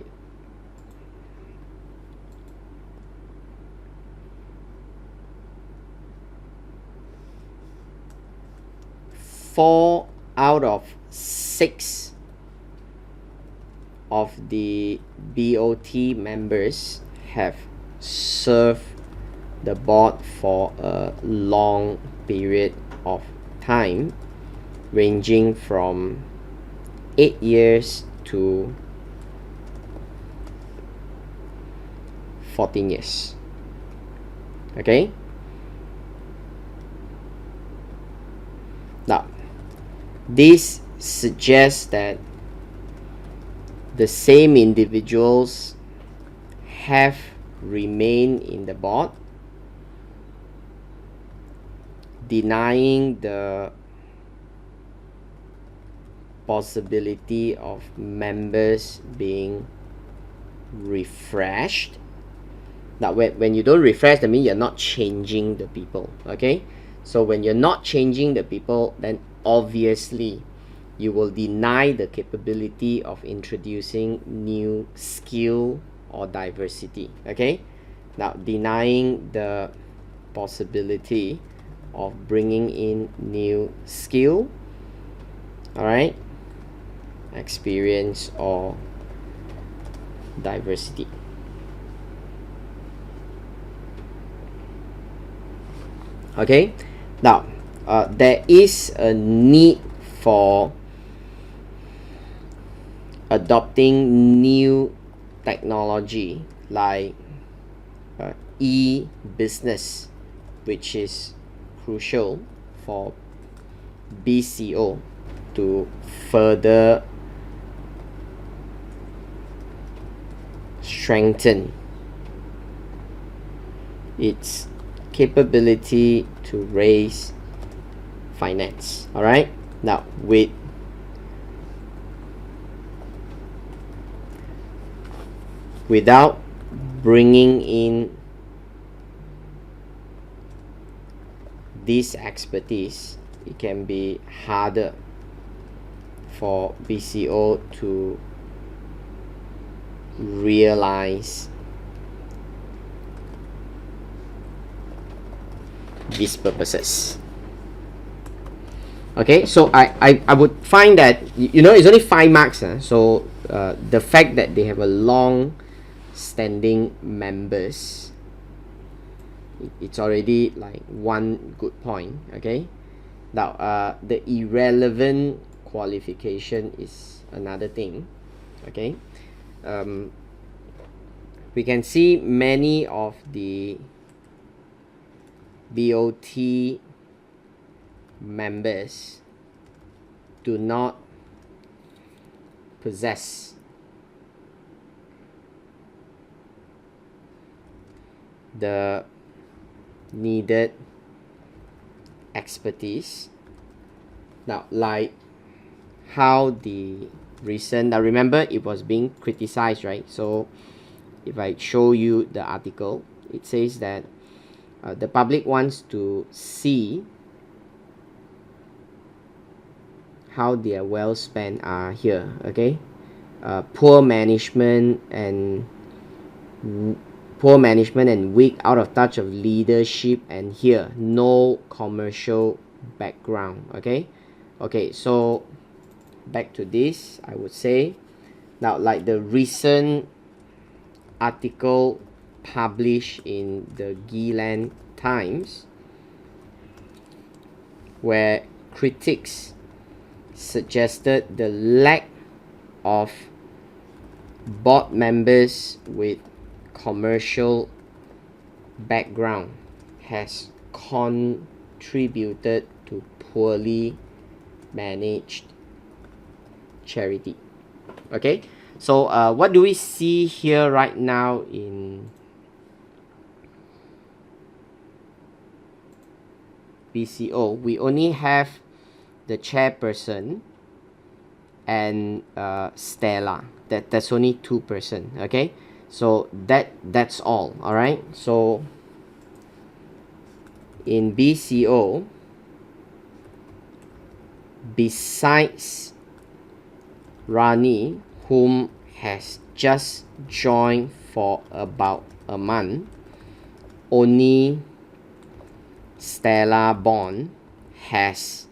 four out of 6 of the BOT members have served the board for a long period of time, ranging from 8 years to 14 years. Okay? Now, this suggests that the same individuals have remained in the board, denying the possibility of members being refreshed. Now, when you don't refresh, that means you're not changing the people, okay? So when you're not changing the people, then obviously you will deny the capability of introducing new skill or diversity, okay? Now, denying the possibility of bringing in new skill, all right, experience or diversity. Okay, now there is a need for adopting new technology like e-business, which is crucial for BCO to further strengthen its capability to raise finance. All right, now without bringing in this expertise, it can be harder for BCO to realize these purposes. Okay, so I would find that, you know, it's only 5 marks. So the fact that they have a long standing members, it's already like one good point. Okay, now the irrelevant qualification is another thing. Okay, we can see many of the BOT members do not possess the needed expertise. Now, like how the recent, now remember it was being criticized, right? So if I show you the article, it says that the public wants to see how their wealth spent are here. Okay, poor management and weak, out of touch of leadership, and here no commercial background. Okay, so back to this, I would say, now like the recent article published in the Gilland Times, where critics suggested the lack of board members with commercial background has contributed to poorly managed charity. Okay, so what do we see here right now in BCO? We only have the chairperson and Stella. That's only 2 person. Okay, so that's all. All right, so in BCO, besides Rani, whom has just joined for about a month, only Stella Bond has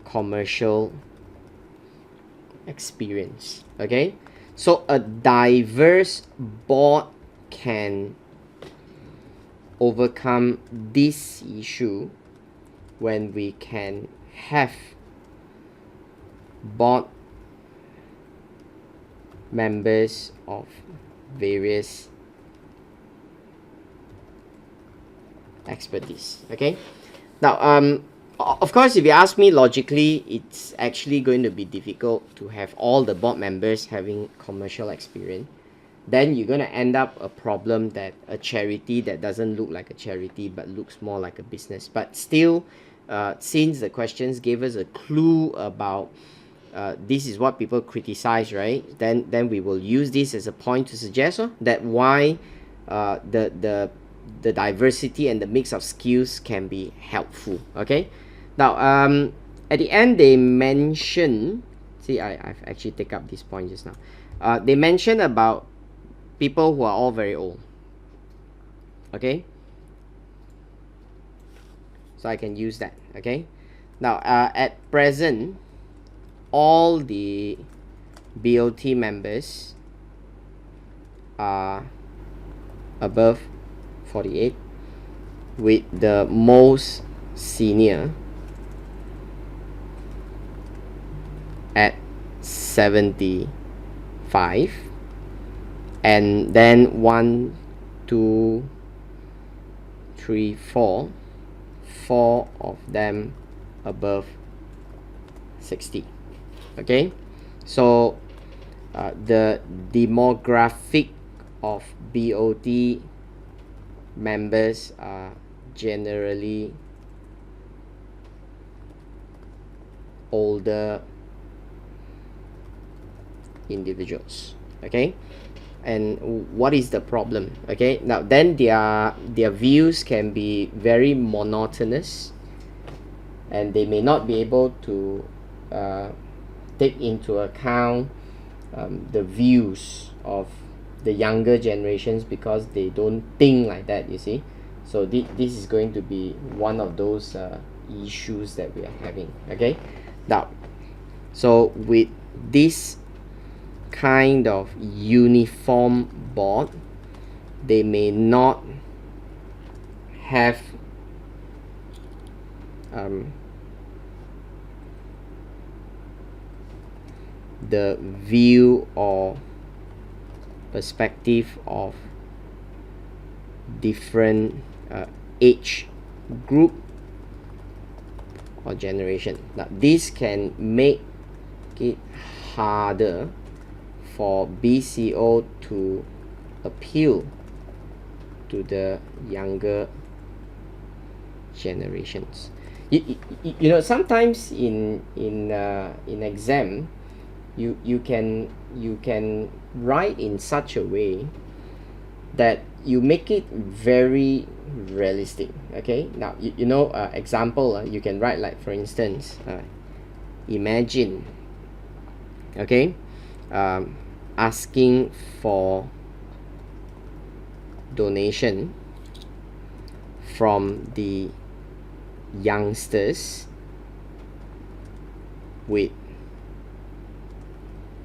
commercial experience. Okay, so a diverse board can overcome this issue when we can have board members of various expertise. Okay, now of course, if you ask me logically, it's actually going to be difficult to have all the board members having commercial experience. Then you're going to end up a problem that a charity that doesn't look like a charity but looks more like a business. But still, since the questions gave us a clue about this is what people criticize, right? Then we will use this as a point to suggest that why the diversity and the mix of skills can be helpful. Okay, now at the end they mention, see, I've actually take up this point just now. They mention about people who are all very old. Okay, so I can use that. Okay, now at present all the BOT members are above 48, with the most senior at 75, and then 1, 2, 3, 4 of them above 60. Okay, so the demographic of BOT members are generally older individuals. Okay, and what is the problem? Okay, now then their views can be very monotonous, and they may not be able to take into account the views of the younger generations because they don't think like that, you see. So this is going to be one of those issues that we are having. Okay, now so with this kind of uniform board, they may not have the view or perspective of different age group or generation. Now this can make it harder for BCO to appeal to the younger generations. You know, sometimes in exam you can write in such a way that you make it very realistic. Okay, now you know, example, you can write like, for instance, imagine, okay, asking for donation from the youngsters with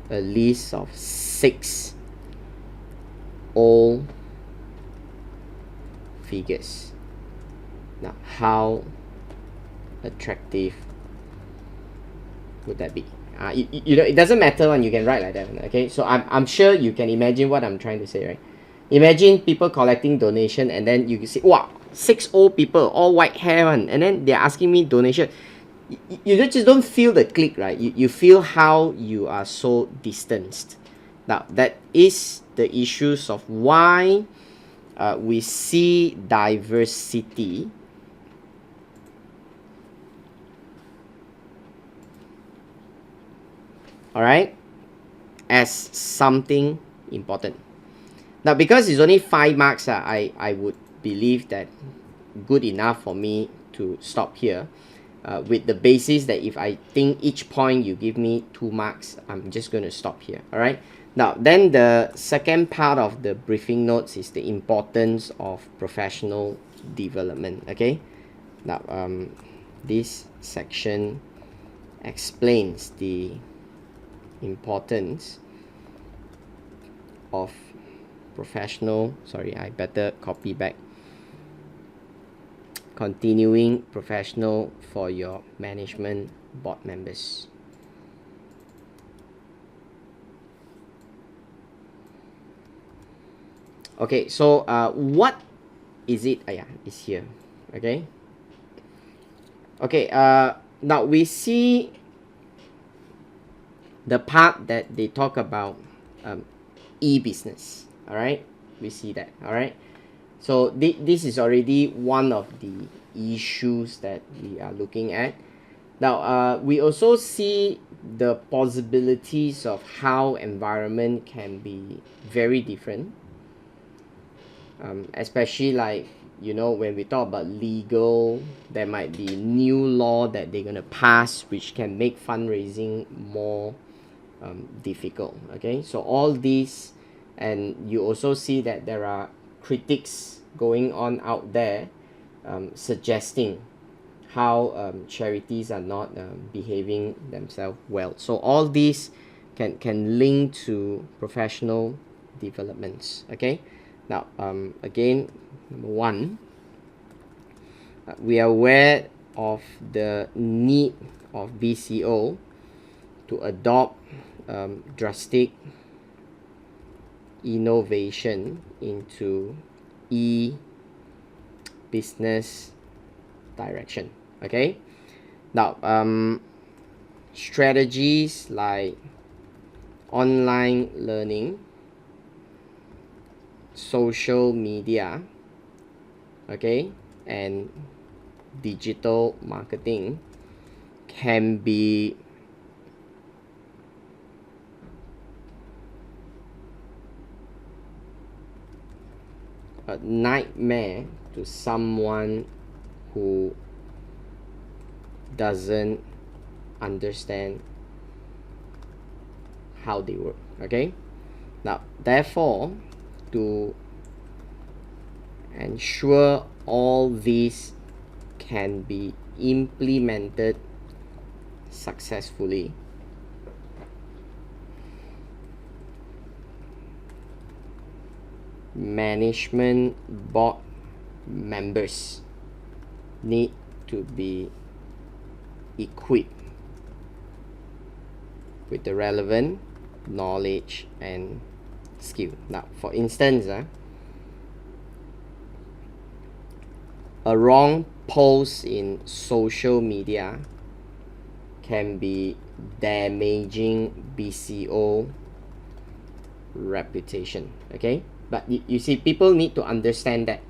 a list of 6 old figures. Now how attractive would that be? You know, it doesn't matter when you can write like that. Okay, so I'm sure you can imagine what I'm trying to say, right? Imagine people collecting donation, and then you see, wow, 6 old people, all white hair one, and then they're asking me donation. You just don't feel the click, right? You feel how you are so distanced. Now that is the issues of why we see diversity alright as something important. Now because it's only 5 marks, I would believe that good enough for me to stop here, with the basis that if I think each point you give me 2 marks, I'm just going to stop here. Alright, now then the second part of the briefing notes is the importance of professional development. Okay, now this section explains the importance of I better copy back, continuing professional for your management board members. Okay, so what is it? Yeah, it's here. Okay. Okay, now we see the part that they talk about e-business. All right, we see that. All right, so this is already one of the issues that we are looking at. Now, we also see the possibilities of how environment can be very different, especially like, you know, when we talk about legal, there might be new law that they're gonna pass which can make fundraising more difficult. Okay, so all these, and you also see that there are critics going on out there suggesting how charities are not behaving themselves well. So all these can link to professional developments. Okay, now again, number one, we are aware of the need of BCO to adopt drastic innovation into e-business direction. Okay, now strategies like online learning, social media, okay, and digital marketing can be a nightmare to someone who doesn't understand how they work. Okay, now therefore, to ensure all these can be implemented successfully, management board members need to be equipped with the relevant knowledge and skill. Now, for instance, a wrong post in social media can be damaging BCO reputation. Okay, but you see, people need to understand that.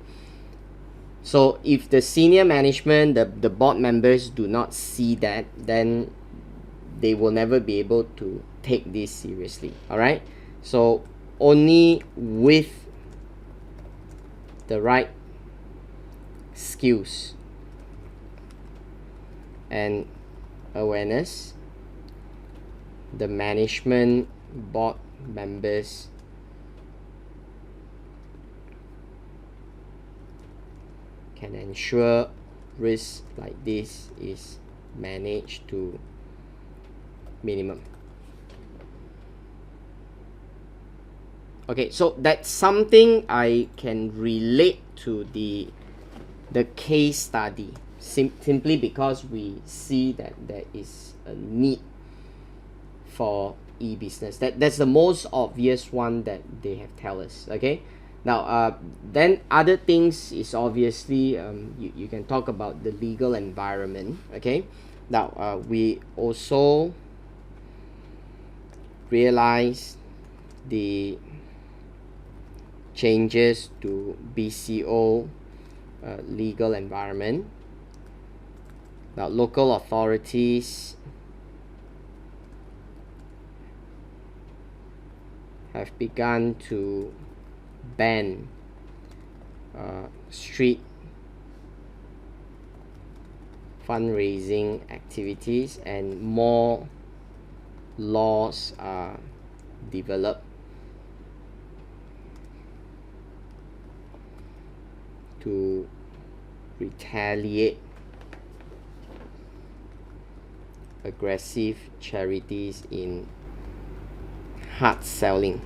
So if the senior management, the board members do not see that, then they will never be able to take this seriously. All right, so only with the right skills and awareness, the management board members can ensure risk like this is managed to minimum. Okay, so that's something I can relate to the case study, simply because we see that there is a need for e-business. That's the most obvious one that they have tell us. Okay, now then other things is obviously you can talk about the legal environment. Okay, now we also realize the changes to BCO legal environment. Now, local authorities have begun to ban street fundraising activities, and more laws are developed to retaliate aggressive charities in hard selling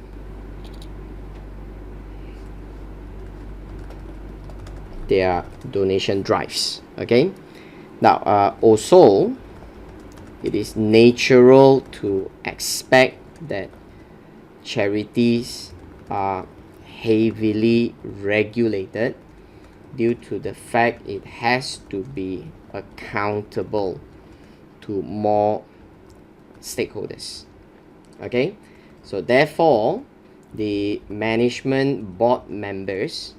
their donation drives. Okay, now also it is natural to expect that charities are heavily regulated due to the fact it has to be accountable to more stakeholders. Okay, so therefore the management board members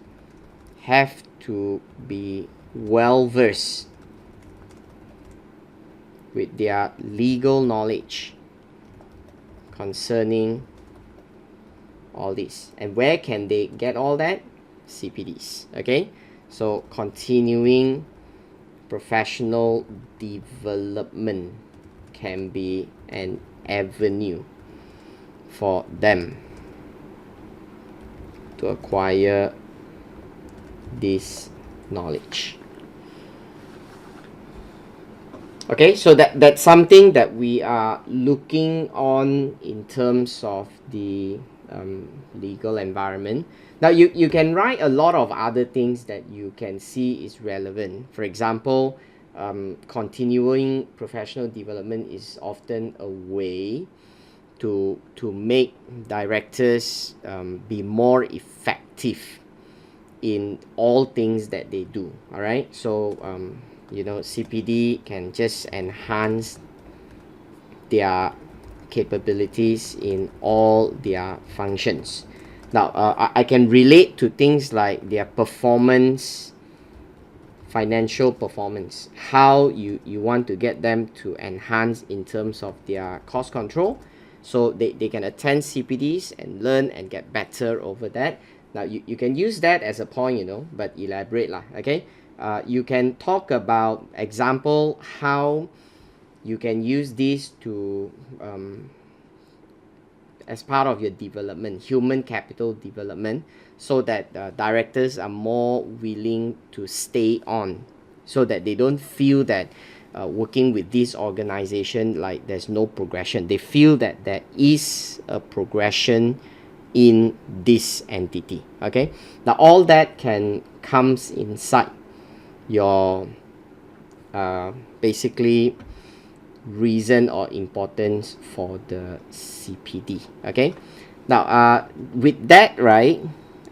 have to be well versed with their legal knowledge concerning all this. And where can they get all that? CPDs. Okay, so continuing professional development can be an avenue for them to acquire this knowledge. Okay, so that's something that we are looking on in terms of the legal environment. Now you can write a lot of other things that you can see is relevant. For example, continuing professional development is often a way to make directors be more effective in all things that they do. All right, so you know, CPD can just enhance their capabilities in all their functions. Now I can relate to things like their performance, financial performance, how you want to get them to enhance in terms of their cost control, so they can attend CPDs and learn and get better over that. Now you can use that as a point, you know, but elaborate lah. Okay, you can talk about example how you can use this to as part of your development, human capital development, so that directors are more willing to stay on, so that they don't feel that working with this organization like there's no progression. They feel that there is a progression in this entity. Okay, now all that can comes inside your basically reason or importance for the CPD. Okay, now with that, right,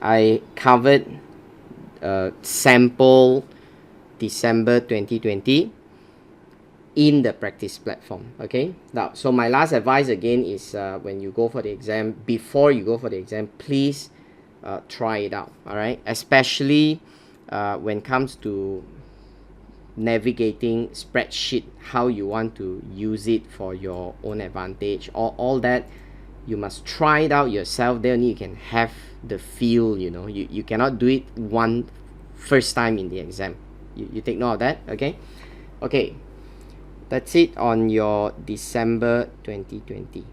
I covered sample December 2020 in the practice platform. Okay, now so my last advice again is when you go for the exam, before you go for the exam, please try it out. All right, especially when it comes to navigating spreadsheet, how you want to use it for your own advantage, all that you must try it out yourself. Then you can have the feel, you know. You cannot do it first time in the exam. You take note of that. Okay, that's it on your December 2020.